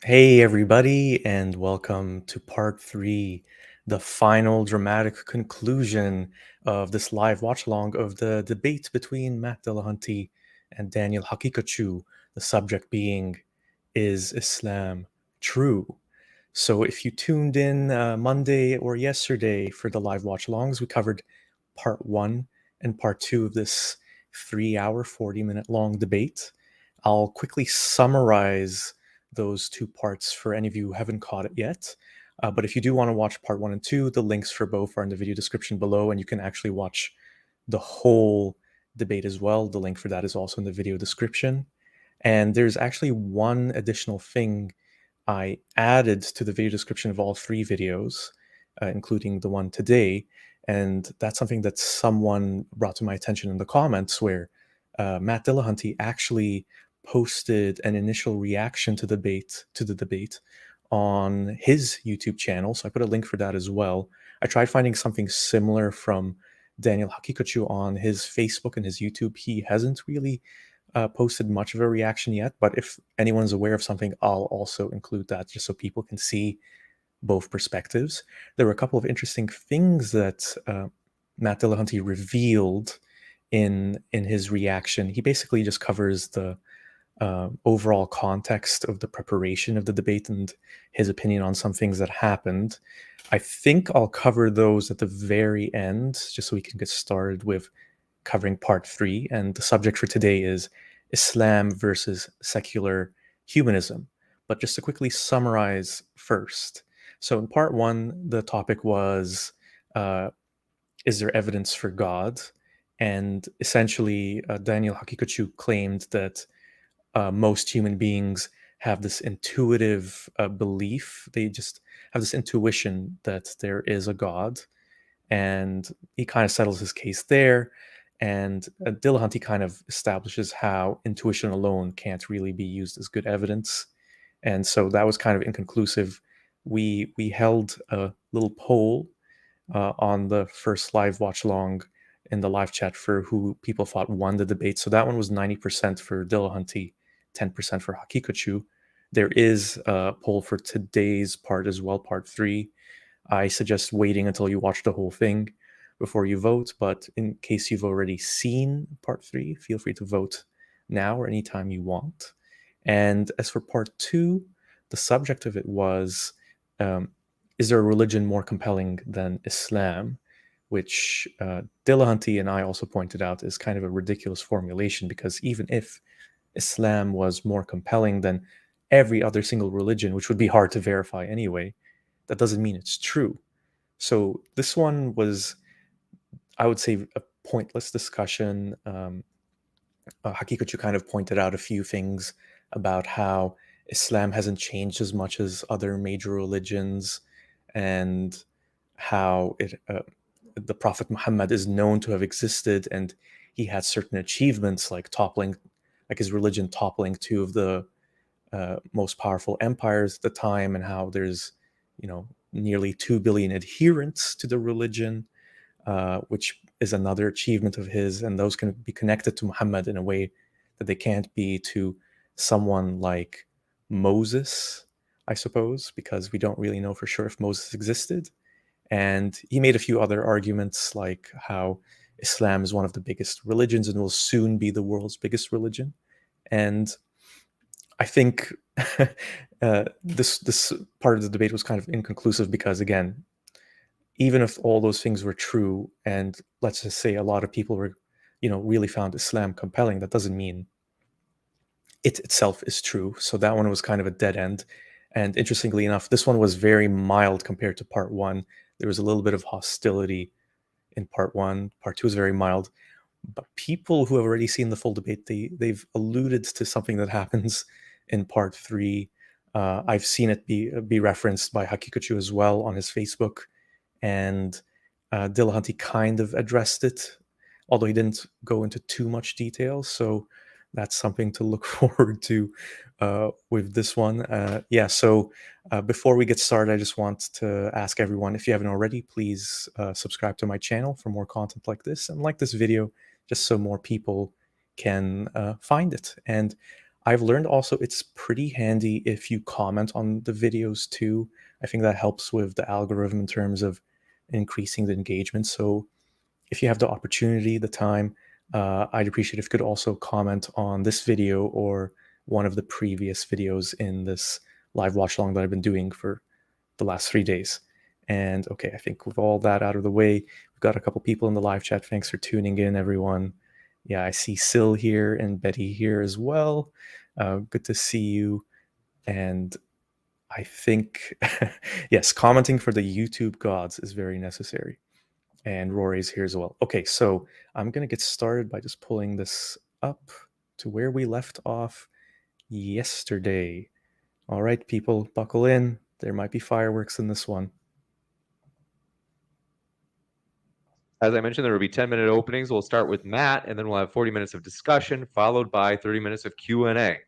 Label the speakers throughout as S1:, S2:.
S1: Hey, everybody, and welcome to part three, the final dramatic conclusion of this live watch along of the debate between Matt Dillahunty and Daniel Haqiqatjou, the subject being, is Islam true? So, if you tuned in Monday or yesterday for the live watch alongs, we covered part one and part two of this 3 hour, 40-minute long debate. I'll quickly summarize those two parts for any of you who haven't caught it yet. But if you do want to watch part one and two, the links for both are in the video description below, and you can actually watch the whole debate as well. The link for that is also in the video description. And there's actually one additional thing I added to the video description of all three videos, including the one today. And that's something that someone brought to my attention in the comments where Matt Dillahunty actually posted an initial reaction to the debate on his YouTube channel. So I put a link for that as well. I tried finding something similar from Daniel Haqiqatjou on his Facebook and his YouTube. He hasn't really posted much of a reaction yet, but if anyone's aware of something, I'll also include that just so people can see both perspectives. There were a couple of interesting things that Matt Dillahunty revealed in his reaction. He basically just covers the overall context of the preparation of the debate and his opinion on some things that happened. I think I'll cover those at the very end, just so we can get started with covering part three. And the subject for today is Islam versus secular humanism. But just to quickly summarize first. So in part one, the topic was is there evidence for God? And essentially, Daniel Haqiqatjou claimed that most human beings have this intuitive belief. They just have this intuition that there is a God. And he kind of settles his case there. And Dillahunty kind of establishes how intuition alone can't really be used as good evidence. And so that was kind of inconclusive. We held a little poll on the first live watch along in the live chat for who people thought won the debate. So that one was 90% for Dillahunty, 10% for Haqiqatjou. There is a poll for today's part as well, part three. I suggest waiting until you watch the whole thing before you vote, but in case you've already seen part three, feel free to vote now or anytime you want. And as for part two, the subject of it was is there a religion more compelling than Islam? Which Dillahunty and I also pointed out is kind of a ridiculous formulation because even if Islam was more compelling than every other single religion, which would be hard to verify anyway, that doesn't mean it's true. So this one was, I would say, a pointless discussion. Haqiqatjou kind of pointed out a few things about how Islam hasn't changed as much as other major religions, and how the Prophet Muhammad is known to have existed, and he had certain achievements like toppling, like his religion toppling two of the most powerful empires at the time, and how there's, nearly 2 billion adherents to the religion, which is another achievement of his, and those can be connected to Muhammad in a way that they can't be to someone like Moses, I suppose, because we don't really know for sure if Moses existed. And he made a few other arguments, like how Islam is one of the biggest religions and will soon be the world's biggest religion. And I think this part of the debate was kind of inconclusive because, again, even if all those things were true, and let's just say a lot of people were, really found Islam compelling, that doesn't mean it itself is true. So that one was kind of a dead end. And interestingly enough, this one was very mild compared to part one. There was a little bit of hostility in part one. Part two is very mild. But people who have already seen the full debate, they've alluded to something that happens in part three. I've seen it be referenced by Haqiqatjou as well on his Facebook, and Dillahunty kind of addressed it, although he didn't go into too much detail. So that's something to look forward to with this one. Yeah, so before we get started, I just want to ask everyone, if you haven't already, please subscribe to my channel for more content like this, and like this video just so more people can find it. And I've learned also it's pretty handy if you comment on the videos too. I think that helps with the algorithm in terms of increasing the engagement. So if you have the opportunity, the time, I'd appreciate if you could also comment on this video or one of the previous videos in this live watch along that I've been doing for the last 3 days. And okay, I think with all that out of the way, we've got a couple people in the live chat. Thanks for tuning in, everyone. Yeah, I see Sil here and Betty here as well. Good to see you. And I think, yes, commenting for the YouTube gods is very necessary. And Rory's here as well. Okay, so I'm going to get started by just pulling this up to where we left off yesterday. All right, people, buckle in. There might be fireworks in this one.
S2: As I mentioned, there will be 10-minute openings. We'll start with Matt, and then we'll have 40 minutes of discussion, followed by 30 minutes of Q&A.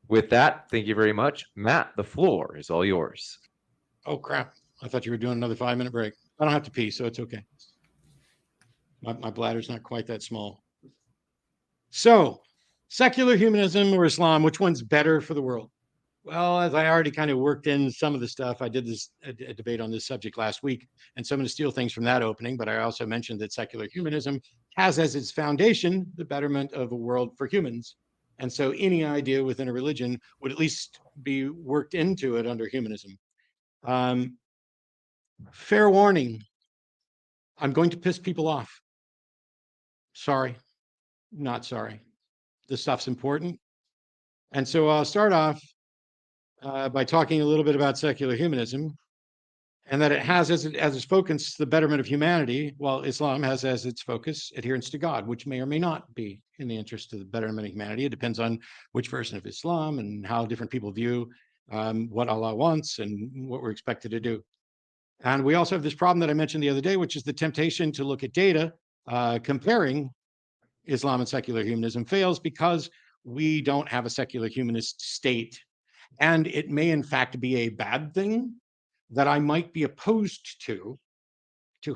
S2: With that, thank you very much. Matt, the floor is all yours.
S3: Oh, crap. I thought you were doing another 5-minute break. I don't have to pee, so it's okay. My bladder's not quite that small. So, secular humanism or Islam, which one's better for the world? Well, as I already kind of worked in some of the stuff, I did a debate on this subject last week, and so I'm going to steal things from that opening, but I also mentioned that secular humanism has as its foundation the betterment of a world for humans. And so any idea within a religion would at least be worked into it under humanism. Fair warning, I'm going to piss people off. Sorry, not sorry. This stuff's important. And so I'll start off by talking a little bit about secular humanism, and that it has as its focus the betterment of humanity, while Islam has as its focus adherence to God, which may or may not be in the interest of the betterment of humanity. It depends on which version of Islam and how different people view what Allah wants and what we're expected to do. And we also have this problem that I mentioned the other day, which is the temptation to look at data comparing Islam and secular humanism fails because we don't have a secular humanist state. And it may, in fact, be a bad thing that I might be opposed to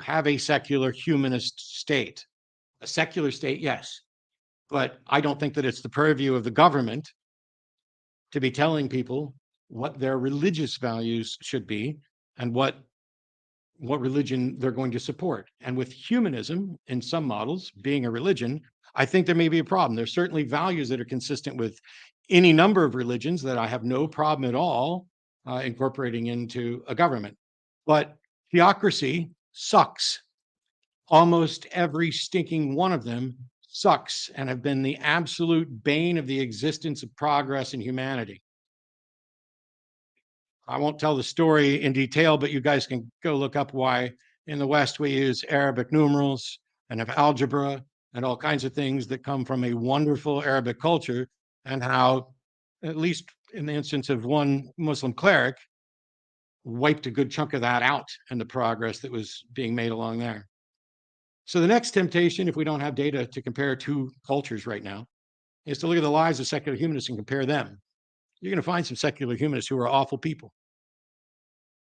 S3: have a secular humanist state. A secular state, yes, but I don't think that it's the purview of the government to be telling people what their religious values should be and what religion they're going to support. And with humanism, in some models, being a religion, I think there may be a problem. There's certainly values that are consistent with any number of religions that I have no problem at all incorporating into a government. But theocracy sucks. Almost every stinking one of them sucks and have been the absolute bane of the existence of progress in humanity. I won't tell the story in detail, but you guys can go look up why in the West we use Arabic numerals and have algebra and all kinds of things that come from a wonderful Arabic culture, and how, at least in the instance of one Muslim cleric, wiped a good chunk of that out and the progress that was being made along there. So the next temptation, if we don't have data to compare two cultures right now, is to look at the lives of secular humanists and compare them. You're going to find some secular humanists who are awful people.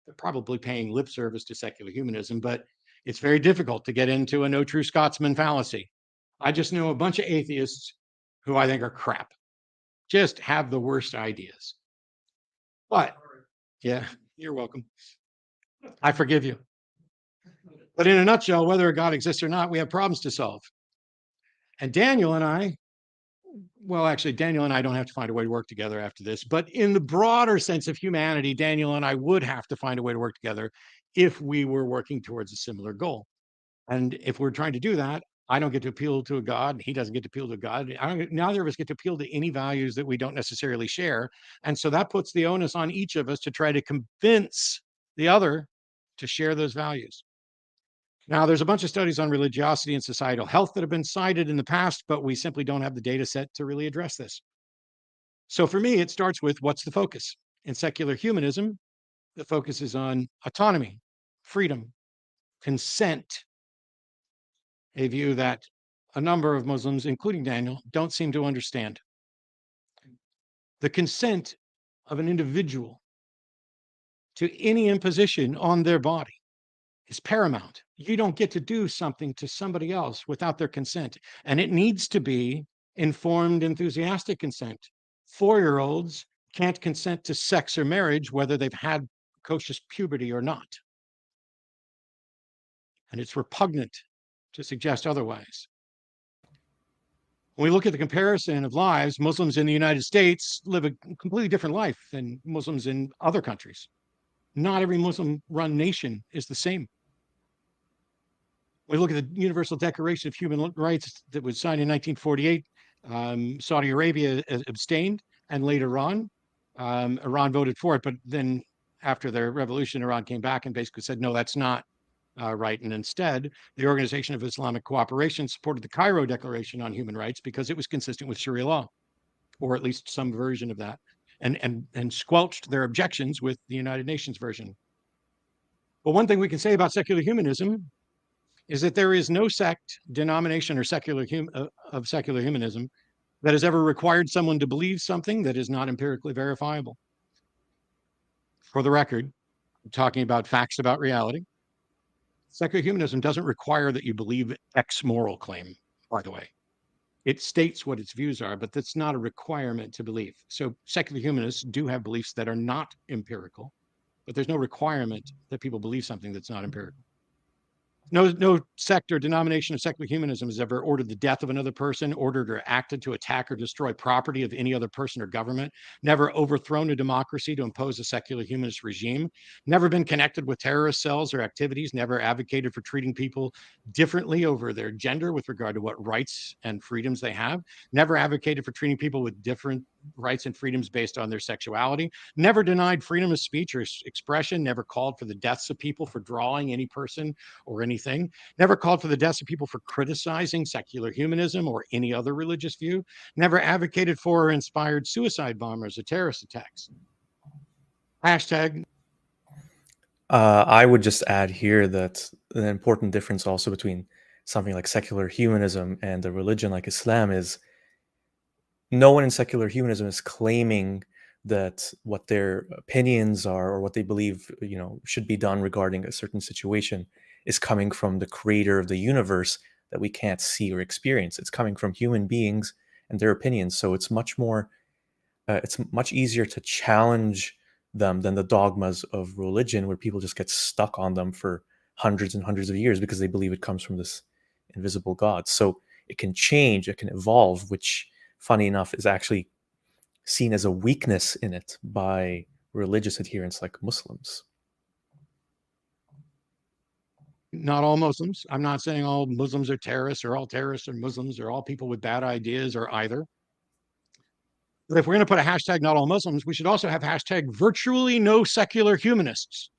S3: They're probably paying lip service to secular humanism, but it's very difficult to get into a no true Scotsman fallacy. I just know a bunch of atheists who I think are crap, just have the worst ideas. But yeah, you're welcome. I forgive you. But in a nutshell, whether a God exists or not, we have problems to solve. And Daniel and I, well, actually, Daniel and I don't have to find a way to work together after this, but in the broader sense of humanity, Daniel and I would have to find a way to work together if we were working towards a similar goal. And if we're trying to do that, I don't get to appeal to a God. He doesn't get to appeal to God. Neither of us get to appeal to any values that we don't necessarily share. And so that puts the onus on each of us to try to convince the other to share those values. Now, there's a bunch of studies on religiosity and societal health that have been cited in the past, but we simply don't have the data set to really address this. So for me, it starts with what's the focus? In secular humanism, the focus is on autonomy, freedom, consent, a view that a number of Muslims, including Daniel, don't seem to understand. The consent of an individual to any imposition on their body is paramount. You don't get to do something to somebody else without their consent. And it needs to be informed, enthusiastic consent. 4-year-olds can't consent to sex or marriage, whether they've had precocious puberty or not. And it's repugnant to suggest otherwise. When we look at the comparison of lives, Muslims in the United States live a completely different life than Muslims in other countries. Not every Muslim-run nation is the same. We look at the Universal Declaration of Human Rights that was signed in 1948. Saudi Arabia abstained, and later on, Iran voted for it. But then after the revolution, Iran came back and basically said, no, that's not right. And instead, the Organization of Islamic Cooperation supported the Cairo Declaration on Human Rights because it was consistent with Sharia law, or at least some version of that, and squelched their objections with the United Nations version. But one thing we can say about secular humanism is that there is no sect, denomination, or secular humanism that has ever required someone to believe something that is not empirically verifiable. For the record, I'm talking about facts about reality. Secular humanism doesn't require that you believe X moral claim, by the way. It states what its views are, but that's not a requirement to believe. So secular humanists do have beliefs that are not empirical, but there's no requirement that people believe something that's not empirical. No sect or denomination of secular humanism has ever ordered the death of another person, ordered or acted to attack or destroy property of any other person or government, never overthrown a democracy to impose a secular humanist regime, never been connected with terrorist cells or activities, never advocated for treating people differently over their gender with regard to what rights and freedoms they have, never advocated for treating people with different rights and freedoms based on their sexuality, never denied freedom of speech or expression, never called for the deaths of people for drawing any person or anything, never called for the deaths of people for criticizing secular humanism or any other religious view, never advocated for or inspired suicide bombers or terrorist attacks. Hashtag.
S1: I would just add here that an important difference also between something like secular humanism and a religion like Islam is no one in secular humanism is claiming that what their opinions are or what they believe, should be done regarding a certain situation is coming from the creator of the universe that we can't see or experience. It's coming from human beings and their opinions. So it's much easier to challenge them than the dogmas of religion, where people just get stuck on them for hundreds and hundreds of years because they believe it comes from this invisible God. So it can change, it can evolve, which, funny enough, is actually seen as a weakness in it by religious adherents like Muslims.
S3: Not all Muslims. I'm not saying all Muslims are terrorists or all terrorists are Muslims or all people with bad ideas or either. But if we're going to put a hashtag not all Muslims, we should also have hashtag virtually no secular humanists.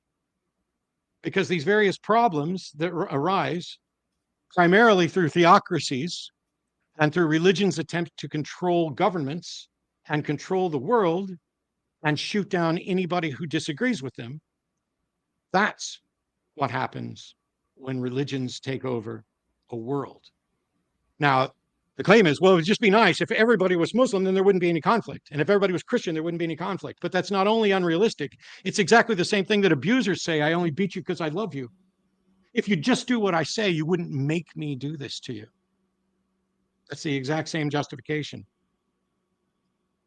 S3: Because these various problems that arise primarily through theocracies and through religion's attempt to control governments and control the world and shoot down anybody who disagrees with them, that's what happens when religions take over a world. Now, the claim is, well, it would just be nice if everybody was Muslim, then there wouldn't be any conflict. And if everybody was Christian, there wouldn't be any conflict. But that's not only unrealistic, it's exactly the same thing that abusers say, I only beat you because I love you. If you just do what I say, you wouldn't make me do this to you. That's the exact same justification.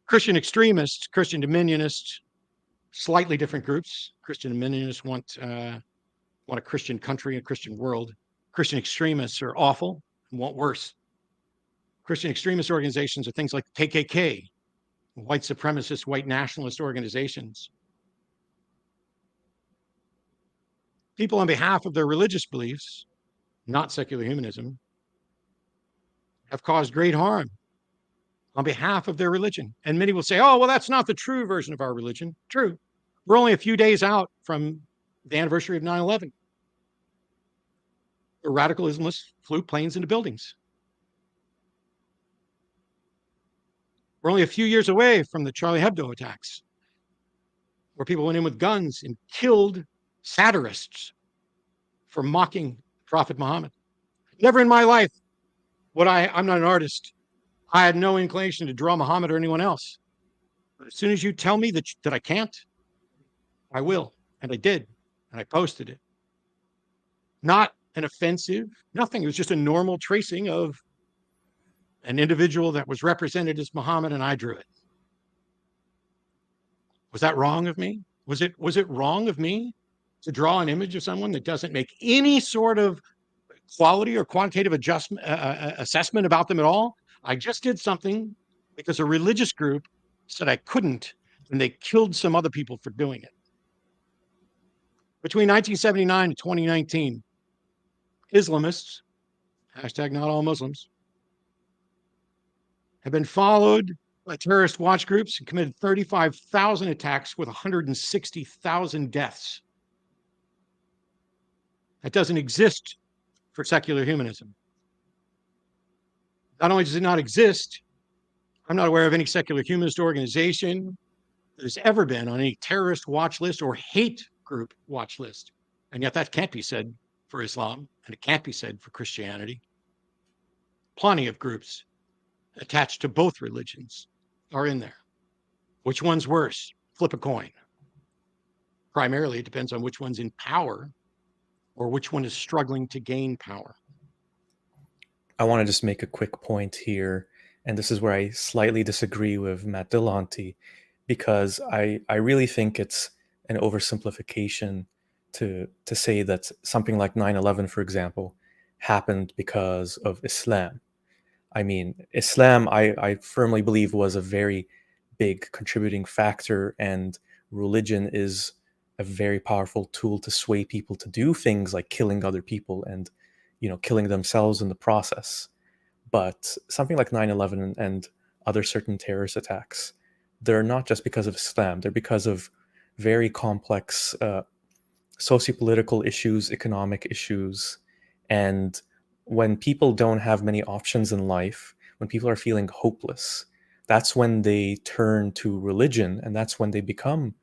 S3: Christian extremists, Christian dominionists, slightly different groups. Christian dominionists want a Christian country, a Christian world. Christian extremists are awful and want worse. Christian extremist organizations are things like KKK, white supremacist, white nationalist organizations. People on behalf of their religious beliefs, not secular humanism, have caused great harm on behalf of their religion. And many will say, oh, well, that's not the true version of our religion. True. We're only a few days out from the anniversary of 9/11. The radical Islamists flew planes into buildings. We're only a few years away from the Charlie Hebdo attacks, where people went in with guns and killed satirists for mocking Prophet Muhammad. Never in my life I'm not an artist. I had no inclination to draw Muhammad or anyone else. But as soon as you tell me that I can't, I will. And I did. And I posted it. Not an offensive, nothing. It was just a normal tracing of an individual that was represented as Muhammad, and I drew it. Was that wrong of me? Was it wrong of me to draw an image of someone that doesn't make any sort of quality or quantitative assessment about them at all? I just did something because a religious group said I couldn't, and they killed some other people for doing it. Between 1979 and 2019, Islamists, hashtag not all Muslims, have been followed by terrorist watch groups and committed 35,000 attacks with 160,000 deaths. That doesn't exist for secular humanism. Not only does it not exist, I'm not aware of any secular humanist organization that has ever been on any terrorist watch list or hate group watch list. And yet that can't be said for Islam, and it can't be said for Christianity. Plenty of groups attached to both religions are in there. Which one's worse? Flip a coin. Primarily, it depends on which one's in power or which one is struggling to gain power.
S1: I want to just make a quick point here, and this is where I slightly disagree with Matt Dillahunty, because I really think it's an oversimplification to say that something like 9/11, for example, happened because of Islam. I mean, Islam, I firmly believe, was a very big contributing factor, and religion is a very powerful tool to sway people to do things like killing other people and, killing themselves in the process. But something like 9/11 and other certain terrorist attacks, they're not just because of Islam, they're because of very complex sociopolitical issues, economic issues. And when people don't have many options in life, when people are feeling hopeless, that's when they turn to religion, and that's when they become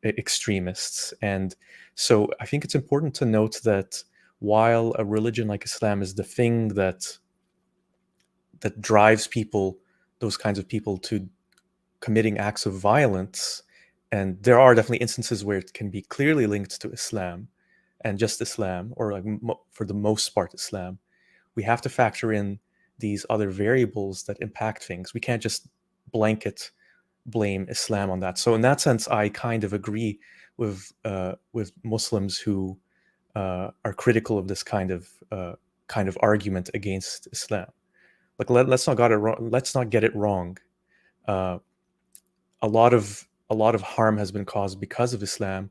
S1: extremists. And so I think it's important to note that while a religion like Islam is the thing that drives people, those kinds of people, to committing acts of violence, and there are definitely instances where it can be clearly linked to Islam and just Islam, or like for the most part Islam, we have to factor in these other variables that impact things. We can't just blanket blame Islam on that. So in that sense, I kind of agree with Muslims who are critical of this kind of argument against Islam. Like let's not get it wrong. Let's not get it wrong. A lot of harm has been caused because of Islam,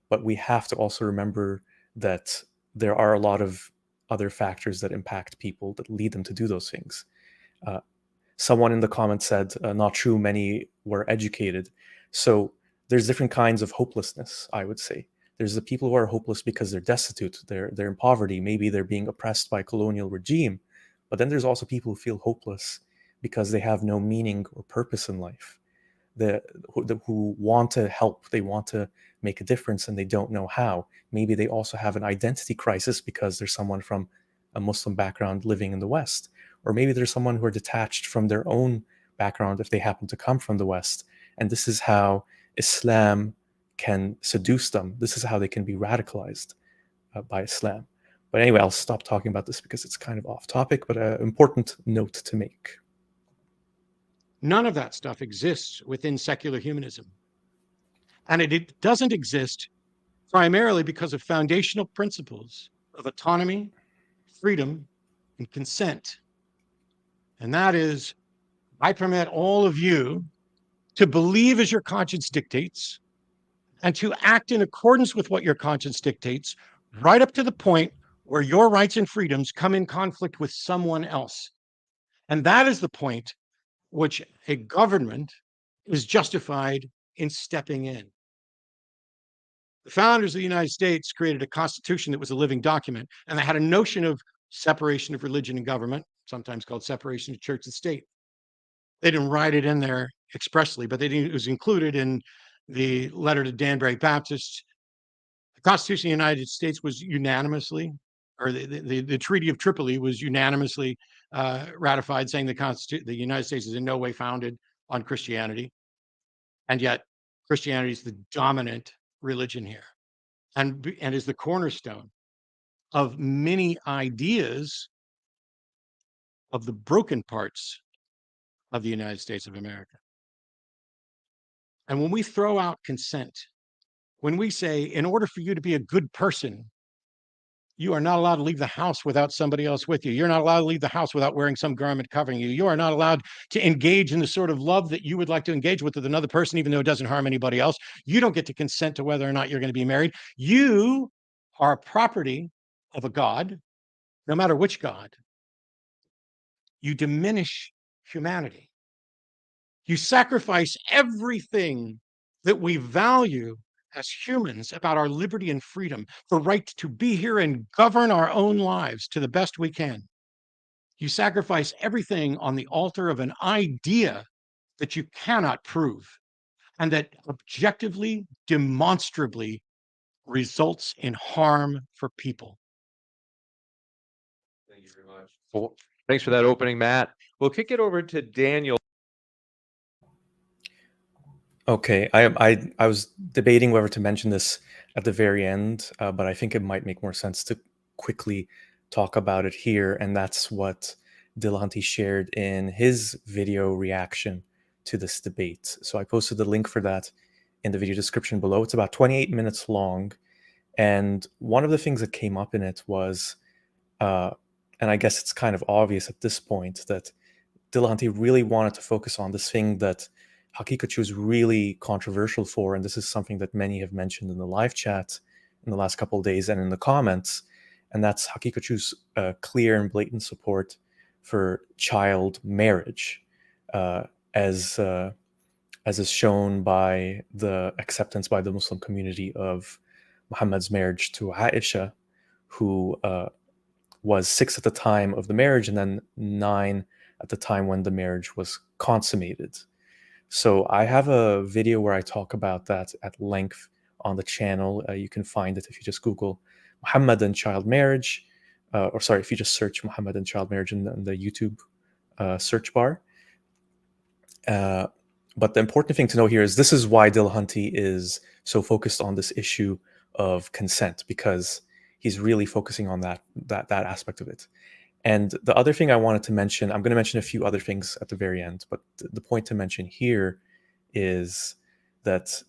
S1: but we have to also remember that there are a lot of other factors that impact people that lead them to do those things. Someone in the comments said, not true, many were educated. So there's different kinds of hopelessness, I would say. There's the people who are hopeless because they're destitute, they're in poverty, maybe they're being oppressed by a colonial regime. But then there's also people who feel hopeless because they have no meaning or purpose in life. Who want to help, they want to make a difference, and they don't know how. Maybe they also have an identity crisis because there's someone from a Muslim background living in the West. Or maybe there's someone who are detached from their own background if they happen to come from the West. And this is how Islam can seduce them. This is how they can be radicalized by Islam. But anyway, I'll stop talking about this because it's kind of off topic, but an important note to make.
S3: None of that stuff exists within secular humanism. And it doesn't exist primarily because of foundational principles of autonomy, freedom, and consent. And that is, I permit all of you to believe as your conscience dictates and to act in accordance with what your conscience dictates, right up to the point where your rights and freedoms come in conflict with someone else. And that is the point which a government is justified in stepping in. The founders of the United States created a constitution that was a living document, and they had a notion of separation of religion and government, sometimes called separation of church and state. They didn't write it in there expressly, but it was included in the letter to Danbury Baptist. The Constitution of the United States was unanimously, or the Treaty of Tripoli was unanimously ratified, saying the United States is in no way founded on Christianity. And yet Christianity is the dominant religion here and is the cornerstone of many ideas of the broken parts of the United States of America. And when we throw out consent, when we say, in order for you to be a good person, you are not allowed to leave the house without somebody else with you. You're not allowed to leave the house without wearing some garment covering you. You are not allowed to engage in the sort of love that you would like to engage with another person, even though it doesn't harm anybody else. You don't get to consent to whether or not you're going to be married. You are property of a God, no matter which God. You diminish humanity. You sacrifice everything that we value as humans about our liberty and freedom, the right to be here and govern our own lives to the best we can. You sacrifice everything on the altar of an idea that you cannot prove and that objectively, demonstrably results in harm for people.
S2: Thank you very much. Well, thanks for that opening, Matt. We'll kick it over to Daniel.
S1: Okay, I was debating whether to mention this at the very end, but I think it might make more sense to quickly talk about it here, and that's what Dillahunty shared in his video reaction to this debate. So I posted the link for that in the video description below. It's about 28 minutes long, and one of the things that came up in it was, and I guess it's kind of obvious at this point, that Dillahunty really wanted to focus on this thing that Haqiqatjou is really controversial for, and this is something that many have mentioned in the live chat in the last couple of days and in the comments, and that's Haqiqatjou's clear and blatant support for child marriage, as is shown by the acceptance by the Muslim community of Muhammad's marriage to Aisha, who was 6 at the time of the marriage and then 9 at the time when the marriage was consummated. So I have a video where I talk about that at length on the channel. You can find it if you just Google Muhammad and child marriage, or sorry, if you just search Muhammad and child marriage in the YouTube search bar. But the important thing to know here is this is why Dillahunty is so focused on this issue of consent, because he's really focusing on that aspect of it. And the other thing I wanted to mention, I'm going to mention a few other things at the very end, but the point to mention here is that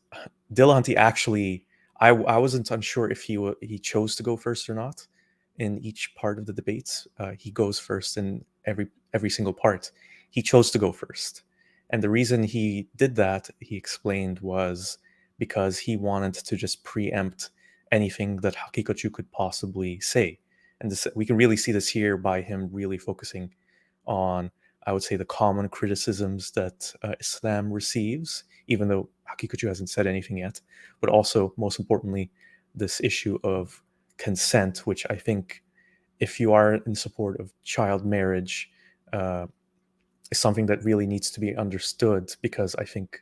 S1: Dillahunty actually, I wasn't unsure if he chose to go first or not in each part of the debates. He goes first in every single part. He chose to go first. And the reason he did that, he explained, was because he wanted to just preempt anything that Haqiqatjou could possibly say. And this, we can really see this here by him really focusing on, I would say, the common criticisms that Islam receives, even though Haqiqatjou hasn't said anything yet, but also, most importantly, this issue of consent, which I think, if you are in support of child marriage, is something that really needs to be understood, because I think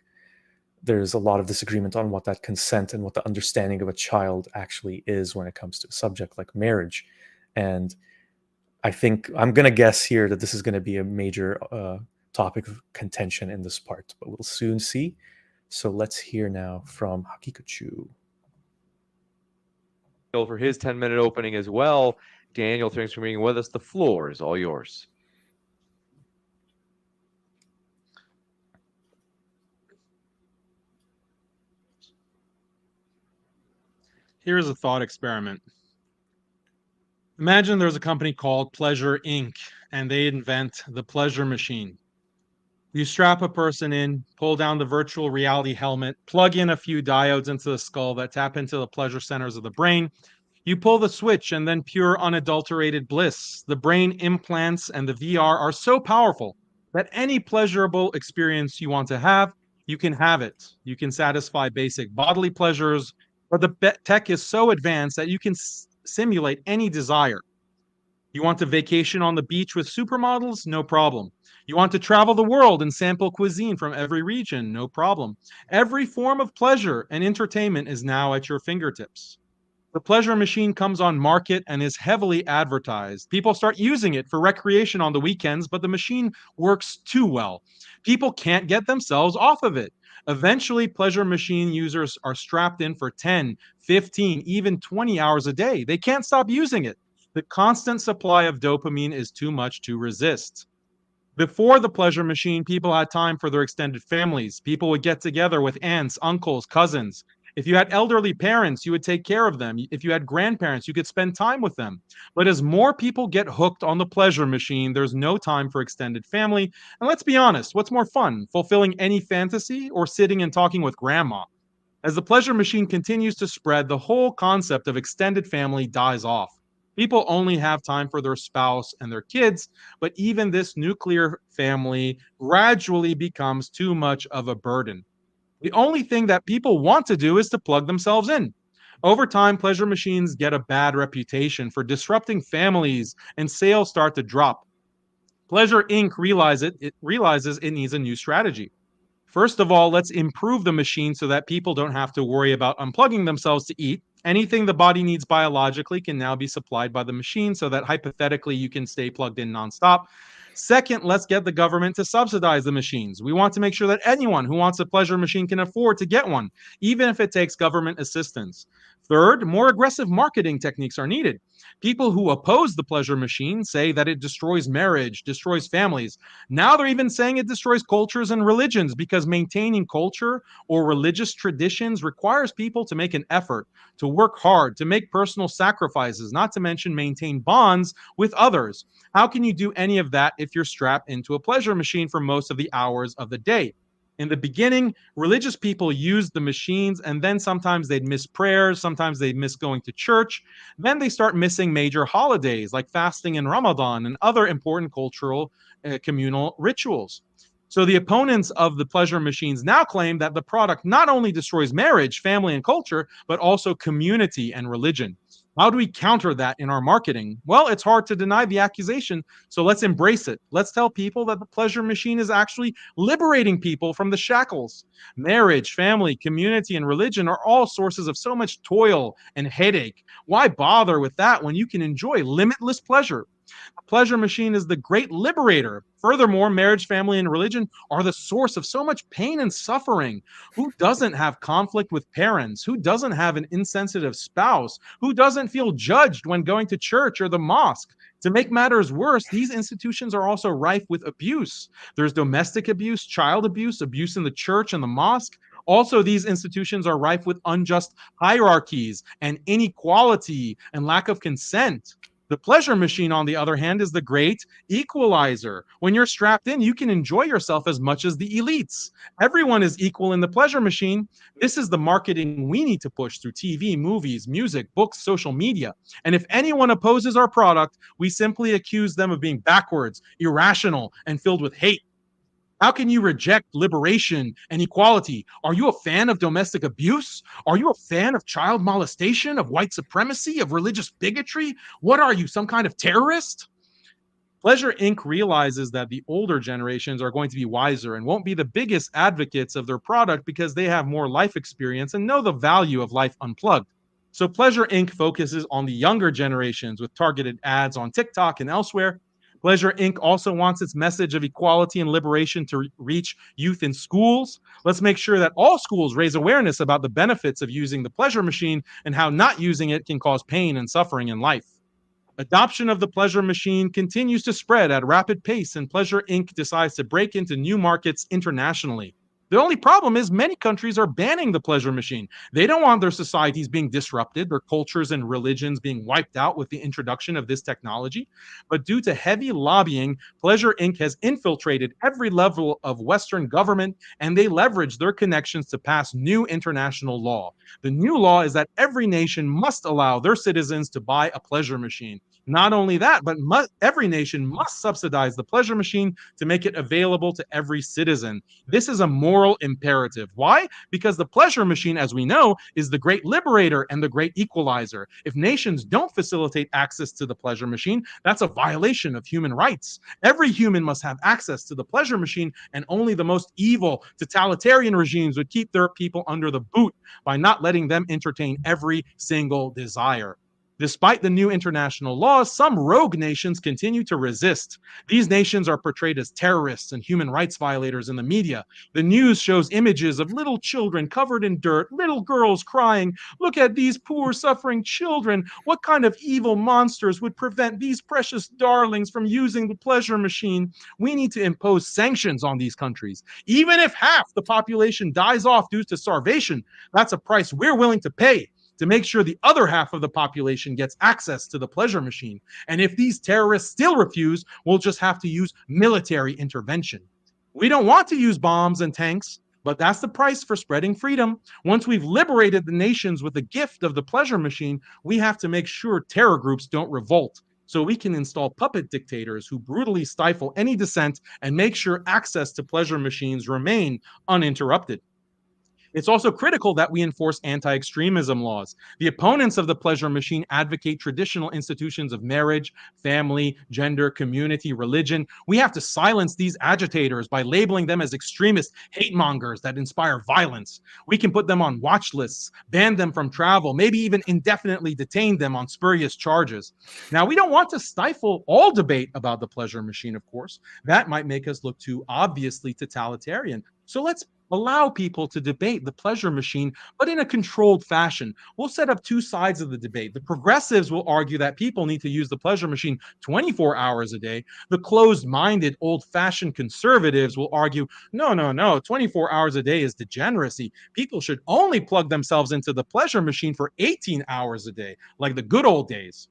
S1: there's a lot of disagreement on what that consent and what the understanding of a child actually is when it comes to a subject like marriage. And I think I'm going to guess here that this is going to be a major topic of contention in this part, but we'll soon see. So let's hear now from Haqiqatjou.
S2: For his 10-minute opening as well. Daniel, thanks for being with us. The floor is all yours.
S4: Here's a thought experiment. Imagine there's a company called Pleasure Inc., and they invent the pleasure machine. You strap a person in, pull down the virtual reality helmet, plug in a few diodes into the skull that tap into the pleasure centers of the brain. You pull the switch, and then pure unadulterated bliss. The brain implants and the VR are so powerful that any pleasurable experience you want to have, you can have it. You can satisfy basic bodily pleasures, but the tech is so advanced that you can simulate any desire. You want to vacation on the beach with supermodels? No problem. You want to travel the world and sample cuisine from every region? No problem. Every form of pleasure and entertainment is now at your fingertips. The pleasure machine comes on market and is heavily advertised. People start using it for recreation on the weekends, but the machine works too well. People can't get themselves off of it. Eventually, pleasure machine users are strapped in for 10, 15, even 20 hours a day. They can't stop using it. The constant supply of dopamine is too much to resist. Before the pleasure machine, people had time for their extended families. People would get together with aunts, uncles, cousins. If you had elderly parents, you would take care of them. If you had grandparents, you could spend time with them. But as more people get hooked on the pleasure machine, there's no time for extended family. And let's be honest, what's more fun, fulfilling any fantasy or sitting and talking with grandma? As the pleasure machine continues to spread, the whole concept of extended family dies off. People only have time for their spouse and their kids, but even this nuclear family gradually becomes too much of a burden. The only thing that people want to do is to plug themselves in. Over time, pleasure machines get a bad reputation for disrupting families and sales start to drop. Pleasure Inc. realizes it needs a new strategy. First of all, let's improve the machine so that people don't have to worry about unplugging themselves to eat. Anything the body needs biologically can now be supplied by the machine so that hypothetically you can stay plugged in nonstop. Second, let's get the government to subsidize the machines. We want to make sure that anyone who wants a pleasure machine can afford to get one, even if it takes government assistance. Third, more aggressive marketing techniques are needed. People who oppose the pleasure machine say that it destroys marriage, destroys families. Now they're even saying it destroys cultures and religions because maintaining culture or religious traditions requires people to make an effort, to work hard, to make personal sacrifices, not to mention maintain bonds with others. How can you do any of that if you're strapped into a pleasure machine for most of the hours of the day? In the beginning, religious people used the machines, and then sometimes they'd miss prayers, sometimes they'd miss going to church. Then they start missing major holidays like fasting in Ramadan and other important cultural communal rituals. So the opponents of the pleasure machines now claim that the product not only destroys marriage, family, and culture, but also community and religion. How do we counter that in our marketing? Well, it's hard to deny the accusation, so let's embrace it. Let's tell people that the pleasure machine is actually liberating people from the shackles. Marriage, family, community, and religion are all sources of so much toil and headache. Why bother with that when you can enjoy limitless pleasure? The pleasure machine is the great liberator. Furthermore, marriage, family, and religion are the source of so much pain and suffering. Who doesn't have conflict with parents? Who doesn't have an insensitive spouse? Who doesn't feel judged when going to church or the mosque? To make matters worse, these institutions are also rife with abuse. There's domestic abuse, child abuse, abuse in the church and the mosque. Also, these institutions are rife with unjust hierarchies and inequality and lack of consent. The pleasure machine, on the other hand, is the great equalizer. When you're strapped in, you can enjoy yourself as much as the elites. Everyone is equal in the pleasure machine. This is the marketing we need to push through TV, movies, music, books, social media. And if anyone opposes our product, we simply accuse them of being backwards, irrational, and filled with hate. How can you reject liberation and equality? Are you a fan of domestic abuse? Are you a fan of child molestation, of white supremacy, of religious bigotry? What are you, some kind of terrorist? Pleasure Inc. realizes that the older generations are going to be wiser and won't be the biggest advocates of their product because they have more life experience and know the value of life unplugged. So Pleasure Inc. focuses on the younger generations with targeted ads on TikTok and elsewhere. Pleasure Inc. also wants its message of equality and liberation to reach youth in schools. Let's make sure that all schools raise awareness about the benefits of using the pleasure machine and how not using it can cause pain and suffering in life. Adoption of the pleasure machine continues to spread at a rapid pace, and Pleasure Inc. decides to break into new markets internationally. The only problem is many countries are banning the pleasure machine. They don't want their societies being disrupted, their cultures and religions being wiped out with the introduction of this technology. But due to heavy lobbying, Pleasure Inc. has infiltrated every level of Western government, and they leverage their connections to pass new international law. The new law is that every nation must allow their citizens to buy a pleasure machine. Not only that, but every nation must subsidize the pleasure machine to make it available to every citizen. This is a moral imperative. Why? Because the pleasure machine, as we know, is the great liberator and the great equalizer. If nations don't facilitate access to the pleasure machine, that's a violation of human rights. Every human must have access to the pleasure machine, and only the most evil totalitarian regimes would keep their people under the boot by not letting them entertain every single desire. Despite the new international laws, some rogue nations continue to resist. These nations are portrayed as terrorists and human rights violators in the media. The news shows images of little children covered in dirt, little girls crying. Look at these poor, suffering children. What kind of evil monsters would prevent these precious darlings from using the pleasure machine? We need to impose sanctions on these countries. Even if half the population dies off due to starvation, that's a price we're willing to pay to make sure the other half of the population gets access to the pleasure machine. And if these terrorists still refuse, we'll just have to use military intervention. We don't want to use bombs and tanks, but that's the price for spreading freedom. Once we've liberated the nations with the gift of the pleasure machine, we have to make sure terror groups don't revolt, so we can install puppet dictators who brutally stifle any dissent and make sure access to pleasure machines remain uninterrupted. It's also critical that we enforce anti-extremism laws. The opponents of the pleasure machine advocate traditional institutions of marriage, family, gender, community, religion. We have to silence these agitators by labeling them as extremist hate mongers that inspire violence. We can put them on watch lists, ban them from travel, maybe even indefinitely detain them on spurious charges. Now, we don't want to stifle all debate about the pleasure machine, of course. That might make us look too obviously totalitarian. So let's allow people to debate the pleasure machine, but in a controlled fashion. We'll set up two sides of the debate. The progressives will argue that people need to use the pleasure machine 24 hours a day. The closed-minded, old-fashioned conservatives will argue, no, 24 hours a day is degeneracy. People should only plug themselves into the pleasure machine for 18 hours a day, like the good old days.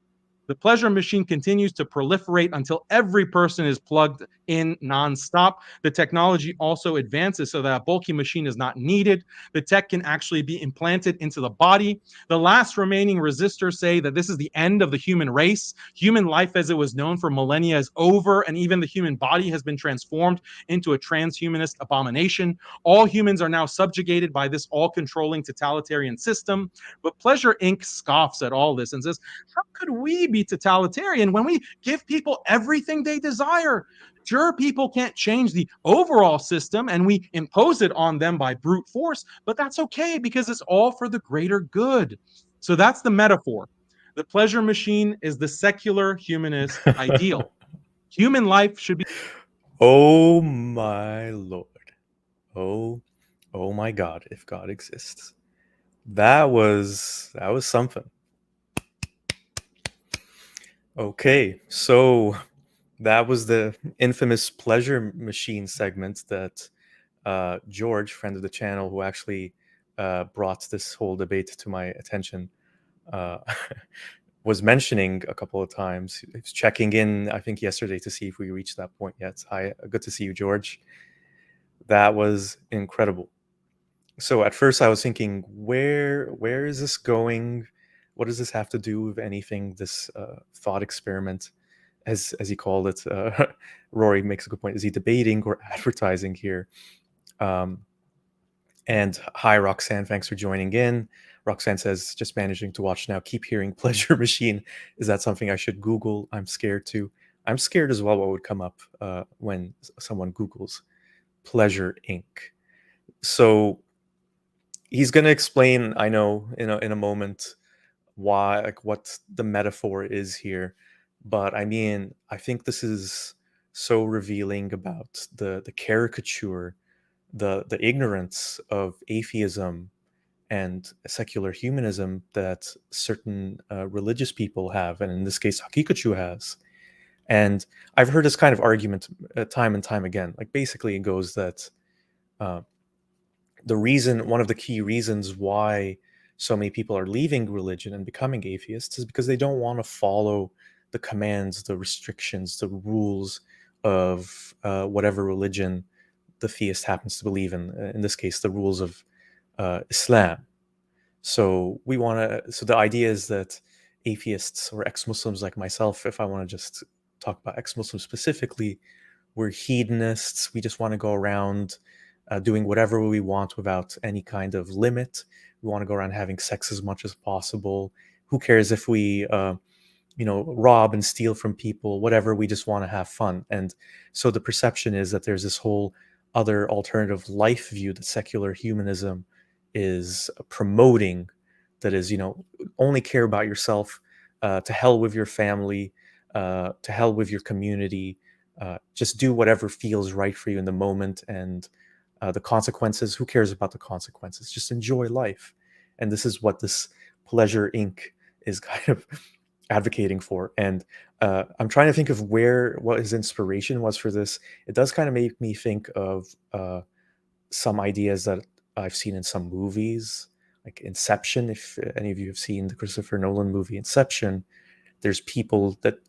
S4: The pleasure machine continues to proliferate until every person is plugged in nonstop. The technology also advances so that a bulky machine is not needed. The tech can actually be implanted into the body. The last remaining resistors say that this is the end of the human race. Human life as it was known for millennia is over, and even the human body has been transformed into a transhumanist abomination. All humans are now subjugated by this all-controlling totalitarian system. But Pleasure Inc. scoffs at all this and says, how could we be totalitarian when we give people everything they desire? Sure, people can't change the overall system and we impose it on them by brute force, but that's okay because it's all for the greater good. So that's the metaphor. The pleasure machine is the secular humanist ideal. Human life should be.
S1: Oh my Lord. Oh my God, if God exists. That was something. Okay, so that was the infamous pleasure machine segment that George, friend of the channel, who actually brought this whole debate to my attention, was mentioning a couple of times. He was checking in, I think, yesterday to see if we reached that point yet. Hi, good to see you, George. That was incredible. So at first I was thinking, where is this going? What does this have to do with anything? This thought experiment, as he called it. Rory makes a good point. Is he debating or advertising here? And hi, Roxanne. Thanks for joining in. Roxanne says, just managing to watch now. Keep hearing pleasure machine. Is that something I should Google? I'm scared too. I'm scared as well what would come up when someone Googles Pleasure Inc. So he's going to explain, I know, in a moment, why, like, what the metaphor is here. But I mean, I think this is so revealing about the caricature, the ignorance of atheism and secular humanism that certain religious people have, and in this case Haqiqatjou has. And I've heard this kind of argument time and time again. Like, basically it goes that one of the key reasons why so many people are leaving religion and becoming atheists is because they don't want to follow the commands, the restrictions, the rules of whatever religion the theist happens to believe in this case, the rules of Islam. So the idea is that atheists or ex-Muslims like myself, if I want to just talk about ex-Muslims specifically, we're hedonists. We just want to go around doing whatever we want without any kind of limit. We want to go around having sex as much as possible. Who cares if we, rob and steal from people, whatever, we just want to have fun. And so the perception is that there's this whole other alternative life view that secular humanism is promoting, that is, only care about yourself, to hell with your family, to hell with your community. Just do whatever feels right for you in the moment, and the consequences, who cares about the consequences? Just enjoy life. And this is what this Pleasure Inc. is kind of advocating for. And I'm trying to think of what his inspiration was for this. It does kind of make me think of some ideas that I've seen in some movies, like Inception. If any of you have seen the Christopher Nolan movie Inception, there's people that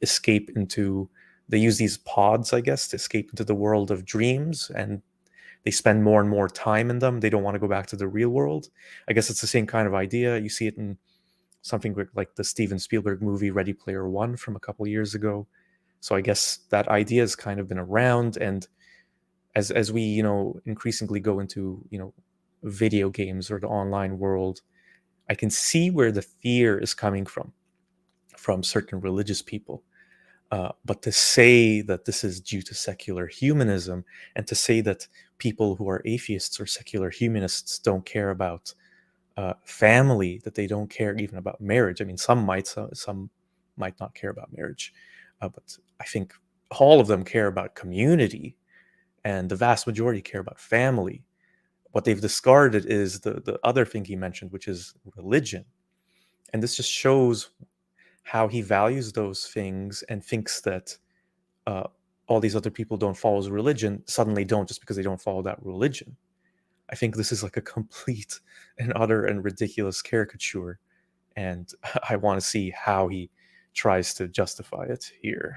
S1: they use these pods, I guess, to escape into the world of dreams, and they spend more and more time in them. They don't want to go back to the real world. I guess it's the same kind of idea. You see it in something like the Steven Spielberg movie Ready Player One from a couple years ago. So I guess that idea has kind of been around, and as we increasingly go into video games or the online world, I can see where the fear is coming from certain religious people. But to say that this is due to secular humanism, and to say that people who are atheists or secular humanists don't care about family, that they don't care even about marriage. I mean, some might not care about marriage, but I think all of them care about community, and the vast majority care about family. What they've discarded is the other thing he mentioned, which is religion. And this just shows how he values those things, and thinks that all these other people don't follow his religion suddenly don't, just because they don't follow that religion. I think this is like a complete and utter and ridiculous caricature, and I want to see how he tries to justify it here.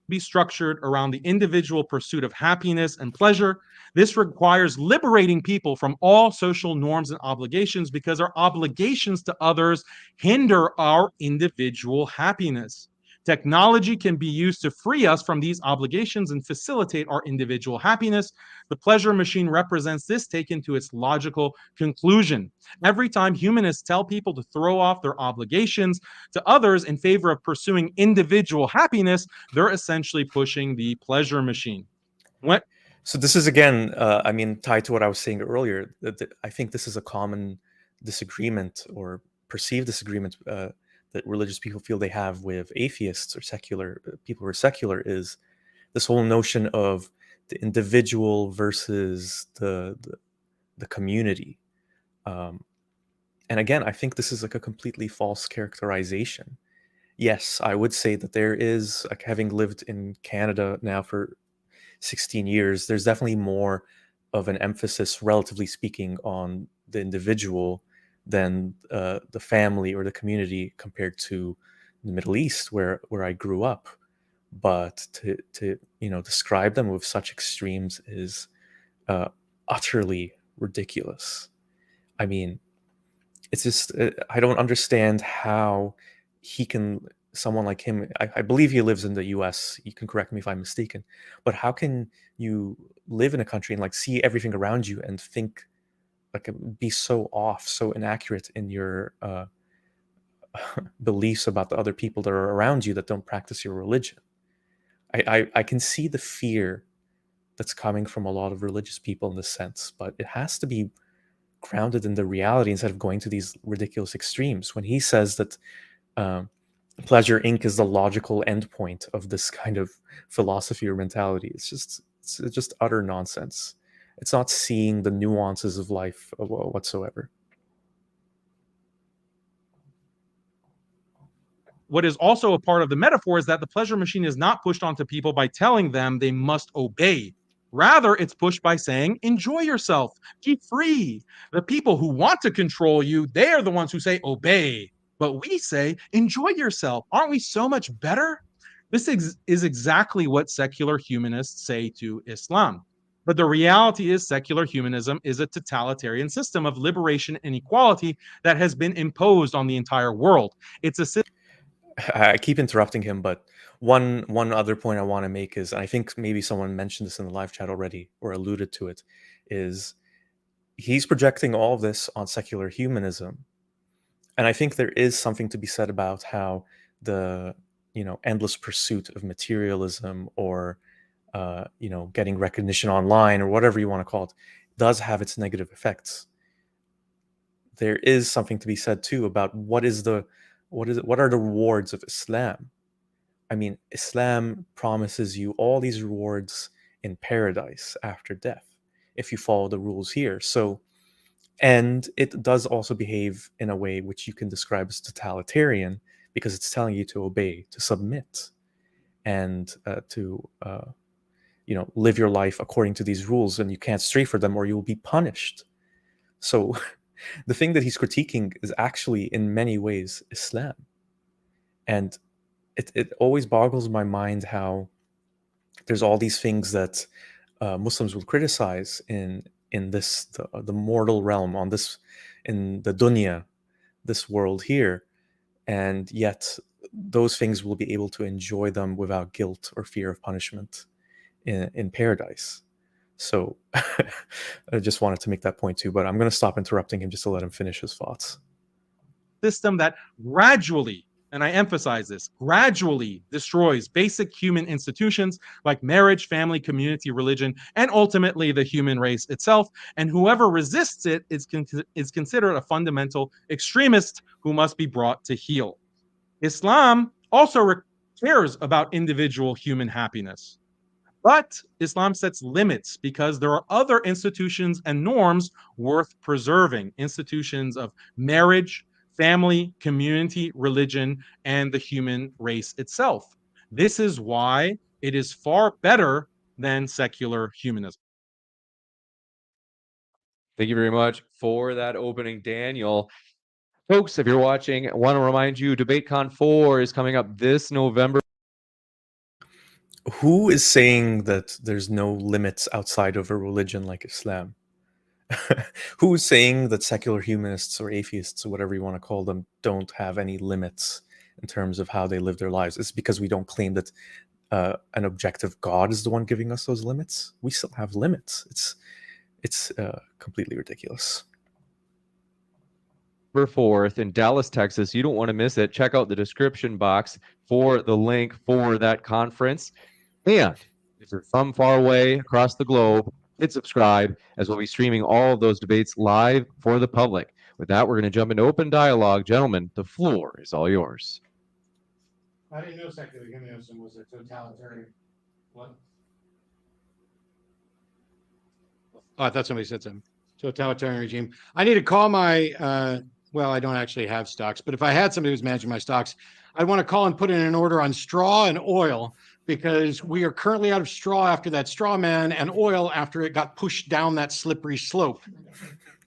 S4: Be structured around the individual pursuit of happiness and pleasure. This requires liberating people from all social norms and obligations, because our obligations to others hinder our individual happiness. Technology can be used to free us from these obligations and facilitate our individual happiness. The pleasure machine represents this taken to its logical conclusion. Every time humanists tell people to throw off their obligations to others in favor of pursuing individual happiness, they're essentially pushing the pleasure machine.
S1: So this is, again, tied to what I was saying earlier. That I think this is a common disagreement, or perceived disagreement, that religious people feel they have with atheists or secular people who are secular, is this whole notion of the individual versus the community. And again, I think this is like a completely false characterization. Yes, I would say that there is, like, having lived in Canada now for 16 years, there's definitely more of an emphasis, relatively speaking, on the individual than the family or the community, compared to the Middle East, where I grew up. But to describe them with such extremes is utterly ridiculous. I mean, it's just I don't understand how someone like him, I believe he lives in the US, you can correct me if I'm mistaken, but how can you live in a country and see everything around you and think, be so off, so inaccurate in your beliefs about the other people that are around you that don't practice your religion? I can see the fear that's coming from a lot of religious people in this sense, but it has to be grounded in the reality instead of going to these ridiculous extremes. When he says that Pleasure Inc. is the logical endpoint of this kind of philosophy or mentality, it's just utter nonsense. It's not seeing the nuances of life whatsoever.
S4: What is also a part of the metaphor is that the pleasure machine is not pushed onto people by telling them they must obey. Rather, it's pushed by saying, enjoy yourself, be free. The people who want to control you, they are the ones who say, obey. But we say, enjoy yourself. Aren't we so much better? This is exactly what secular humanists say to Islam. But the reality is, secular humanism is a totalitarian system of liberation and equality that has been imposed on the entire world. It's a system.
S1: I keep interrupting him, but one other point I want to make is, and I think maybe someone mentioned this in the live chat already or alluded to it, is he's projecting all of this on secular humanism. And I think there is something to be said about how the endless pursuit of materialism, or getting recognition online, or whatever you want to call it, does have its negative effects. There is something to be said too about what is the what is it? What are the rewards of Islam? I mean, Islam promises you all these rewards in paradise after death if you follow the rules here. So, and it does also behave in a way which you can describe as totalitarian, because it's telling you to obey, to submit, and to live your life according to these rules, and you can't stray from them or you will be punished. So the thing that he's critiquing is actually in many ways Islam. And it always boggles my mind how there's all these things that Muslims will criticize in this the mortal realm, on this, in the dunya, this world here, and yet those things will be able to enjoy them without guilt or fear of punishment in paradise. So I just wanted to make that point too, but I'm going to stop interrupting him just to let him finish his thoughts.
S4: System that gradually, and I emphasize this, gradually destroys basic human institutions like marriage, family, community, religion, and ultimately the human race itself. And whoever resists it is considered a fundamental extremist who must be brought to heel. Islam also cares about individual human happiness. But Islam sets limits because there are other institutions and norms worth preserving. Institutions of marriage, family, community, religion, and the human race itself. This is why it is far better than secular humanism.
S2: Thank you very much for that opening, Daniel. Folks, if you're watching, I want to remind you, DebateCon 4 is coming up this November.
S1: Who is saying that there's no limits outside of a religion like Islam? Who is saying that secular humanists or atheists or whatever you want to call them don't have any limits in terms of how they live their lives? It's because we don't claim that an objective God is the one giving us those limits. We still have limits. It's completely ridiculous.
S2: November 4th in Dallas, Texas. You don't want to miss it. Check out the description box for the link for that conference. And if you're from far away across the globe, hit subscribe, as we'll be streaming all of those debates live for the public. With that, we're going to jump into open dialogue. Gentlemen, the floor is all yours.
S3: I didn't know secular humanism was a totalitarian. What? Oh, I thought somebody said something. Totalitarian regime. I need to call my, well, I don't actually have stocks, but if I had somebody who's managing my stocks, I'd want to call and put in an order on straw and oil, because we are currently out of straw after that straw man and oil after it got pushed down that slippery slope.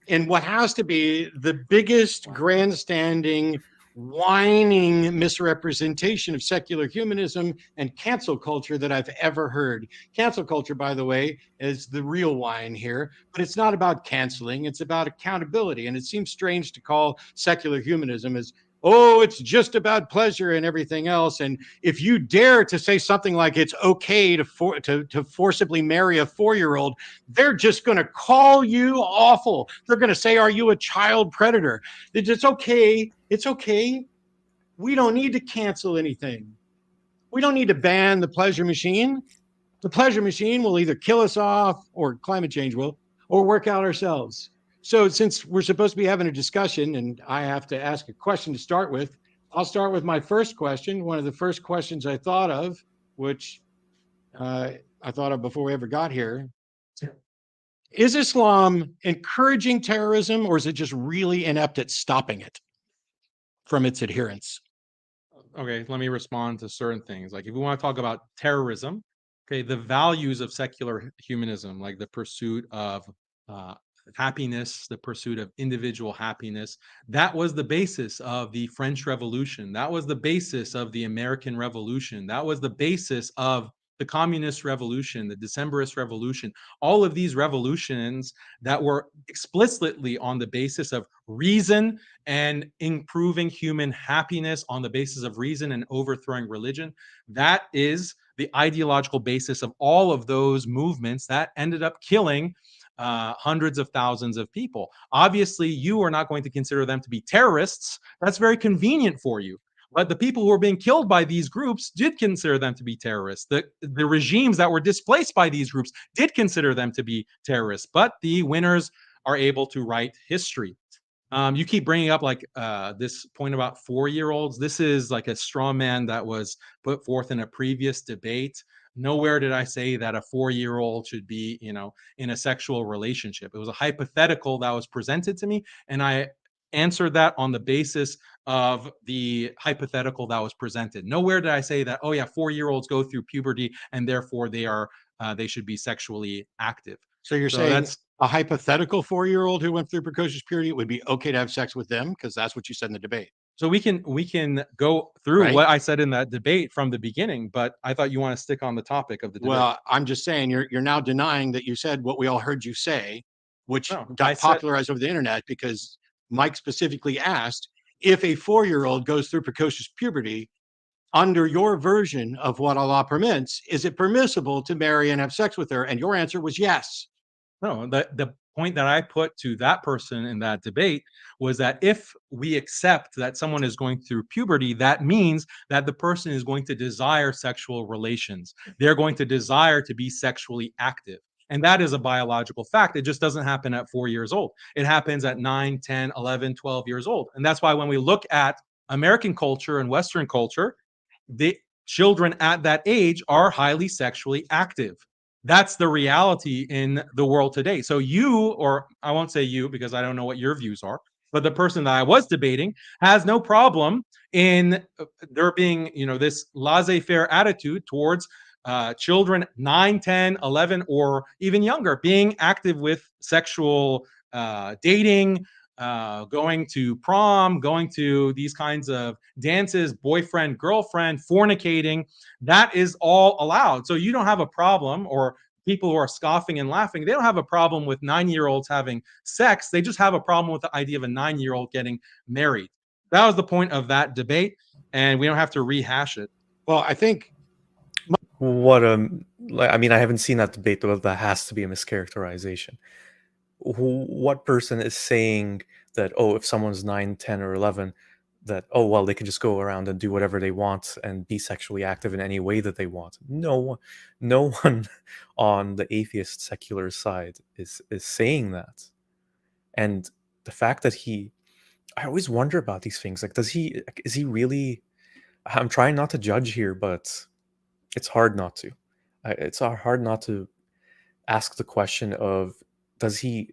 S3: And what has to be the biggest grandstanding, whining misrepresentation of secular humanism and cancel culture that I've ever heard. Cancel culture, by the way, is the real wine here, but it's not about canceling, it's about accountability. And it seems strange to call secular humanism as, oh, it's just about pleasure and everything else. And if you dare to say something like it's okay to forcibly marry a 4-year-old, they're just going to call you awful. They're going to say, are you a child predator? It's okay. It's okay. We don't need to cancel anything. We don't need to ban the pleasure machine. The pleasure machine will either kill us off, or climate change will, or work out ourselves. So since we're supposed to be having a discussion and I have to ask a question to start with, I'll start with my first question. One of the first questions I thought of, which I thought of before we ever got here. Is Islam encouraging terrorism, or is it just really inept at stopping it from its adherents?
S4: Okay, let me respond to certain things. Like if we want to talk about terrorism, okay, the values of secular humanism, like the pursuit of happiness, the pursuit of individual happiness, that was the basis of the French Revolution. That was the basis of the American Revolution. That was the basis of the Communist Revolution, the Decembrist Revolution, all of these revolutions that were explicitly on the basis of reason and improving human happiness on the basis of reason and overthrowing religion. That is the ideological basis of all of those movements that ended up killing hundreds of thousands of people. Obviously, you are not going to consider them to be terrorists. That's very convenient for you. But the people who were being killed by these groups did consider them to be terrorists. The regimes that were displaced by these groups did consider them to be terrorists. But the winners are able to write history. You keep bringing up like this point about 4-year-olds. This is like a straw man that was put forth in a previous debate. Nowhere did I say that a 4-year-old should be, in a sexual relationship. It was a hypothetical that was presented to me, and I answered that on the basis of the hypothetical that was presented. Nowhere did I say that, oh yeah, 4-year-olds go through puberty and therefore they should be sexually active.
S3: So you're saying a hypothetical 4-year-old who went through precocious puberty, it would be okay to have sex with them because that's what you said in the debate.
S4: So we can go through what I said in that debate from the beginning, but I thought you want to stick on the topic of the debate.
S3: Well, I'm just saying you're now denying that you said what we all heard you say, which got popularized over the internet because Mike specifically asked if a 4-year-old goes through precocious puberty, under your version of what Allah permits, is it permissible to marry and have sex with her? And your answer was yes.
S4: No, the point that I put to that person in that debate was that if we accept that someone is going through puberty, that means that the person is going to desire sexual relations. They're going to desire to be sexually active. And that is a biological fact. It just doesn't happen at 4 years old. It happens at 9, 10, 11, 12 years old. And that's why when we look at American culture and Western culture, the children at that age are highly sexually active. That's the reality in the world today. So you, or I won't say you because I don't know what your views are, but the person that I was debating has no problem in there being, this laissez-faire attitude towards children 9, 10, 11, or even younger being active with sexual dating, going to prom, going to these kinds of dances, boyfriend, girlfriend, fornicating. That is all allowed. So you don't have a problem, or people who are scoffing and laughing, they don't have a problem with 9-year-olds having sex. They just have a problem with the idea of a 9-year-old getting married. That was the point of that debate, and we don't have to rehash it.
S3: Well, I think
S1: I haven't seen that debate, but that has to be a mischaracterization. What person is saying that, if someone's 9, 10, or 11, that, they can just go around and do whatever they want and be sexually active in any way that they want? No one on the atheist secular side is saying that. And the fact that I always wonder about these things. Like, is he really, I'm trying not to judge here, but it's hard not to. It's hard not to ask the question of, is he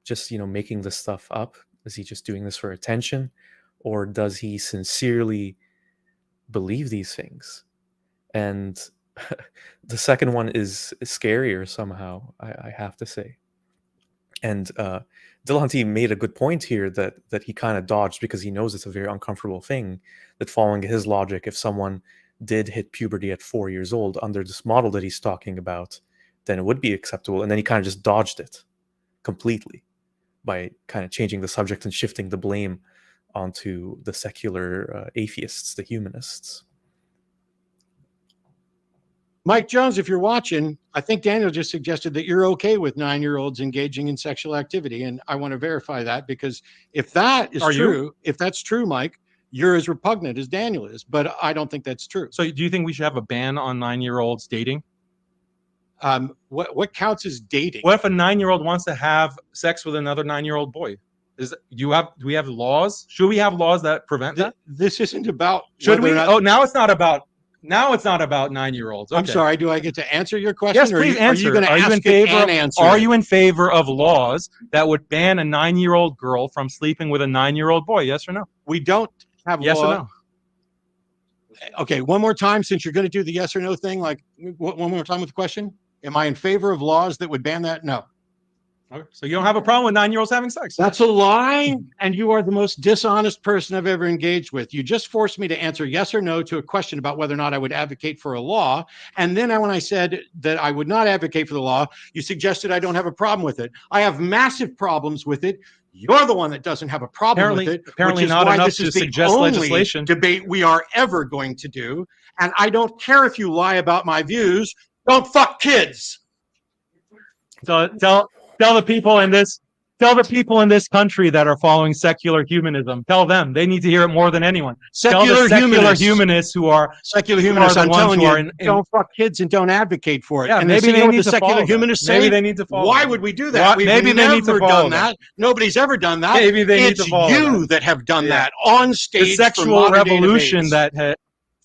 S1: just, making this stuff up? Is he just doing this for attention? Or does he sincerely believe these things? And the second one is scarier somehow, I have to say. And Dillahunty made a good point here that he kind of dodged, because he knows it's a very uncomfortable thing, that following his logic, if someone did hit puberty at 4 years old under this model that he's talking about, then it would be acceptable. And then he kind of just dodged it completely by kind of changing the subject and shifting the blame onto the secular atheists, the humanists.
S3: Mike Jones, if you're watching, I think Daniel just suggested that you're okay with 9-year-olds engaging in sexual activity. And I want to verify that, because if that is true, if that's true, Mike, you're as repugnant as Daniel is, but I don't think that's true.
S4: So do you think we should have a ban on 9-year-olds dating?
S3: What counts as dating?
S4: What if a 9-year-old wants to have sex with another 9-year-old boy? Do we have laws? Should we have laws that prevent that?
S3: This isn't about.
S4: Should we? Now it's not about 9-year-olds. Okay.
S3: I'm sorry. Do I get to answer your question?
S4: Yes, please answer.
S3: Are you
S4: in favor of laws that would ban a 9-year-old girl from sleeping with a 9-year-old boy? Yes or no?
S3: We don't have
S4: yes or no.
S3: Okay, one more time, since you're going to do the yes or no thing. Like, one more time with the question. Am I in favor of laws that would ban that? No.
S4: Okay. So you don't have a problem with 9-year-olds having sex?
S3: That's a lie, and you are the most dishonest person I've ever engaged with. You just forced me to answer yes or no to a question about whether or not I would advocate for a law. And then when I said that I would not advocate for the law, you suggested I don't have a problem with it. I have massive problems with it. You're the one that doesn't have a problem with it.
S4: Apparently not enough to suggest legislation.
S3: Debate we are ever going to do. And I don't care if you lie about my views. Don't fuck kids.
S4: So tell the people in this Tell the people in this country that are following secular humanism. Tell them they need to hear it more than anyone. Tell the secular humanists who are
S3: secular humanists. I'm telling you,
S4: in,
S3: don't fuck kids and don't advocate for it.
S4: Yeah,
S3: and
S4: maybe
S3: you
S4: they
S3: know what
S4: need
S3: the
S4: to
S3: secular
S4: follow
S3: humanists
S4: that.
S3: say?
S4: Maybe they need to follow.
S3: Why
S4: that.
S3: would we do that? We've
S4: maybe they need to
S3: never
S4: follow
S3: done that. Nobody's ever done that.
S4: Maybe they need
S3: it's
S4: to follow
S3: you that have done that on stage.
S4: The sexual revolution that had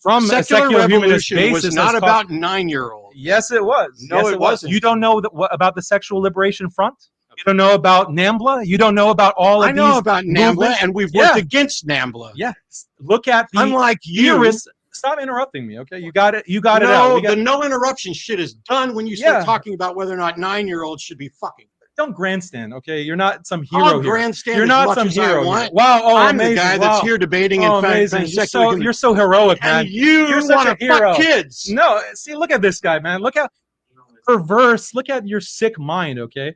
S4: from a secular humanist basis
S3: was not about 9-year-olds.
S4: Yes, it was.
S3: No,
S4: yes,
S3: it wasn't.
S4: You don't know about the Sexual Liberation Front? You don't know about NAMBLA? You don't know about all of these
S3: I know about NAMBLA,
S4: movements?
S3: and we've worked against NAMBLA.
S4: Yes. Look at the
S3: Unlike
S4: theorists. Stop interrupting me, okay? You got it. You got it
S3: No,
S4: out.
S3: the no interruption shit is done when you start talking about whether or not 9-year-olds should be fucking.
S4: Don't grandstand, okay? You're not some hero
S3: I'll
S4: here.
S3: grandstand
S4: You're
S3: as
S4: not
S3: much
S4: some
S3: as
S4: hero
S3: I want.
S4: here. Wow, oh,
S3: I'm
S4: amazing.
S3: the guy that's here debating
S4: oh,
S3: and
S4: amazing.
S3: secular
S4: You're so heroic, man.
S3: And you want to fuck kids.
S4: No, see, look at this guy, man. Look how perverse. Look at your sick mind, okay?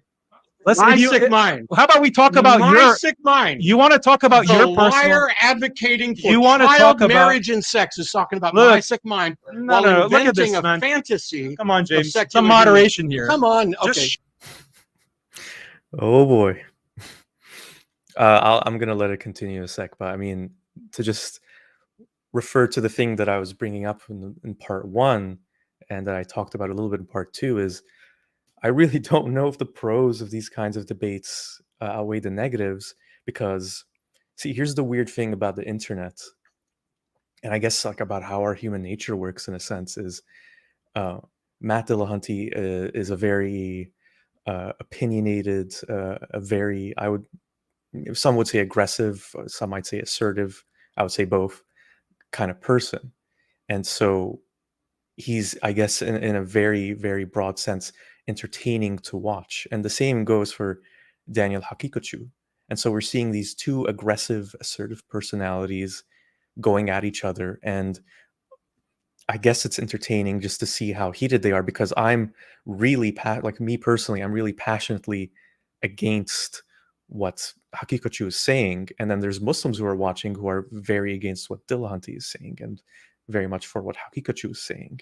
S3: Sick mind.
S4: How about we talk about your
S3: sick mind?
S4: You want to talk about your personal
S3: liar advocating for
S4: you want to
S3: child
S4: talk
S3: marriage and sex is talking about
S4: Look,
S3: my sick mind
S4: no,
S3: while
S4: no,
S3: inventing
S4: look at this,
S3: a
S4: man.
S3: fantasy.
S4: Come on, James.
S3: Some
S4: Some moderation here.
S3: Come on. Okay.
S1: Oh boy. I'm gonna let it continue a sec, but I mean, to just refer to the thing that I was bringing up in part one, and that I talked about a little bit in part two, is I really don't know if the pros of these kinds of debates outweigh the negatives, because, see, here's the weird thing about the internet, and I guess like about how our human nature works in a sense, is Matt Dillahunty is a very opinionated, a very, some would say aggressive, some might say assertive, I would say both, kind of person. And so he's, I guess, in a very, very broad sense, entertaining to watch. And the same goes for Daniel Haqiqatjou. And so we're seeing these two aggressive, assertive personalities going at each other. And I guess it's entertaining just to see how heated they are, because I'm really, like me personally, I'm really passionately against what Haqiqatjou is saying. And then there's Muslims who are watching who are very against what Dillahunty is saying and very much for what Haqiqatjou is saying.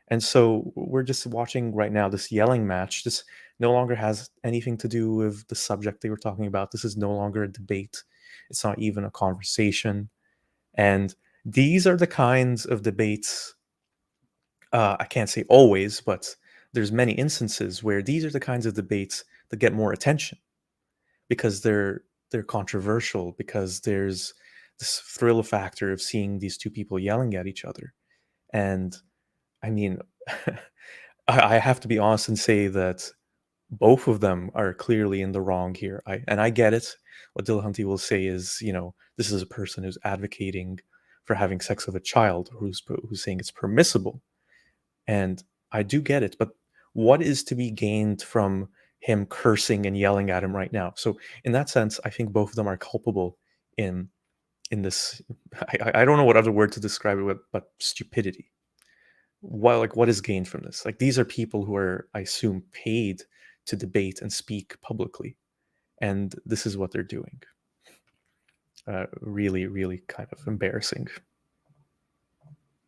S1: And so we're just watching right now this yelling match. This no longer has anything to do with the subject they were talking about. This is no longer a debate. It's not even a conversation. And these are the kinds of debates, I can't say always, but there's many instances where these are the kinds of debates that get more attention because they're controversial, because there's this thrill factor of seeing these two people yelling at each other. And I mean, I have to be honest and say that both of them are clearly in the wrong here. I get it. What Dillahunty will say is, this is a person who's advocating for having sex with a child, who's saying it's permissible. And I do get it, but what is to be gained from him cursing and yelling at him right now? So in that sense, I think both of them are culpable in this. I don't know what other word to describe it with, but stupidity. What is gained from this? Like, these are people who are, I assume, paid to debate and speak publicly, and this is what they're doing. Really, really kind of embarrassing.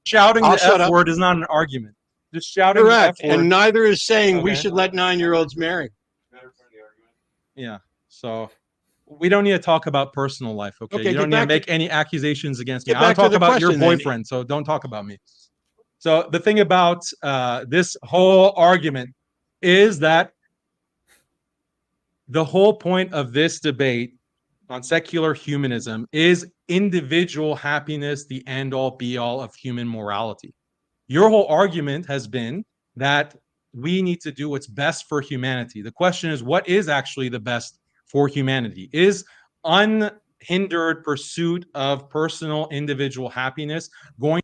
S4: Shouting the F word is not an argument. Just shouting the F word.
S3: And neither is saying we should let 9-year-olds marry.
S4: Yeah. So we don't need to talk about personal life, okay? You don't need to make any accusations against me. I don't talk about your boyfriend, so don't talk about me. So the thing about this whole argument is that the whole point of this debate on secular humanism is individual happiness, the end-all, be-all of human morality. Your whole argument has been that we need to do what's best for humanity. The question is, what is actually the best for humanity? Is unhindered pursuit of personal individual happiness going?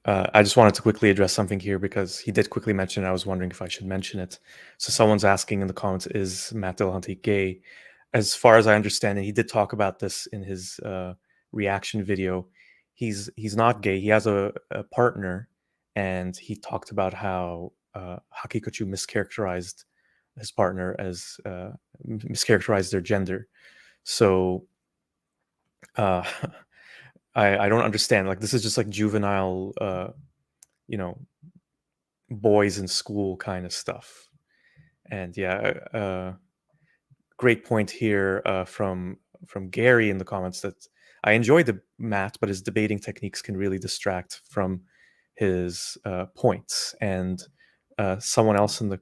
S1: I just wanted to quickly address something here because he did quickly mention it. I was wondering if I should mention it. So someone's asking in the comments, is Matt Dillahunty gay? As far as I understand it, he did talk about this in his reaction video. He's not gay. He has a partner, and he talked about how Haqiqatjou mischaracterized his partner as mischaracterized their gender. So I don't understand. Like, this is just like juvenile, boys in school kind of stuff. And yeah, great point here from Gary in the comments that I enjoy the Matt, but his debating techniques can really distract from his points. And someone else in the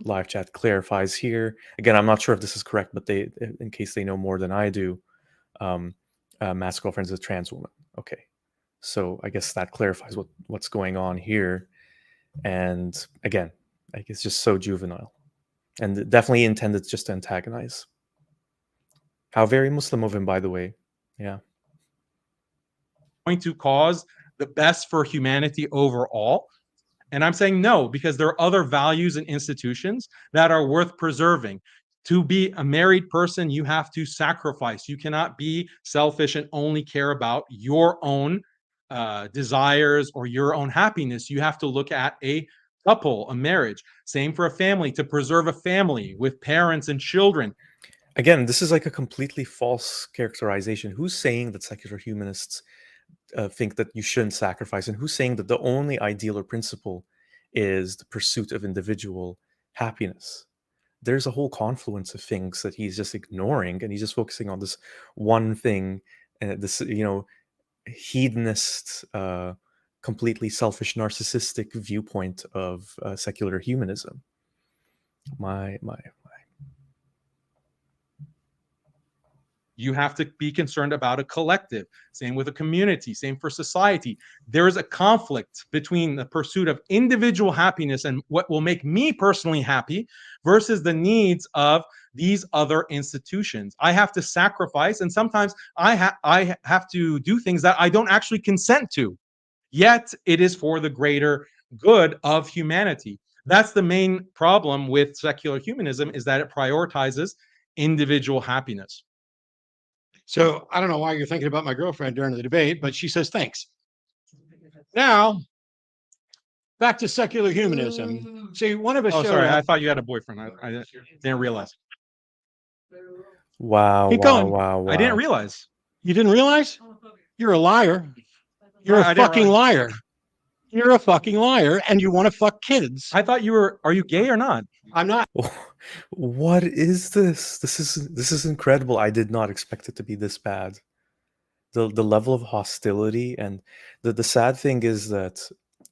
S1: live chat clarifies here. Again, I'm not sure if this is correct, but they, in case they know more than I do, Matt's girlfriend is a trans woman. Okay, so I guess that clarifies what's going on here. And again, like, it's just so juvenile, and definitely intended just to antagonize. How very Muslim of him, by the way. Yeah.
S4: Going to cause the best for humanity overall? And I'm saying no, because there are other values and institutions that are worth preserving. To be a married person, you have to sacrifice. You cannot be selfish and only care about your own desires or your own happiness. You have to look at a couple, a marriage. Same for a family, to preserve a family with parents and children.
S1: Again, this is like a completely false characterization. Who's saying that secular humanists think that you shouldn't sacrifice, and who's saying that the only ideal or principle is the pursuit of individual happiness? There's a whole confluence of things that he's just ignoring, and he's just focusing on this one thing, this hedonist, completely selfish, narcissistic viewpoint of secular humanism. My.
S4: You have to be concerned about a collective. Same with a community, same for society. There is a conflict between the pursuit of individual happiness and what will make me personally happy versus the needs of these other institutions. I have to sacrifice, and sometimes I have to do things that I don't actually consent to, yet it is for the greater good of humanity. That's the main problem with secular humanism, is that it prioritizes individual happiness.
S3: So I don't know why you're thinking about my girlfriend during the debate, but she says thanks. Now, back to secular humanism. See, one of us
S4: Oh,
S3: showed
S4: sorry,
S3: up.
S4: I thought you had a boyfriend. I didn't realize.
S1: Wow,
S3: Keep
S1: wow,
S3: going.
S1: wow, wow.
S4: I didn't realize.
S3: You didn't realize? You're a liar. You're
S4: I
S3: a
S4: didn't
S3: fucking liar. You're a fucking liar, and you want to fuck kids.
S4: I thought you were. Are you gay or not?
S3: I'm not.
S1: What is this? This is incredible. I did not expect it to be this bad. The level of hostility, and the sad thing is that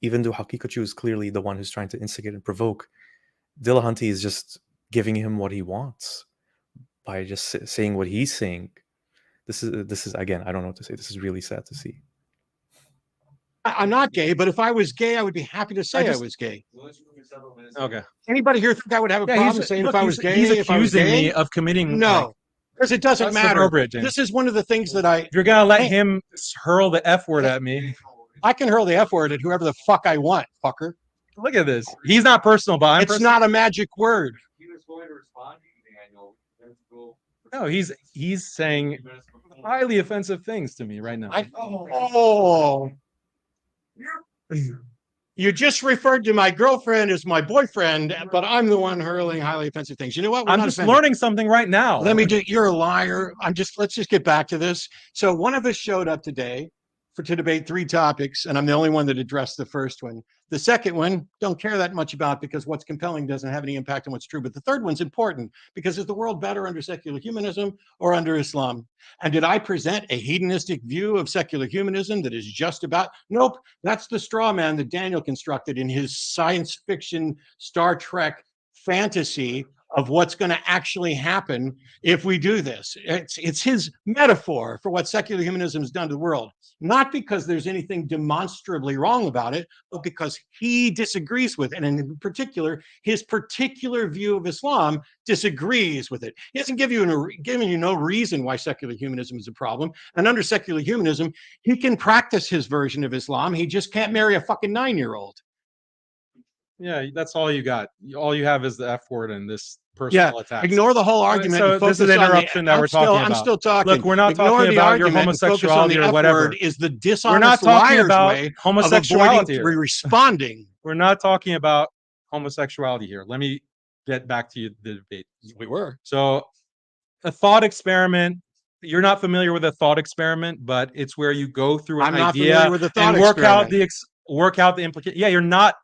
S1: even though Haqiqatjou is clearly the one who's trying to instigate and provoke, Dillahunty is just giving him what he wants by just saying what he's saying. This is again, I don't know what to say. This is really sad to see.
S3: I'm not gay, but if I was gay, I would be happy to say I was gay.
S4: Okay.
S3: Anybody here think I would have a problem saying if I was gay?
S4: He's
S3: if I was
S4: accusing
S3: gay?
S4: me of committing.
S3: No, because it doesn't
S4: that's
S3: matter.
S4: appropriate, James.
S3: This is one of the things that
S4: If you're gonna let him hurl the F word at me,
S3: I can hurl the F word at whoever the fuck I want, fucker.
S4: look at this. He's not personal, but I'm
S3: It's not a magic word.
S2: He was going to respond to you, Daniel.
S4: No, he's saying highly offensive things to me right now.
S3: You just referred to my girlfriend as my boyfriend, but I'm the one hurling highly offensive things. You know what?
S4: I'm just learning something right now.
S3: You're a liar. Let's just get back to this. So one of us showed up today to debate 3 topics, and I'm the only one that addressed the first one. The second one, don't care that much about, because what's compelling doesn't have any impact on what's true. But the third one's important, because is the world better under secular humanism or under Islam? And did I present a hedonistic view of secular humanism that is just about? Nope, that's the straw man that Daniel constructed in his science fiction Star Trek fantasy of what's going to actually happen if we do this. It's his metaphor for what secular humanism has done to the world, not because there's anything demonstrably wrong about it, but because he disagrees with it. And in particular, his particular view of Islam disagrees with it. He hasn't given you no reason why secular humanism is a problem. And under secular humanism, he can practice his version of Islam. He just can't marry a fucking 9-year-old.
S4: Yeah, that's all you got. All you have is the F word and this personal attack.
S3: Ignore the whole argument.
S4: So this is an interruption that we're talking about.
S3: I'm still talking.
S4: Look, we're not talking about your homosexuality or whatever.
S3: Is the dishonest
S4: we're not talking about
S3: way
S4: homosexuality
S3: of responding.
S4: We're not talking about homosexuality here. Let me get back to the debate.
S3: We were.
S4: So a thought experiment. You're not familiar with a thought experiment, but it's where you go through an idea
S3: with
S4: and work out the implication. Yeah, you're not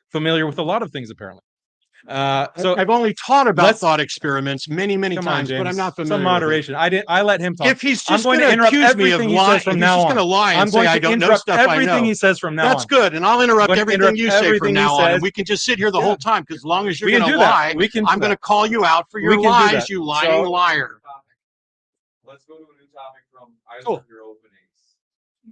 S4: familiar with a lot of things, apparently. So
S3: I've only taught about
S4: let's-
S3: thought experiments many, many
S4: come on,
S3: times,
S4: James.
S3: but I'm not familiar
S4: Some
S3: with it.
S4: moderation. I let him talk.
S3: If he's
S4: I'm
S3: just
S4: going
S3: going
S4: to
S3: to
S4: interrupt
S3: accuse me of
S4: everything he
S3: lying,
S4: says from
S3: if he's
S4: now
S3: just
S4: on.
S3: going to lie and
S4: I'm
S3: say
S4: going
S3: I
S4: to
S3: don't know
S4: interrupt
S3: stuff I
S4: everything
S3: know,
S4: he says from now
S3: that's
S4: on.
S3: good. And I'll
S4: I'm
S3: interrupt
S4: going to
S3: everything
S4: interrupt
S3: you say from
S4: everything he
S3: now on, and
S4: says.
S3: we can just sit here the
S4: Yeah.
S3: whole time, because as long as you're
S4: We
S3: going
S4: can
S3: to
S4: do that.
S3: lie,
S4: We can do
S3: I'm going to
S4: that.
S3: call you out for your
S4: We can do
S3: lies,
S4: that.
S3: you lying liar.
S2: Let's go to a new topic from either
S3: Cool.
S2: of your openings.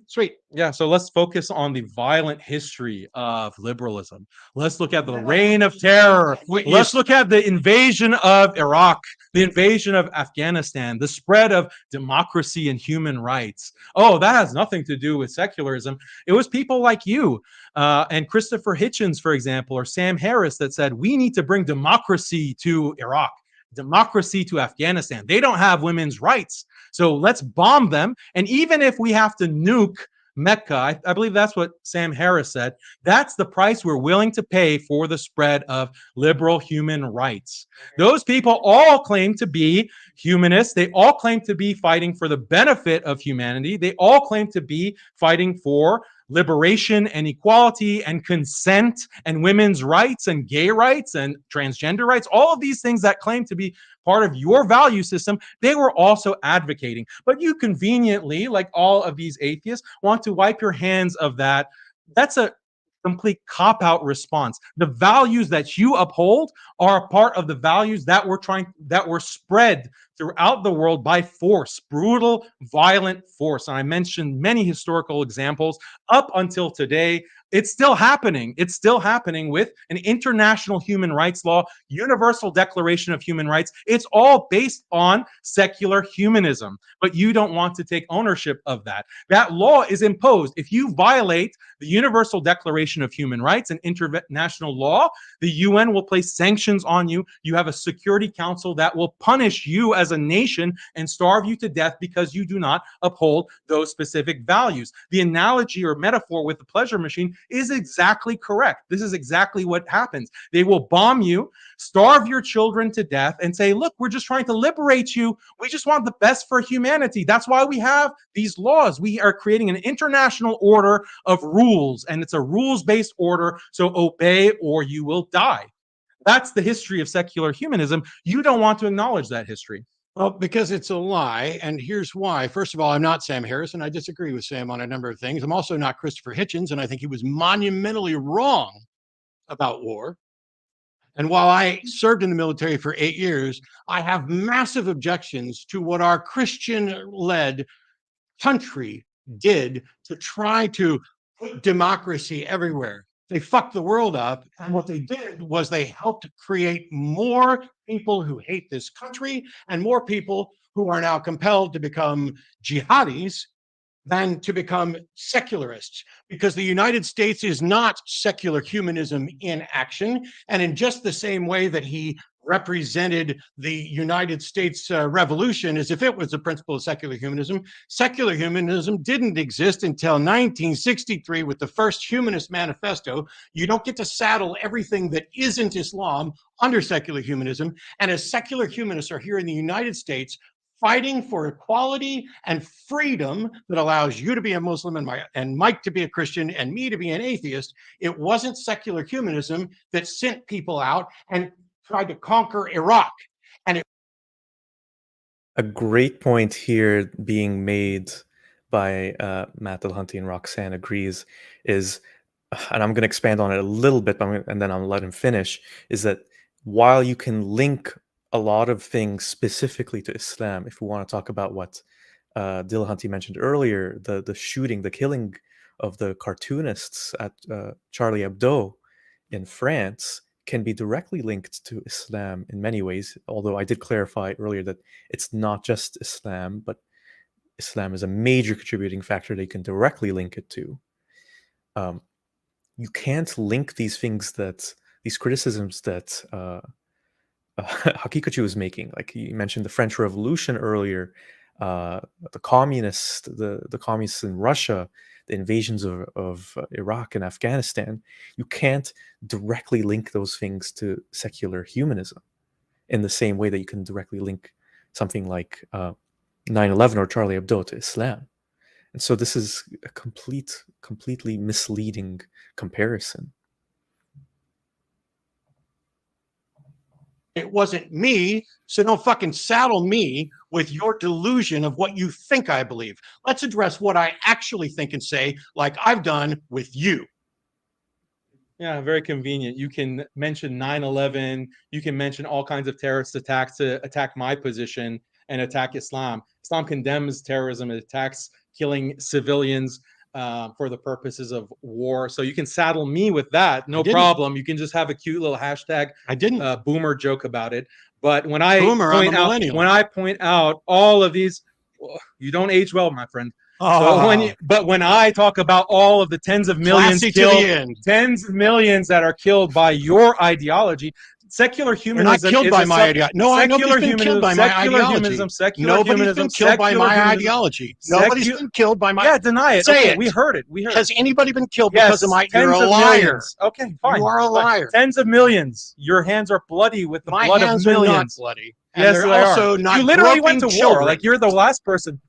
S3: Sweet.
S4: Yeah, so let's focus on the violent history of liberalism. Let's look at the reign of terror. Let's look at the invasion of Iraq, the invasion of Afghanistan, the spread of democracy and human rights. Oh, that has nothing to do with secularism. It was people like you and Christopher Hitchens, for example, or Sam Harris that said, we need to bring democracy to Iraq, democracy to Afghanistan. They don't have women's rights. So let's bomb them. And even if we have to nuke Mecca, I believe that's what Sam Harris said, that's the price we're willing to pay for the spread of liberal human rights. Those people all claim to be humanists. They all claim to be fighting for the benefit of humanity. They all claim to be fighting for liberation and equality and consent and women's rights and gay rights and transgender rights, all of these things that claim to be part of your value system, they were also advocating. But you conveniently, like all of these atheists, want to wipe your hands of that. That's a complete cop-out response. The values that you uphold are a part of the values that were spread throughout the world by force, brutal, violent force. And I mentioned many historical examples up until today. It's still happening. It's still happening with an international human rights law, Universal Declaration of Human Rights. It's all based on secular humanism, but you don't want to take ownership of that. That law is imposed. If you violate the Universal Declaration of Human Rights and international law, the UN will place sanctions on you. You have a Security Council that will punish you as a nation and starve you to death because you do not uphold those specific values. The analogy or metaphor with the pleasure machine is exactly correct. This is exactly what happens. They will bomb you, starve your children to death, and say, look, we're just trying to liberate you. We just want the best for humanity. That's why we have these laws. We are creating an international order of rules, and it's a rules-based order, so obey or you will die. That's the history of secular humanism. You don't want to acknowledge that history.
S3: Well, because it's a lie, and here's why. First of all, I'm not Sam Harris, and I disagree with Sam on a number of things. I'm also not Christopher Hitchens, and I think he was monumentally wrong about war. And while I served in the military for 8 years, I have massive objections to what our Christian-led country did to try to put democracy everywhere. They fucked the world up. And what they did was they helped create more people who hate this country and more people who are now compelled to become jihadis than to become secularists, because the United States is not secular humanism in action. And in just the same way that he represented the United States Revolution as if it was the principle of secular humanism didn't exist until 1963 with the first Humanist Manifesto. You don't get to saddle everything that isn't Islam under secular humanism. And as secular humanists are here in the United States, fighting for equality and freedom that allows you to be a Muslim and Mike to be a Christian and me to be an atheist. It wasn't secular humanism that sent people out and tried to conquer Iraq. And
S1: A great point here being made by Matt Dillahunty and Roxanne agrees is, and I'm going to expand on it a little bit, and then I'll let him finish, is that while you can link a lot of things specifically to Islam, if we want to talk about what Dillahunty mentioned earlier, the shooting, the killing of the cartoonists at Charlie Hebdo in France, can be directly linked to Islam in many ways, although I did clarify earlier that it's not just Islam, but Islam is a major contributing factor they can directly link it to. You can't link these things these criticisms that Haqiqatjou is making. Like you mentioned the French Revolution earlier, the communists in Russia, the invasions of Iraq and Afghanistan. You can't directly link those things to secular humanism in the same way that you can directly link something like 9/11 or Charlie Hebdo to Islam. And so this is a completely misleading comparison.
S3: It wasn't me, so don't fucking saddle me with your delusion of what you think I believe. Let's address what I actually think and say, like I've done with you.
S4: Yeah, very convenient. You can mention 9/11. You can mention all kinds of terrorist attacks to attack my position and attack Islam. Islam condemns terrorism. It attacks killing civilians for the purposes of war. So you can saddle me with that, no problem. You can just have a cute little hashtag boomer joke about it. But when I point out all of these, you don't age well, my friend. But when I talk about all of the tens of millions killed, tens of millions that are killed by your ideology, secular humanism
S3: not killed by my ideology. No, nobody's been killed by my ideology. Nobody's been killed by my ideology. Nobody's been killed by my.
S4: Yeah, deny it.
S3: Say
S4: okay,
S3: it.
S4: We heard it. We heard.
S3: Has anybody been killed because of my? You're a liar.
S4: Okay, fine.
S3: You are a liar.
S4: Tens of millions. Your hands are bloody with the blood of millions.
S3: My hands are not bloody. And
S4: yes,
S3: they're also not.
S4: You literally went to
S3: children.
S4: war. Like you're the last person.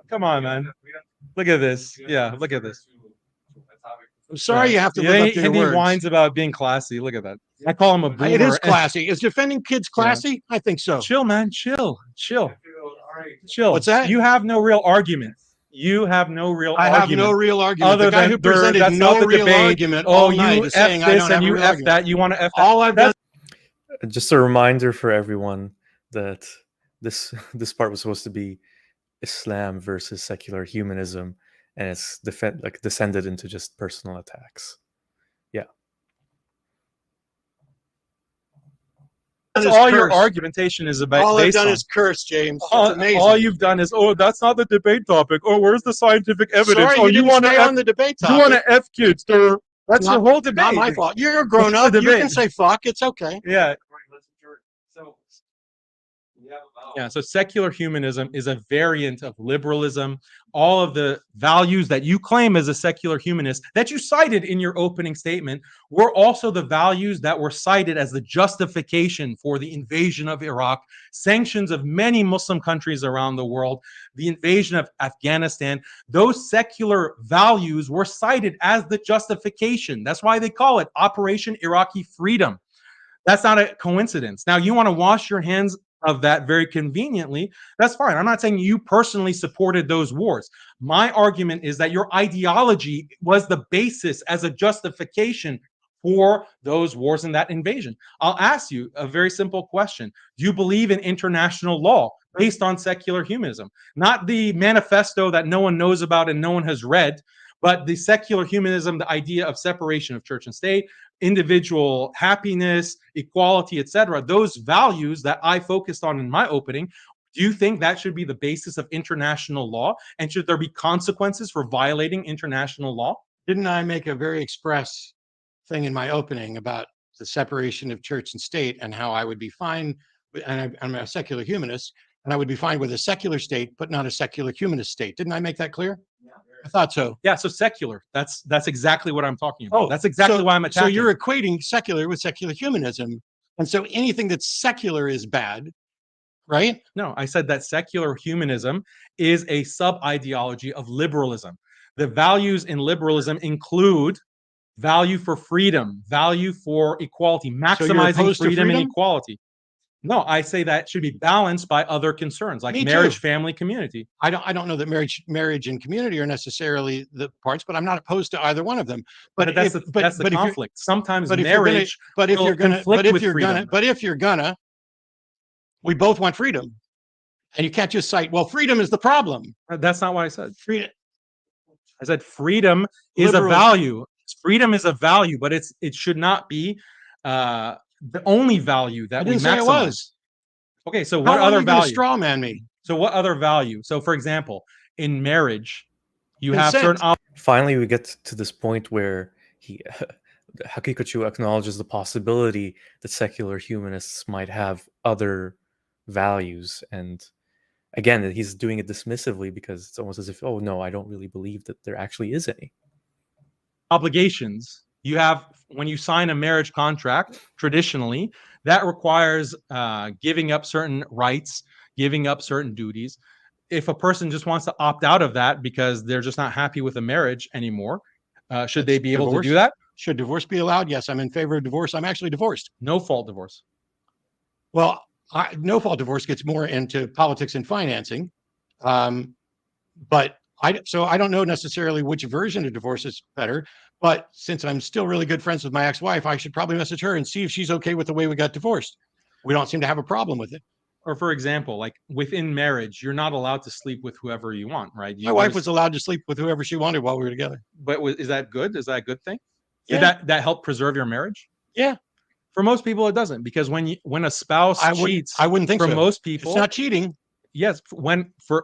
S4: Come on, man. Look at this. Yeah, look at this.
S3: I'm sorry you have to live up to your words.
S4: He whines about being classy. Look at that. I call him a boomer.
S3: It is classy. Is defending kids classy? Yeah. I think so.
S4: Chill, man. Chill.
S3: What's that?
S4: You have no real argument. You have no real argument.
S3: I have no real argument. The guy who presented no real argument all night is saying I don't have a real argument.
S4: That. You want to F that.
S3: All I've done.
S1: Just a reminder for everyone that this part was supposed to be Islam versus secular humanism, and it's descended into just personal attacks. Yeah.
S4: That's all your argumentation is about.
S3: All I've done is curse, James. That's amazing.
S4: All you've done is, that's not the debate topic. Oh, where's the scientific evidence?
S3: Sorry, you want to on the debate topic.
S4: You want to F kids, sir. That's the whole debate.
S3: Not my fault. You're a grown up. You can say fuck. It's okay.
S4: Yeah. Yeah, so secular humanism is a variant of liberalism. All of the values that you claim as a secular humanist that you cited in your opening statement were also the values that were cited as the justification for the invasion of Iraq, sanctions of many Muslim countries around the world, the invasion of Afghanistan. Those secular values were cited as the justification. That's why they call it Operation Iraqi Freedom. That's not a coincidence. Now, you want to wash your hands of that very conveniently, that's fine. I'm not saying you personally supported those wars. My argument is that your ideology was the basis as a justification for those wars and that invasion. I'll ask you a very simple question. Do you believe in international law based on secular humanism? Not the manifesto that no one knows about and no one has read, but the secular humanism, the idea of separation of church and state, individual happiness, equality, etc. Those values that I focused on in my opening, do you think that should be the basis of international law? And should there be consequences for violating international law?
S3: Didn't I make a very express thing in my opening about the separation of church and state and how I would be fine, and I'm a secular humanist, and I would be fine with a secular state, but not a secular humanist state. Didn't I make that clear? I thought so.
S4: Yeah, so secular. That's exactly what I'm talking about. That's exactly why I'm attacking.
S3: So you're equating secular with secular humanism. And so anything that's secular is bad, right?
S4: No, I said that secular humanism is a sub-ideology of liberalism. The values in liberalism include value for freedom, value for equality, maximizing freedom and equality. No, I say that should be balanced by other concerns like marriage, family, community.
S3: I don't know that marriage and community are necessarily the parts, but I'm not opposed to either one of them.
S4: But that's the conflict. Sometimes marriage
S3: if you're gonna, we both want freedom. And you can't just cite, well, freedom is the problem.
S4: That's not what I said. Freedom. I said freedom is a value. Freedom is a value, but it should not be the only value that we maximize. Say it was. Okay, so what other value?
S3: Straw man me.
S4: So what other value? So for example, in marriage, you have certain.
S1: Finally, we get to this point where Haqiqatjou acknowledges the possibility that secular humanists might have other values, and again, he's doing it dismissively because it's almost as if, oh no, I don't really believe that there actually is any
S4: obligations. You have, when you sign a marriage contract, traditionally, that requires giving up certain rights, giving up certain duties. If a person just wants to opt out of that because they're just not happy with a marriage anymore, should they be able to do that?
S3: Should divorce be allowed? Yes, I'm in favor of divorce. I'm actually divorced.
S4: No fault divorce.
S3: Well, no-fault divorce gets more into politics and financing, but I don't know necessarily which version of divorce is better. But since I'm still really good friends with my ex-wife, I should probably message her and see if she's okay with the way we got divorced. We don't seem to have a problem with it.
S4: Or for example, like within marriage, you're not allowed to sleep with whoever you want, right?
S3: My wife was allowed to sleep with whoever she wanted while we were together.
S4: But is that good? Is that a good thing?
S3: Yeah.
S4: Did that help preserve your marriage?
S3: Yeah.
S4: For most people, it doesn't, because when a spouse cheats,
S3: I wouldn't think
S4: for
S3: so.
S4: most people,
S3: It's not cheating.
S4: yes,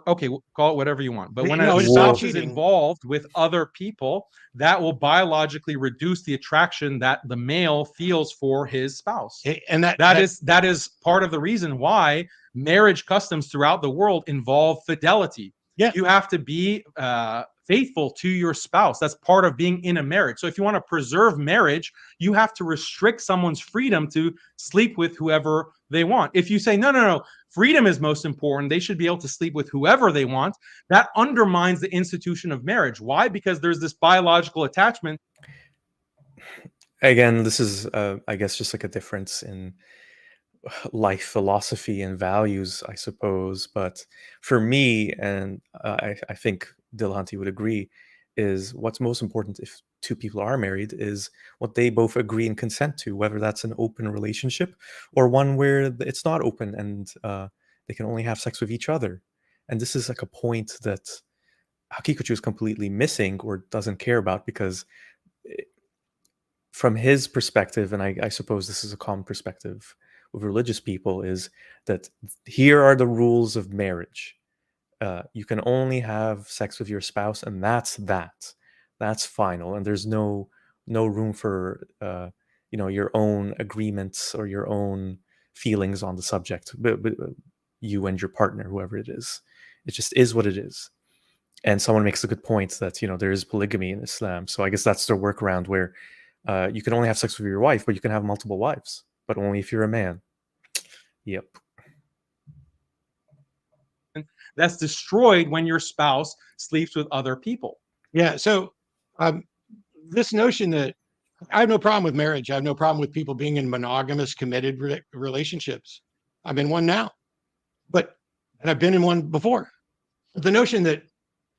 S4: okay, call it whatever you want. But when
S3: No,
S4: a
S3: it's not
S4: spouse is
S3: cheating.
S4: involved with other people, that will biologically reduce the attraction that the male feels for his spouse.
S3: And
S4: that is part of the reason why marriage customs throughout the world involve fidelity.
S3: Yeah.
S4: You have to be faithful to your spouse. That's part of being in a marriage. So if you want to preserve marriage, you have to restrict someone's freedom to sleep with whoever they want. If you say, no, freedom is most important, they should be able to sleep with whoever they want, that undermines the institution of marriage. Why? Because there's this biological attachment.
S1: Again, this is, I guess, just like a difference in life philosophy and values, I suppose. But for me, and I think Dillahunty would agree, is what's most important if two people are married is what they both agree and consent to, whether that's an open relationship or one where it's not open and they can only have sex with each other. And this is like a point that Haqiqatjou is completely missing or doesn't care about, because from his perspective, and I suppose this is a common perspective with religious people, is that here are the rules of marriage. You can only have sex with your spouse, and that's final, and there's no room for your own agreements or your own feelings on the subject, but you and your partner, whoever it is. It just is what it is. And someone makes a good point that there is polygamy in Islam, so I guess that's their workaround, where you can only have sex with your wife, but you can have multiple wives, but only if you're a man. Yep.
S4: That's destroyed when your spouse sleeps with other people.
S3: Yeah. So this notion that I have no problem with marriage. I have no problem with people being in monogamous, committed relationships. I'm in one now, and I've been in one before. The notion that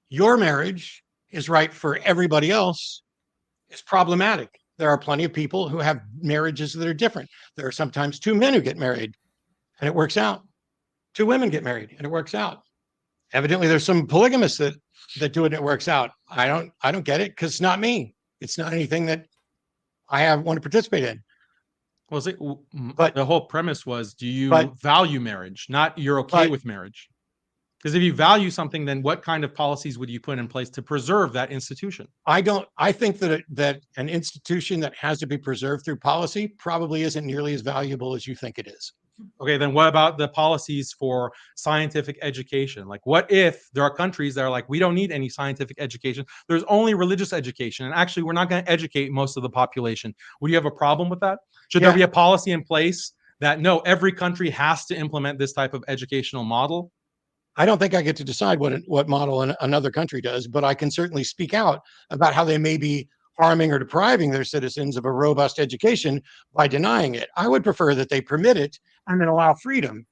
S3: your marriage is right for everybody else is problematic. There are plenty of people who have marriages that are different. There are sometimes two men who get married and it works out. Two women get married and it works out. Evidently, there's some polygamists that do it and it works out. I don't get it, because it's not me. It's not anything that I want to participate in.
S4: Well, but the whole premise was, do you value marriage? Not you're okay with marriage. Because if you value something, then what kind of policies would you put in place to preserve that institution? I
S3: think that an institution that has to be preserved through policy probably isn't nearly as valuable as you think it is.
S4: Okay, then what about the policies for scientific education? Like, what if there are countries that are like, we don't need any scientific education, there's only religious education, and actually we're not going to educate most of the population? Would you have a problem with that? Should there be a policy in place that, no, every country has to implement this type of educational model?
S3: I don't think I get to decide what model another country does, but I can certainly speak out about how they may be harming or depriving their citizens of a robust education by denying it. I would prefer that they permit it and then allow freedom.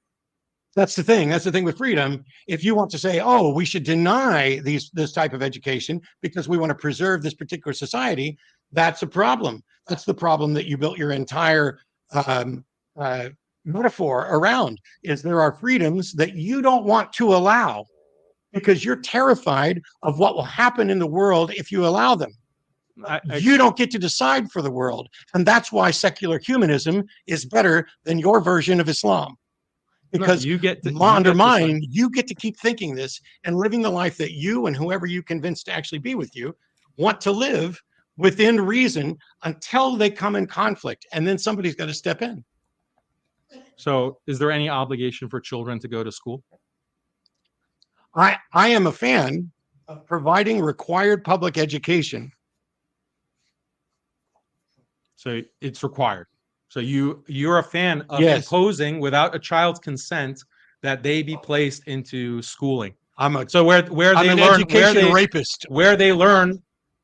S3: That's the thing. That's the thing with freedom. If you want to say, oh, we should deny this type of education because we want to preserve this particular society, that's a problem. That's the problem that you built your entire metaphor around, is there are freedoms that you don't want to allow because you're terrified of what will happen in the world if you allow them. You don't get to decide for the world. And that's why secular humanism is better than your version of Islam. Because you get to keep thinking this and living the life that you and whoever you convince to actually be with you want to live within reason until they come in conflict. And then somebody's got to step in.
S4: So is there any obligation for children to go to school?
S3: I am a fan of providing required public education.
S4: So it's required. So you're a fan of imposing without a child's consent that they be placed into schooling. So where they learn,
S3: education rapist.
S4: Where they learn.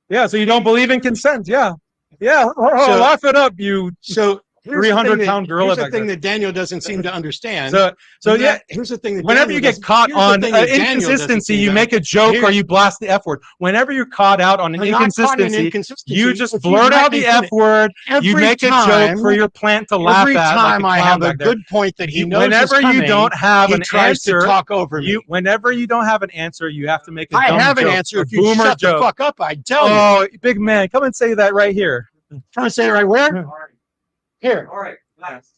S4: Yeah. So you don't believe in consent. Yeah. Yeah. Laugh it up, you.
S3: So here's the thing
S4: 300-pound gorilla
S3: Here's the
S4: back
S3: thing
S4: there.
S3: that Daniel doesn't seem to understand.
S4: So yeah,
S3: Here's the thing that
S4: whenever
S3: Daniel
S4: you get
S3: doesn't-
S4: caught
S3: here's the
S4: on
S3: thing that Daniel doesn't
S4: inconsistency,
S3: seem
S4: you
S3: to-
S4: make a joke or
S3: Here's-
S4: you blast the F word. Whenever you're caught out on an
S3: I'm not caught in
S4: inconsistency,
S3: inconsistency.
S4: you just
S3: If you
S4: blurt
S3: let
S4: out
S3: me
S4: the
S3: finish.
S4: F word. You
S3: Every
S4: make a
S3: time-
S4: joke for your plant to laugh
S3: Every
S4: at.
S3: time
S4: like
S3: I have a
S4: back there.
S3: good point that he knows
S4: Whenever
S3: is coming,
S4: you don't have
S3: he
S4: an
S3: tries
S4: answer,
S3: to talk over me.
S4: whenever you don't have an answer, you have to make a
S3: I
S4: dumb
S3: have an
S4: joke,
S3: answer.
S4: a
S3: If you
S4: boomer
S3: shut the
S4: joke.
S3: fuck up, I tell you.
S4: Oh, big man, come and say that right here.
S3: Trying to say it right where? Here.
S4: All right, relax.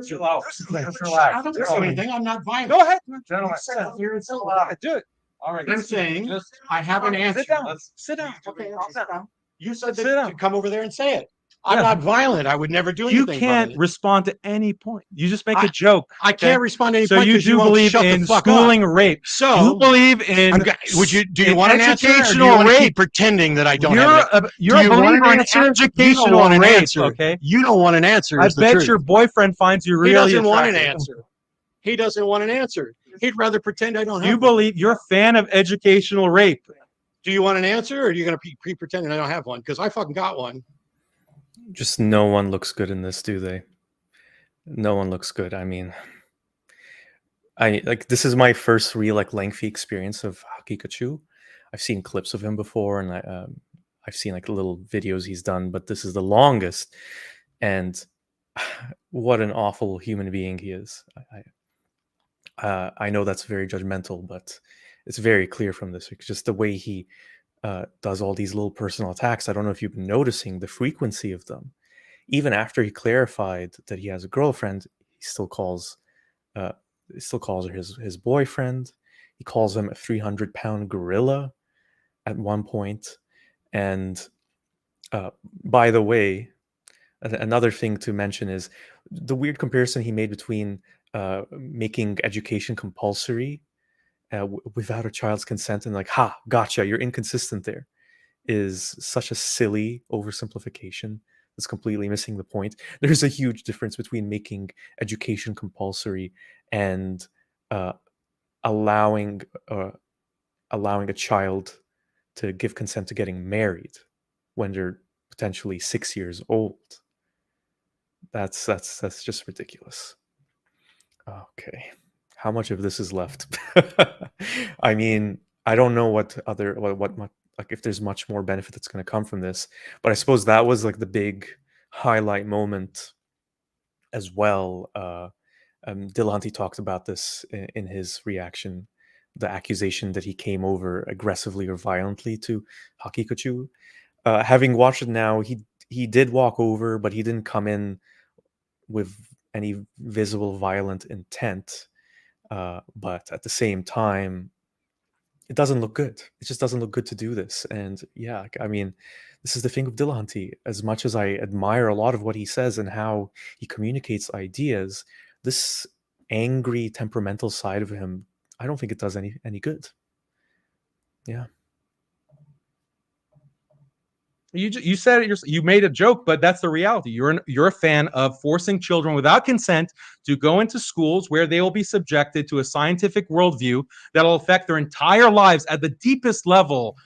S3: Just relax. I don't do anything. I'm not violent.
S4: Go ahead,
S3: Gentlemen. Sit up here and so loud.
S4: do it. All right,
S3: I'm saying I have an answer.
S4: sit down. Sit down.
S3: Okay, I'll sit down. You said
S4: Sit
S3: that
S4: down.
S3: to come over there and say it. I'm
S4: Yeah.
S3: not violent. I would never do anything.
S4: You can't
S3: violent.
S4: respond to any point. You just make a joke.
S3: I can't respond to any
S4: So
S3: point
S4: you
S3: 'cause
S4: do
S3: won't
S4: believe
S3: shut the
S4: in
S3: fuck
S4: schooling
S3: up.
S4: rape.
S3: So
S4: You believe in
S3: do you
S4: in
S3: want an answer? Or do you
S4: educational
S3: want to
S4: rape.
S3: keep pretending that I don't
S4: You're
S3: have
S4: a, you're
S3: Do
S4: a
S3: you want
S4: believer
S3: an
S4: in
S3: answer? You don't
S4: educational
S3: want an
S4: rape,
S3: answer.
S4: okay?
S3: You don't want an answer.
S4: I
S3: is the
S4: bet
S3: truth.
S4: your boyfriend finds you
S3: He
S4: really
S3: doesn't want an
S4: attractive.
S3: answer. He doesn't want an answer. He'd rather pretend I don't have
S4: You
S3: one.
S4: believe you're a fan of educational rape.
S3: Do you want an answer, or are you going to be pretending I don't have one? Because I fucking got one.
S1: Just no one looks good in this, do they? No one looks good. I mean, this is my first real lengthy experience of Haqiqatjou. I've seen clips of him before, and I've seen little videos he's done, but this is the longest. And what an awful human being he is. I know that's very judgmental, but it's very clear from this. Just the way he does all these little personal attacks. I don't know if you've been noticing the frequency of them. Even after he clarified that he has a girlfriend, he still calls her his boyfriend. He calls him a 300-pound gorilla at one point. And by the way, another thing to mention is the weird comparison he made between making education compulsory without a child's consent and gotcha, you're inconsistent there, is such a silly oversimplification that's completely missing the point. There's a huge difference between making education compulsory and allowing a child to give consent to getting married when they're potentially 6 years old. That's just ridiculous. Okay, how much of this is left? I mean, I don't know what if there's much more benefit that's going to come from this, but I suppose that was the big highlight moment as well. Dillahunty talked about this in his reaction, the accusation that he came over aggressively or violently to Haqiqatjou. Having watched it now, he did walk over, but he didn't come in with any visible violent intent. But at the same time, it doesn't look good. It just doesn't look good to do this. And yeah, I mean, this is the thing with Dillahunty. As much as I admire a lot of what he says and how he communicates ideas, this angry, temperamental side of him, I don't think it does any good. Yeah.
S4: You said it. You made a joke, but that's the reality. You're a fan of forcing children without consent to go into schools where they will be subjected to a scientific worldview that will affect their entire lives at the deepest level.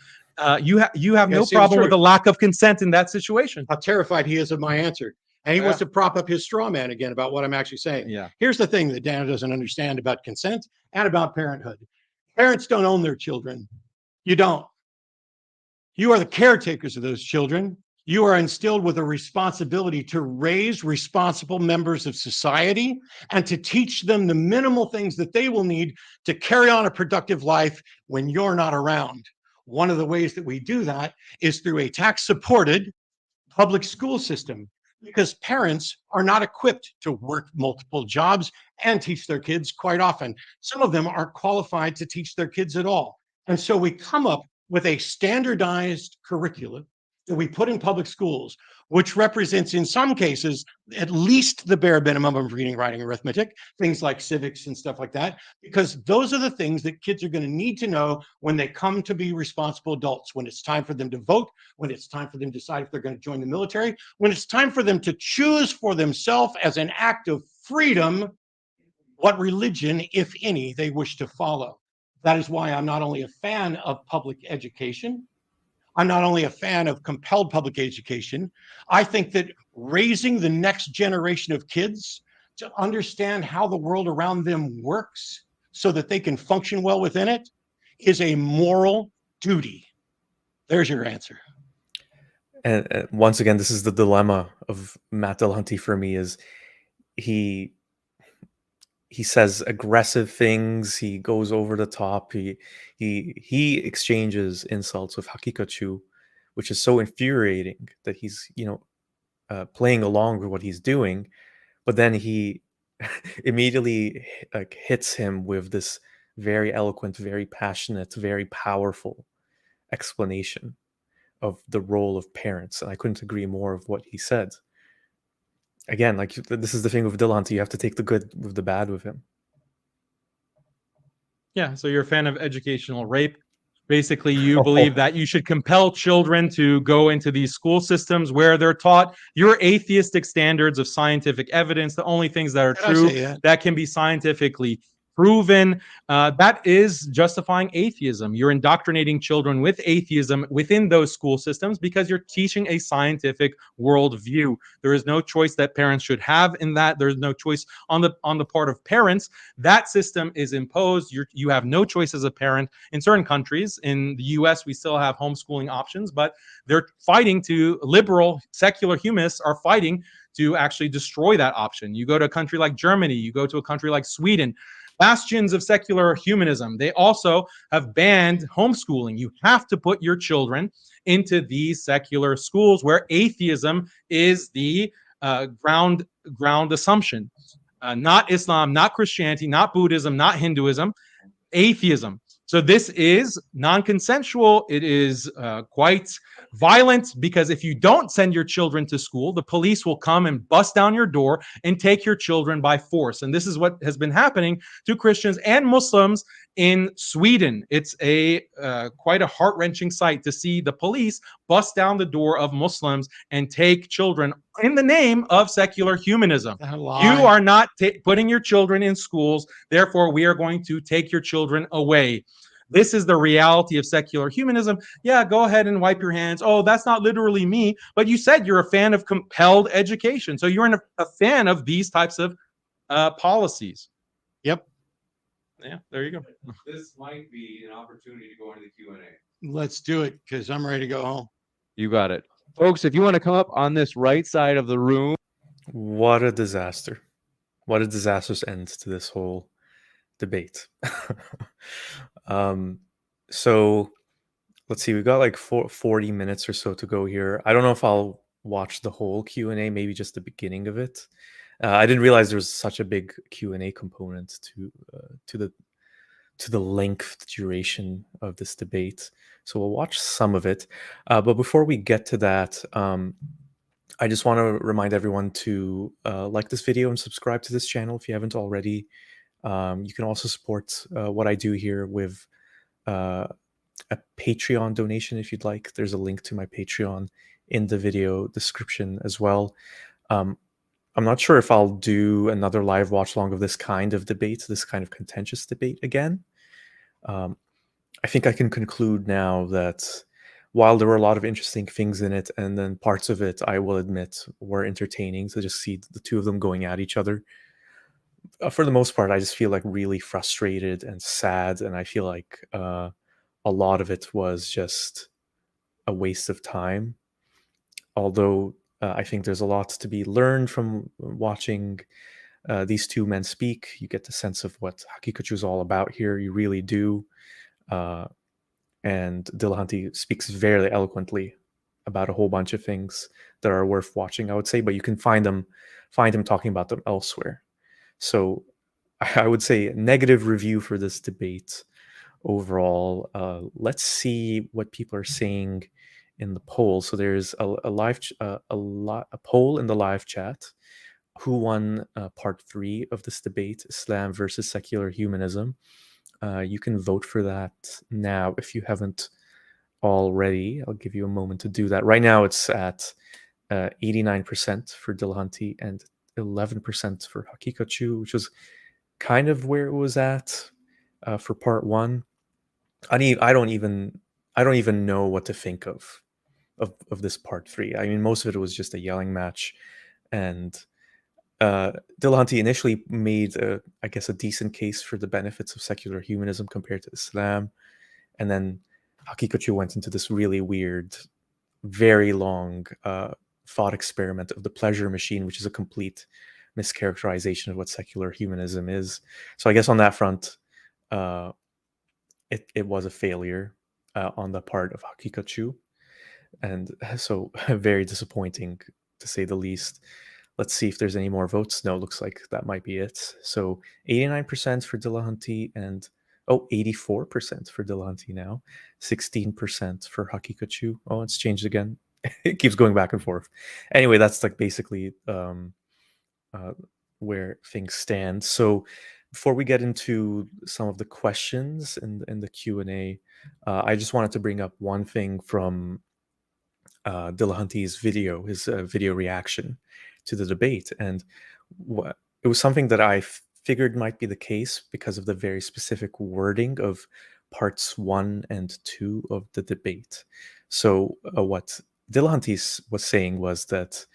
S4: You have no problem with the lack of consent in that situation.
S3: How terrified he is of my answer. And he wants to prop up his straw man again about what I'm actually saying.
S4: Yeah.
S3: Here's the thing that Daniel doesn't understand about consent and about parenthood. Parents don't own their children. You don't. You are the caretakers of those children. You are instilled with a responsibility to raise responsible members of society and to teach them the minimal things that they will need to carry on a productive life when you're not around. One of the ways that we do that is through a tax-supported public school system, because parents are not equipped to work multiple jobs and teach their kids quite often. Some of them aren't qualified to teach their kids at all. And so we come up with a standardized curriculum that we put in public schools, which represents, in some cases, at least the bare minimum of reading, writing, arithmetic, things like civics and stuff like that, because those are the things that kids are going to need to know when they come to be responsible adults, when it's time for them to vote, when it's time for them to decide if they're going to join the military, when it's time for them to choose for themselves as an act of freedom what religion, if any, they wish to follow. That is why I'm not only a fan of public education, I'm not only a fan of compelled public education, I think that raising the next generation of kids to understand how the world around them works so that they can function well within it is a moral duty. There's your answer.
S1: And once again, this is the dilemma of Matt Dillahunty for me: is he says aggressive things, he goes over the top, he exchanges insults with Haqiqatjou, which is so infuriating that he's playing along with what he's doing, but then he immediately like hits him with this very eloquent, very passionate, very powerful explanation of the role of parents, and I couldn't agree more of what he said. Again, like, this is the thing with Dillahunty: you have to take the good with the bad with him.
S4: Yeah, so you're a fan of educational rape. Basically, you believe that you should compel children to go into these school systems where they're taught your atheistic standards of scientific evidence, the only things that are true that can be scientifically proven. That is justifying atheism. You're indoctrinating children with atheism within those school systems because you're teaching a scientific worldview. There is no choice that parents should have in that. There's no choice on the part of parents. That system is imposed. You have no choice as a parent. In certain countries, in the US, we still have homeschooling options, but they're fighting to, liberal, secular humanists are fighting to actually destroy that option. You go to a country like Germany, you go to a country like Sweden, bastions of secular humanism, they also have banned homeschooling. You have to put your children into these secular schools where atheism is the ground assumption. Not Islam, not Christianity, not Buddhism, not Hinduism, atheism. So this is non-consensual. It is quite violent, because if you don't send your children to school, the police will come and bust down your door and take your children by force. And this is what has been happening to Christians and Muslims in Sweden. It's a quite a heart-wrenching sight to see the police bust down the door of Muslims and take children in the name of secular humanism. You are not putting your children in schools, therefore we are going to take your children away. This is the reality of secular humanism. Yeah, go ahead and wipe your hands. Oh, that's not literally me. But you said you're a fan of compelled education. So you're a fan of these types of policies.
S3: Yep.
S4: Yeah, there you go.
S2: This might be an opportunity to go into the Q&A.
S3: Let's do it, because I'm ready to go home.
S2: You got it. Folks, if you want to come up on this right side of the room.
S1: What a disaster. What a disastrous end to this whole debate. So let's see, we've got like 40 minutes or so to go here. I don't know if I'll watch the whole Q&A, maybe just the beginning of it. I didn't realize there was such a big Q&A component to the length, duration of this debate. So we'll watch some of it. But before we get to that, I just want to remind everyone to like this video and subscribe to this channel if you haven't already. You can also support what I do here with a Patreon donation if you'd like. There's a link to my Patreon in the video description as well. I'm not sure if I'll do another live watch along of this kind of debate, this kind of contentious debate again. I think I can conclude now that while there were a lot of interesting things in it, and then parts of it, I will admit, were entertaining to just see the two of them going at each other, for the most part, I just feel like really frustrated and sad, and I feel like a lot of it was just a waste of time. Although I think there's a lot to be learned from watching these two men speak. You get the sense of what Haqiqatjou is all about here. You really do. And Dillahunty speaks very eloquently about a whole bunch of things that are worth watching, I would say, but you can find him talking about them elsewhere. So I would say negative review for this debate overall. Let's see what people are saying in the poll. So there's a poll in the live chat. Who won part 3 of this debate, Islam versus secular humanism? You can vote for that now if you haven't already. I'll give you a moment to do that. Right now it's at 89% for Dillahunty and 11% for Haqiqatjou, which is kind of where it was at for part 1. I don't even I don't even know what to think of this part 3. I mean, most of it was just a yelling match, and Dillahunty initially made, I guess, a decent case for the benefits of secular humanism compared to Islam, and then Haqiqatjou went into this really weird, very long thought experiment of the pleasure machine, which is a complete mischaracterization of what secular humanism is. So I guess on that front, it was a failure on the part of Haqiqatjou, and so very disappointing to say the least. Let's see if there's any more votes. No, looks like that might be it. So 89% for Dillahunty and 84% for Dillahunty now, 16% for Haqiqatjou. Oh, it's changed again. It keeps going back and forth. Anyway, that's like basically where things stand. So before we get into some of the questions in the Q&A, I just wanted to bring up one thing from Dillahunty's video, his video reaction to the debate. And it was something that I figured might be the case because of the very specific wording of parts 1 and 2 of the debate. So what Dillahunty was saying was that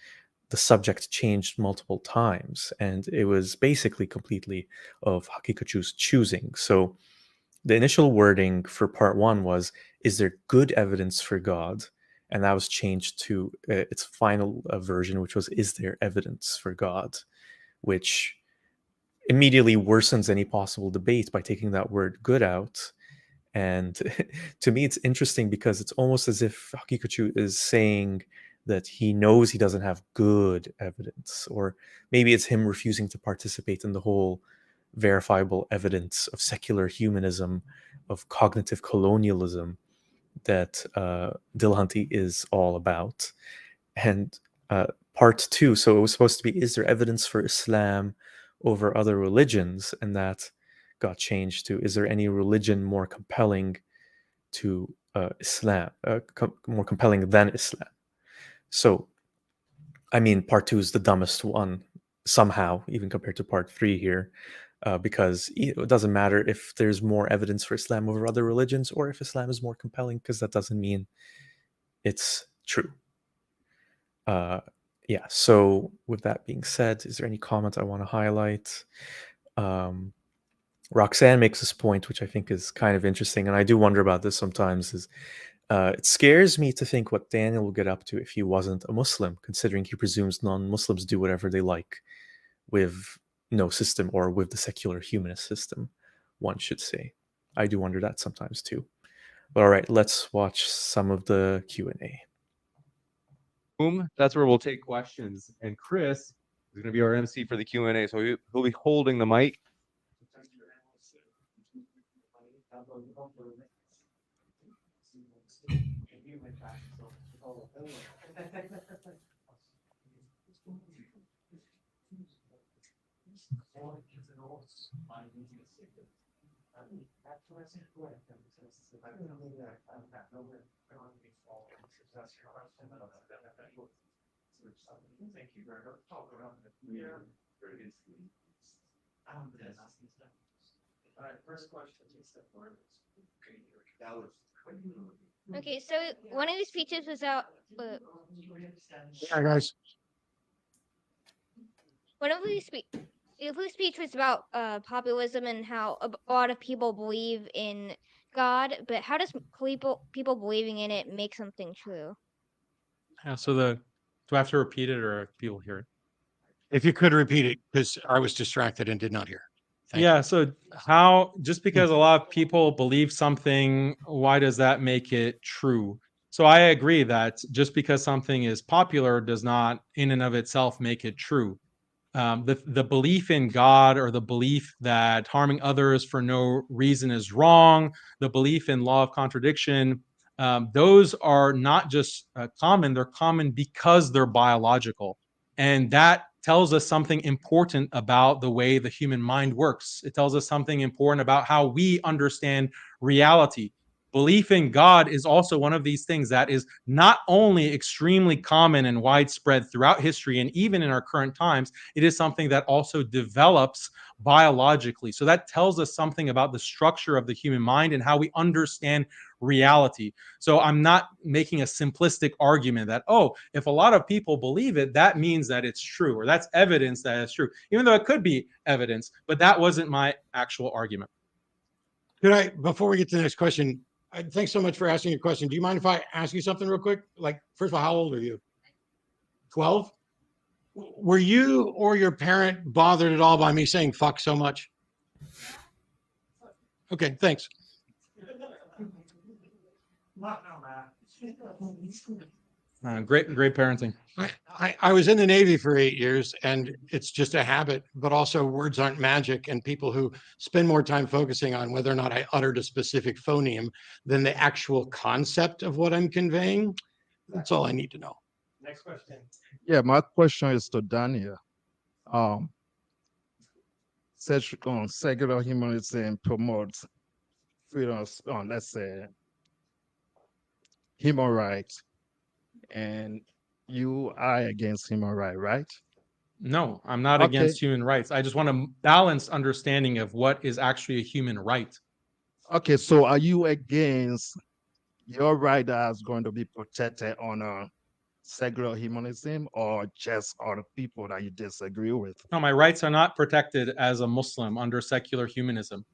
S1: the subject changed multiple times, and it was basically completely of Haqiqatjou's choosing. So the initial wording for part 1 was, is there good evidence for God? And that was changed to its final version, which was, is there evidence for God? Which immediately worsens any possible debate by taking that word good out. And to me, it's interesting because it's almost as if Haqiqatjou is saying that he knows he doesn't have good evidence, or maybe it's him refusing to participate in the whole verifiable evidence of secular humanism, of cognitive colonialism that Dillahunty is all about. And part 2, so it was supposed to be, is there evidence for Islam over other religions? And that got changed to, is there any religion more compelling to Islam, more compelling than Islam? So, I mean, part 2 is the dumbest one somehow, even compared to part 3 here, because it doesn't matter if there's more evidence for Islam over other religions or if Islam is more compelling, because that doesn't mean it's true. Yeah, so with that being said, is there any comment I want to highlight? Roxanne makes this point, which I think is kind of interesting, and I do wonder about this sometimes, is it scares me to think what Daniel will get up to if he wasn't a Muslim, considering he presumes non-Muslims do whatever they like with no system, or with the secular humanist system, one should say. I do wonder that sometimes too. But all right, let's watch some of the Q&A.
S2: Boom. That's where we'll take questions. And Chris is going to be our MC for the Q&A, so he'll be holding the mic.
S5: Okay, so one of these speeches was out.
S3: Yeah, guys.
S5: One of these speech was about populism and how a lot of people believe in God, but how does people believing in it make something true?
S4: Yeah, so do I have to repeat it, or people hear it?
S3: If you could repeat it, because I was distracted and did not hear. Thank
S4: Yeah,
S3: you.
S4: so how, just because a lot of people believe something, why does that make it true? So I agree that just because something is popular does not in and of itself make it true. The belief in God, or the belief that harming others for no reason is wrong, the belief in law of contradiction, those are not just common, they're common because they're biological. And that tells us something important about the way the human mind works. It tells us something important about how we understand reality. belief in God is also one of these things that is not only extremely common and widespread throughout history and even in our current times, it is something that also develops biologically. So that tells us something about the structure of the human mind and how we understand reality. So I'm not making a simplistic argument that, oh, if a lot of people believe it, that means that it's true, or that's evidence that it's true, even though it could be evidence, but that wasn't my actual argument.
S3: Could I, before we get to the next question, thanks so much for asking a question. Do you mind if I ask you something real quick? Like, first of all, how old are you? 12? Were you or your parent bothered at all by me saying fuck so much? Okay, thanks.
S4: Great parenting.
S3: I was in the Navy for 8 years, and it's just a habit, but also words aren't magic. And people who spend more time focusing on whether or not I uttered a specific phoneme than the actual concept of what I'm conveying, that's all I need to know.
S4: Next question.
S6: Yeah, my question is to Daniel. Secular humanism promotes freedom on, let's say, human rights, and you are against human rights, right?
S4: No, I'm not
S6: Okay.
S4: against human rights. I just want a balanced understanding of what is actually a human right.
S6: Okay, so are you against your right that's going to be protected on a secular humanism, or just other people that you disagree with?
S4: No, my rights are not protected as a Muslim under secular humanism.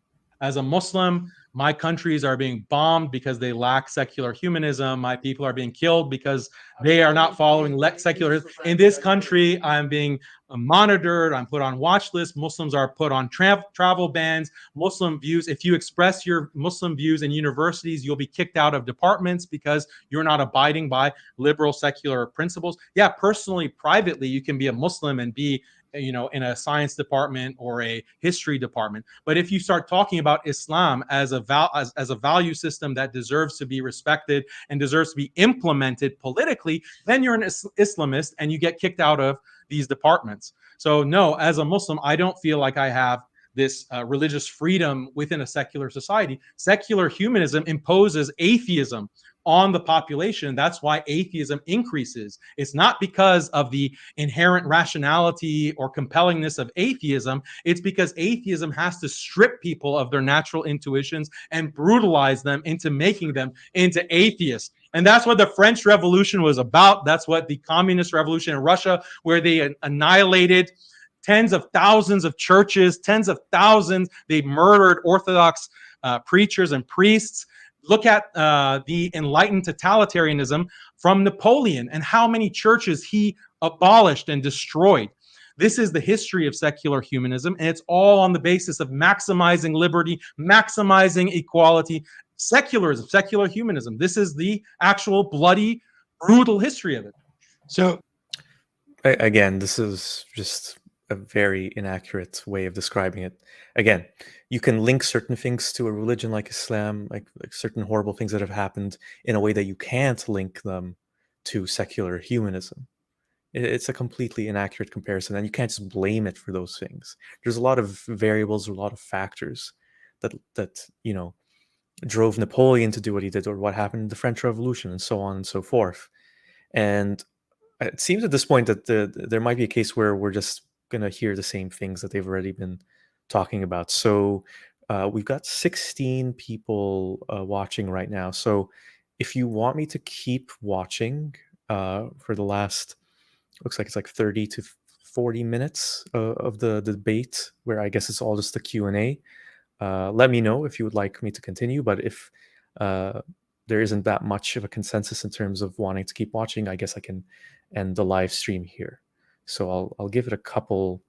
S4: As a Muslim, my countries are being bombed because they lack secular humanism. My people are being killed because they are not following secularism. In this country, I'm being monitored. I'm put on watch lists. Muslims are put on travel bans. Muslim views, if you express your Muslim views in universities, you'll be kicked out of departments because you're not abiding by liberal secular principles. Yeah, personally, privately, you can be a Muslim and be, you know, in a science department or a history department. But if you start talking about Islam as a value system that deserves to be respected and deserves to be implemented politically, then you're an Islamist and you get kicked out of these departments. So no, as a Muslim, I don't feel like I have this religious freedom within a secular society. Secular humanism imposes atheism on the population. That's why atheism increases. It's not because of the inherent rationality or compellingness of atheism. It's because atheism has to strip people of their natural intuitions and brutalize them into making them into atheists. And that's what the French Revolution was about. That's what the communist revolution in Russia, where they annihilated tens of thousands of churches, tens of thousands. They murdered Orthodox preachers and priests. Look at the enlightened totalitarianism from Napoleon and how many churches he abolished and destroyed. This is the history of secular humanism, and it's all on the basis of maximizing liberty, maximizing equality. Secularism, secular humanism. This is the actual bloody, brutal history of it.
S3: So,
S1: Again, this is just a very inaccurate way of describing it. Again, you can link certain things to a religion like Islam, like certain horrible things that have happened, in a way that you can't link them to secular humanism. It's a completely inaccurate comparison, and you can't just blame it for those things. There's a lot of variables, a lot of factors that you know, drove Napoleon to do what he did, or what happened in the French Revolution, and so on and so forth. And it seems at this point that there might be a case where we're just going to hear the same things that they've already been talking about. So we've got 16 people watching right now. So if you want me to keep watching for the last, looks like it's like 30 to 40 minutes of the debate, where I guess it's all just the Q&A, let me know if you would like me to continue. But if there isn't that much of a consensus in terms of wanting to keep watching, I guess I can end the live stream here. So I'll give it a couple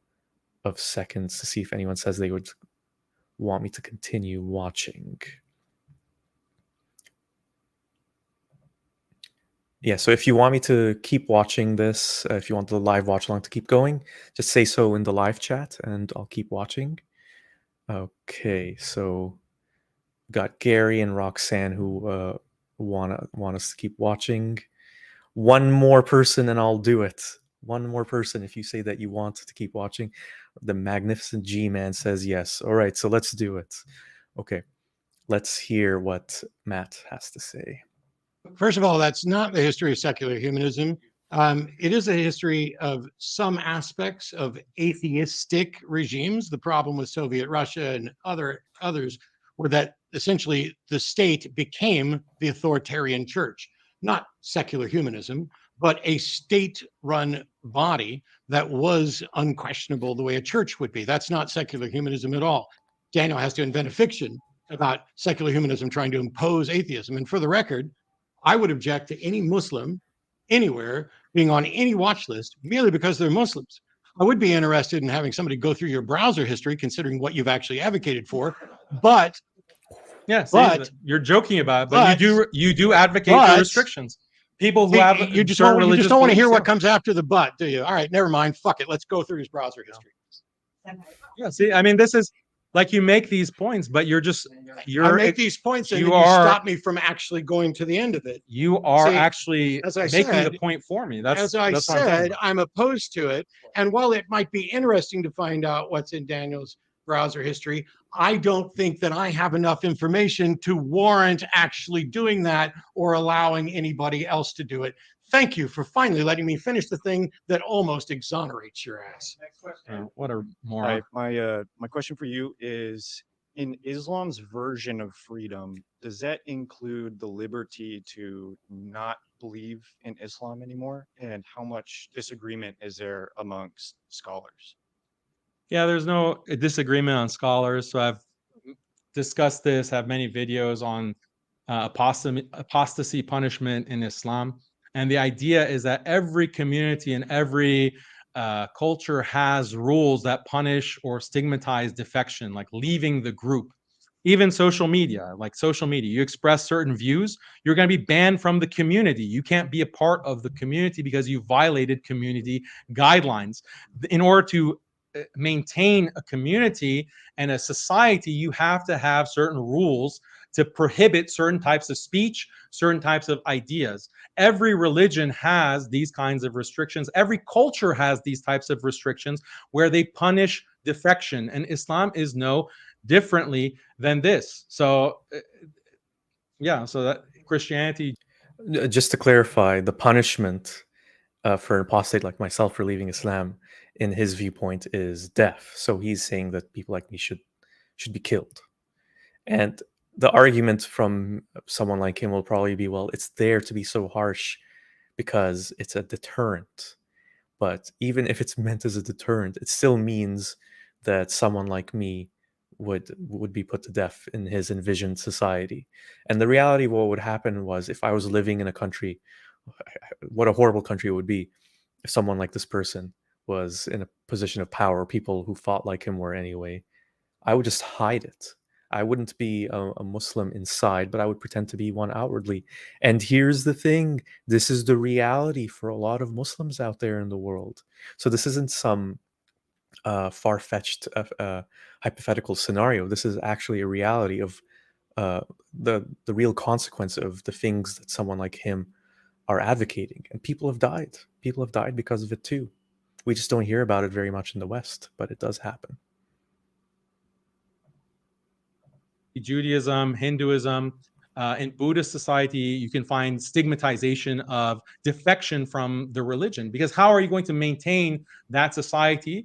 S1: of seconds to see if anyone says they would want me to continue watching. Yeah, so if you want me to keep watching this, if you want the live watch along to keep going, just say so in the live chat and I'll keep watching. Okay, so got Gary and Roxanne who want us to keep watching. One more person and I'll do it. One more person if you say that you want to keep watching. The magnificent G-Man says yes. All right, so let's do it. Okay, Let's hear what Matt has to say.
S3: First of all, that's not the history of secular humanism. It is a history of some aspects of atheistic regimes. The problem with Soviet Russia and others were that essentially the state became the authoritarian church, not secular humanism, but a state-run body that was unquestionable the way a church would be. That's not secular humanism at all. Daniel has to invent a fiction about secular humanism trying to impose atheism. And for the record, I would object to any Muslim anywhere being on any watch list merely because they're Muslims. I would be interested in having somebody go through your browser history, considering what you've actually advocated for. But
S4: Yeah,
S3: but
S4: you're joking about it, but you do advocate for restrictions. People who have
S3: you just don't want to hear what comes after the but, do you? All right, never mind. Fuck it. Let's go through his browser history.
S4: Yeah, see, I mean, this is like you make these points, but I
S3: make these points and you stop me from actually going to the end of it.
S4: You are actually making the point for me.
S3: As I said, I'm opposed to it. And while it might be interesting to find out what's in Daniel's browser history, I don't think that I have enough information to warrant actually doing that or allowing anybody else to do it. Thank you for finally letting me finish the thing that almost exonerates your ass.
S4: What a moron.
S7: My question for you is, in Islam's version of freedom, does that include the liberty to not believe in Islam anymore? And how much disagreement is there amongst scholars?
S4: Yeah, there's no disagreement on scholars. So I've discussed this, have many videos on apostasy punishment in Islam. And the idea is that every community and every culture has rules that punish or stigmatize defection, like leaving the group. Even social media, you express certain views, you're going to be banned from the community. You can't be a part of the community because you violated community guidelines. In order to maintain a community and a society, you have to have certain rules to prohibit certain types of speech, certain types of ideas. Every religion has these kinds of restrictions. Every culture has these types of restrictions where they punish defection, and Islam is no differently than this. So yeah, so that Christianity.
S1: Just to clarify, the punishment for an apostate like myself for leaving Islam, in his viewpoint, is death. So he's saying that people like me should be killed. And the argument from someone like him will probably be, well, it's there to be so harsh because it's a deterrent. But even if it's meant as a deterrent, it still means that someone like me would be put to death in his envisioned society. And the reality of what would happen was, if I was living in a country, what a horrible country it would be if someone like this person was in a position of power, people who fought like him were anyway, I would just hide it. I wouldn't be a Muslim inside, but I would pretend to be one outwardly. And here's the thing, this is the reality for a lot of Muslims out there in the world. So this isn't some far-fetched hypothetical scenario. This is actually a reality of the real consequence of the things that someone like him are advocating. And people have died. People have died because of it too. We just don't hear about it very much in the West, but it does happen.
S4: Judaism, Hinduism, in Buddhist society, you can find stigmatization of defection from the religion, because how are you going to maintain that society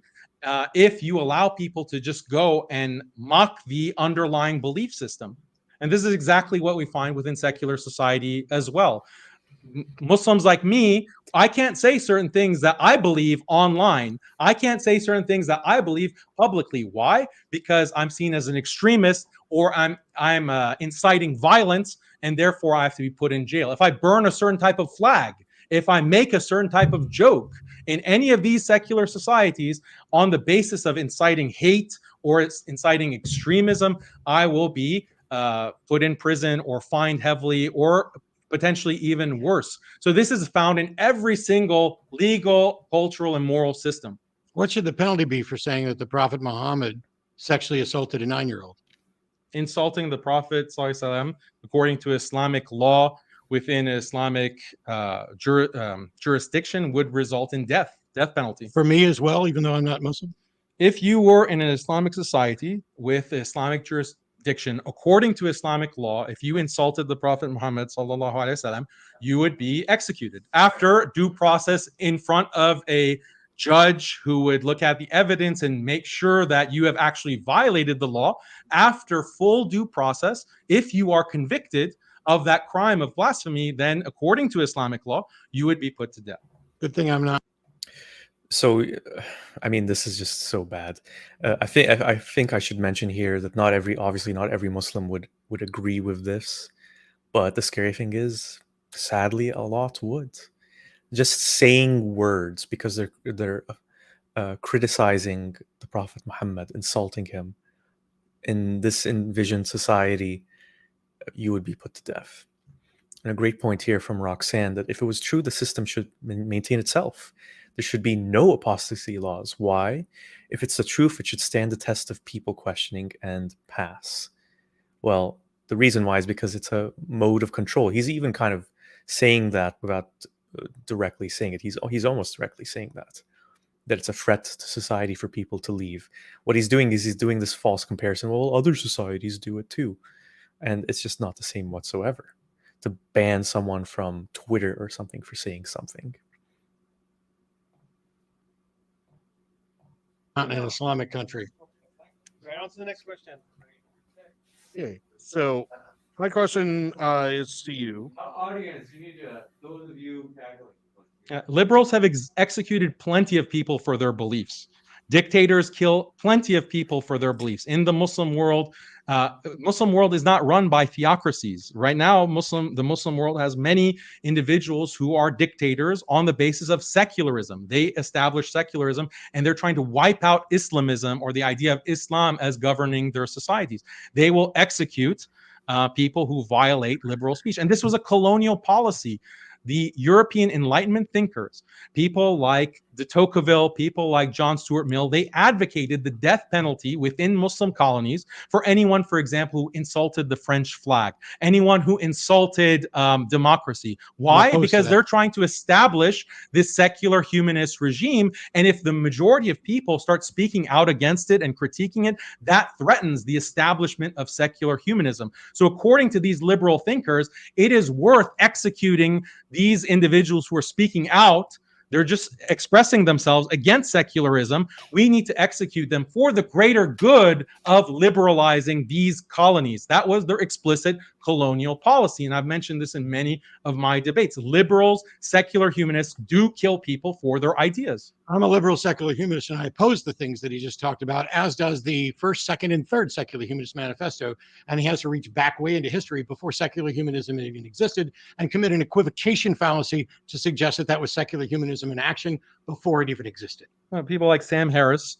S4: if you allow people to just go and mock the underlying belief system? And this is exactly what we find within secular society as well. Muslims like me, I can't say certain things that I believe online. I can't say certain things that I believe publicly. Why? Because I'm seen as an extremist, or I'm inciting violence, and therefore I have to be put in jail. If I burn a certain type of flag, if I make a certain type of joke in any of these secular societies on the basis of inciting hate or inciting extremism, I will be put in prison or fined heavily, or potentially even worse. So this is found in every single legal, cultural, and moral system.
S3: What should the penalty be for saying that the Prophet Muhammad sexually assaulted a 9-year-old?
S4: Insulting the Prophet, according to Islamic law, within Islamic jurisdiction, would result in death penalty.
S3: For me as well, even though I'm not Muslim?
S4: If you were in an Islamic society with Islamic jurisdiction jurisdiction. According to Islamic law, if you insulted the Prophet Muhammad sallallahu alaihi wasallam, you would be executed after due process in front of a judge who would look at the evidence and make sure that you have actually violated the law. After full due process, if you are convicted of that crime of blasphemy, then according to Islamic law, you would be put to death.
S3: Good thing I'm not.
S1: So, I mean, this is just so bad. I think I should mention here that obviously not every Muslim would agree with this, but the scary thing is, sadly, a lot would. Just saying words because they're criticizing the Prophet Muhammad, insulting him. In this envisioned society, you would be put to death. And a great point here from Roxanne that if it was true, the system should maintain itself. There should be no apostasy laws. Why? If it's the truth, it should stand the test of people questioning and pass. Well, the reason why is because it's a mode of control. He's even kind of saying that without directly saying it. He's almost directly saying that it's a threat to society for people to leave. What he's doing is he's doing this false comparison. Well, other societies do it too. And it's just not the same whatsoever to ban someone from Twitter or something for saying something.
S3: Not in an Islamic country.
S8: Right on to the next question.
S6: Okay, so my question is to you.
S2: Audience, you need to, those of you
S4: Liberals have executed plenty of people for their beliefs. Dictators kill plenty of people for their beliefs. In the Muslim world is not run by theocracies. Right now, the Muslim world has many individuals who are dictators on the basis of secularism. They establish secularism, and they're trying to wipe out Islamism, or the idea of Islam as governing their societies. They will execute people who violate liberal speech. And this was a colonial policy. The European Enlightenment thinkers, people like de Tocqueville, people like John Stuart Mill, they advocated the death penalty within Muslim colonies for anyone, for example, who insulted the French flag, anyone who insulted democracy. Why? Because they're trying to establish this secular humanist regime. And if the majority of people start speaking out against it and critiquing it, that threatens the establishment of secular humanism. So according to these liberal thinkers, it is worth executing these individuals who are speaking out. They're just expressing themselves against secularism. We need to execute them for the greater good of liberalizing these colonies. That was their explicit colonial policy. And I've mentioned this in many of my debates. Liberals, secular humanists do kill people for their ideas.
S3: I'm a liberal secular humanist, and I oppose the things that he just talked about, as does the first, second, and third secular humanist manifesto. And he has to reach back way into history before secular humanism even existed and commit an equivocation fallacy to suggest that that was secular humanism in action before it even existed.
S4: People like Sam Harris.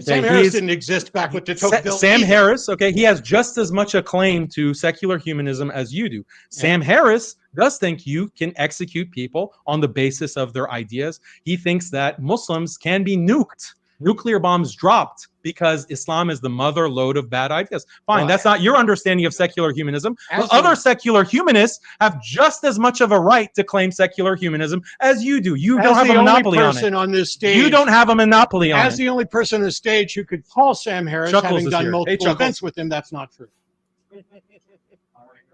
S3: Sam Harris didn't exist back with de Tocqueville.
S4: Sam Harris, okay, he has just as much a claim to secular humanism as you do. Sam Harris does think you can execute people on the basis of their ideas. He thinks that Muslims can be nuked, nuclear bombs dropped, because Islam is the mother lode of bad ideas. Fine, that's not your understanding of secular humanism. Other secular humanists have just as much of a right to claim secular humanism as you do. You don't have a monopoly on it.
S3: On this stage,
S4: you don't have a monopoly on it.
S3: As the only person on the stage who could call Sam Harris, having done multiple events with him, that's not true.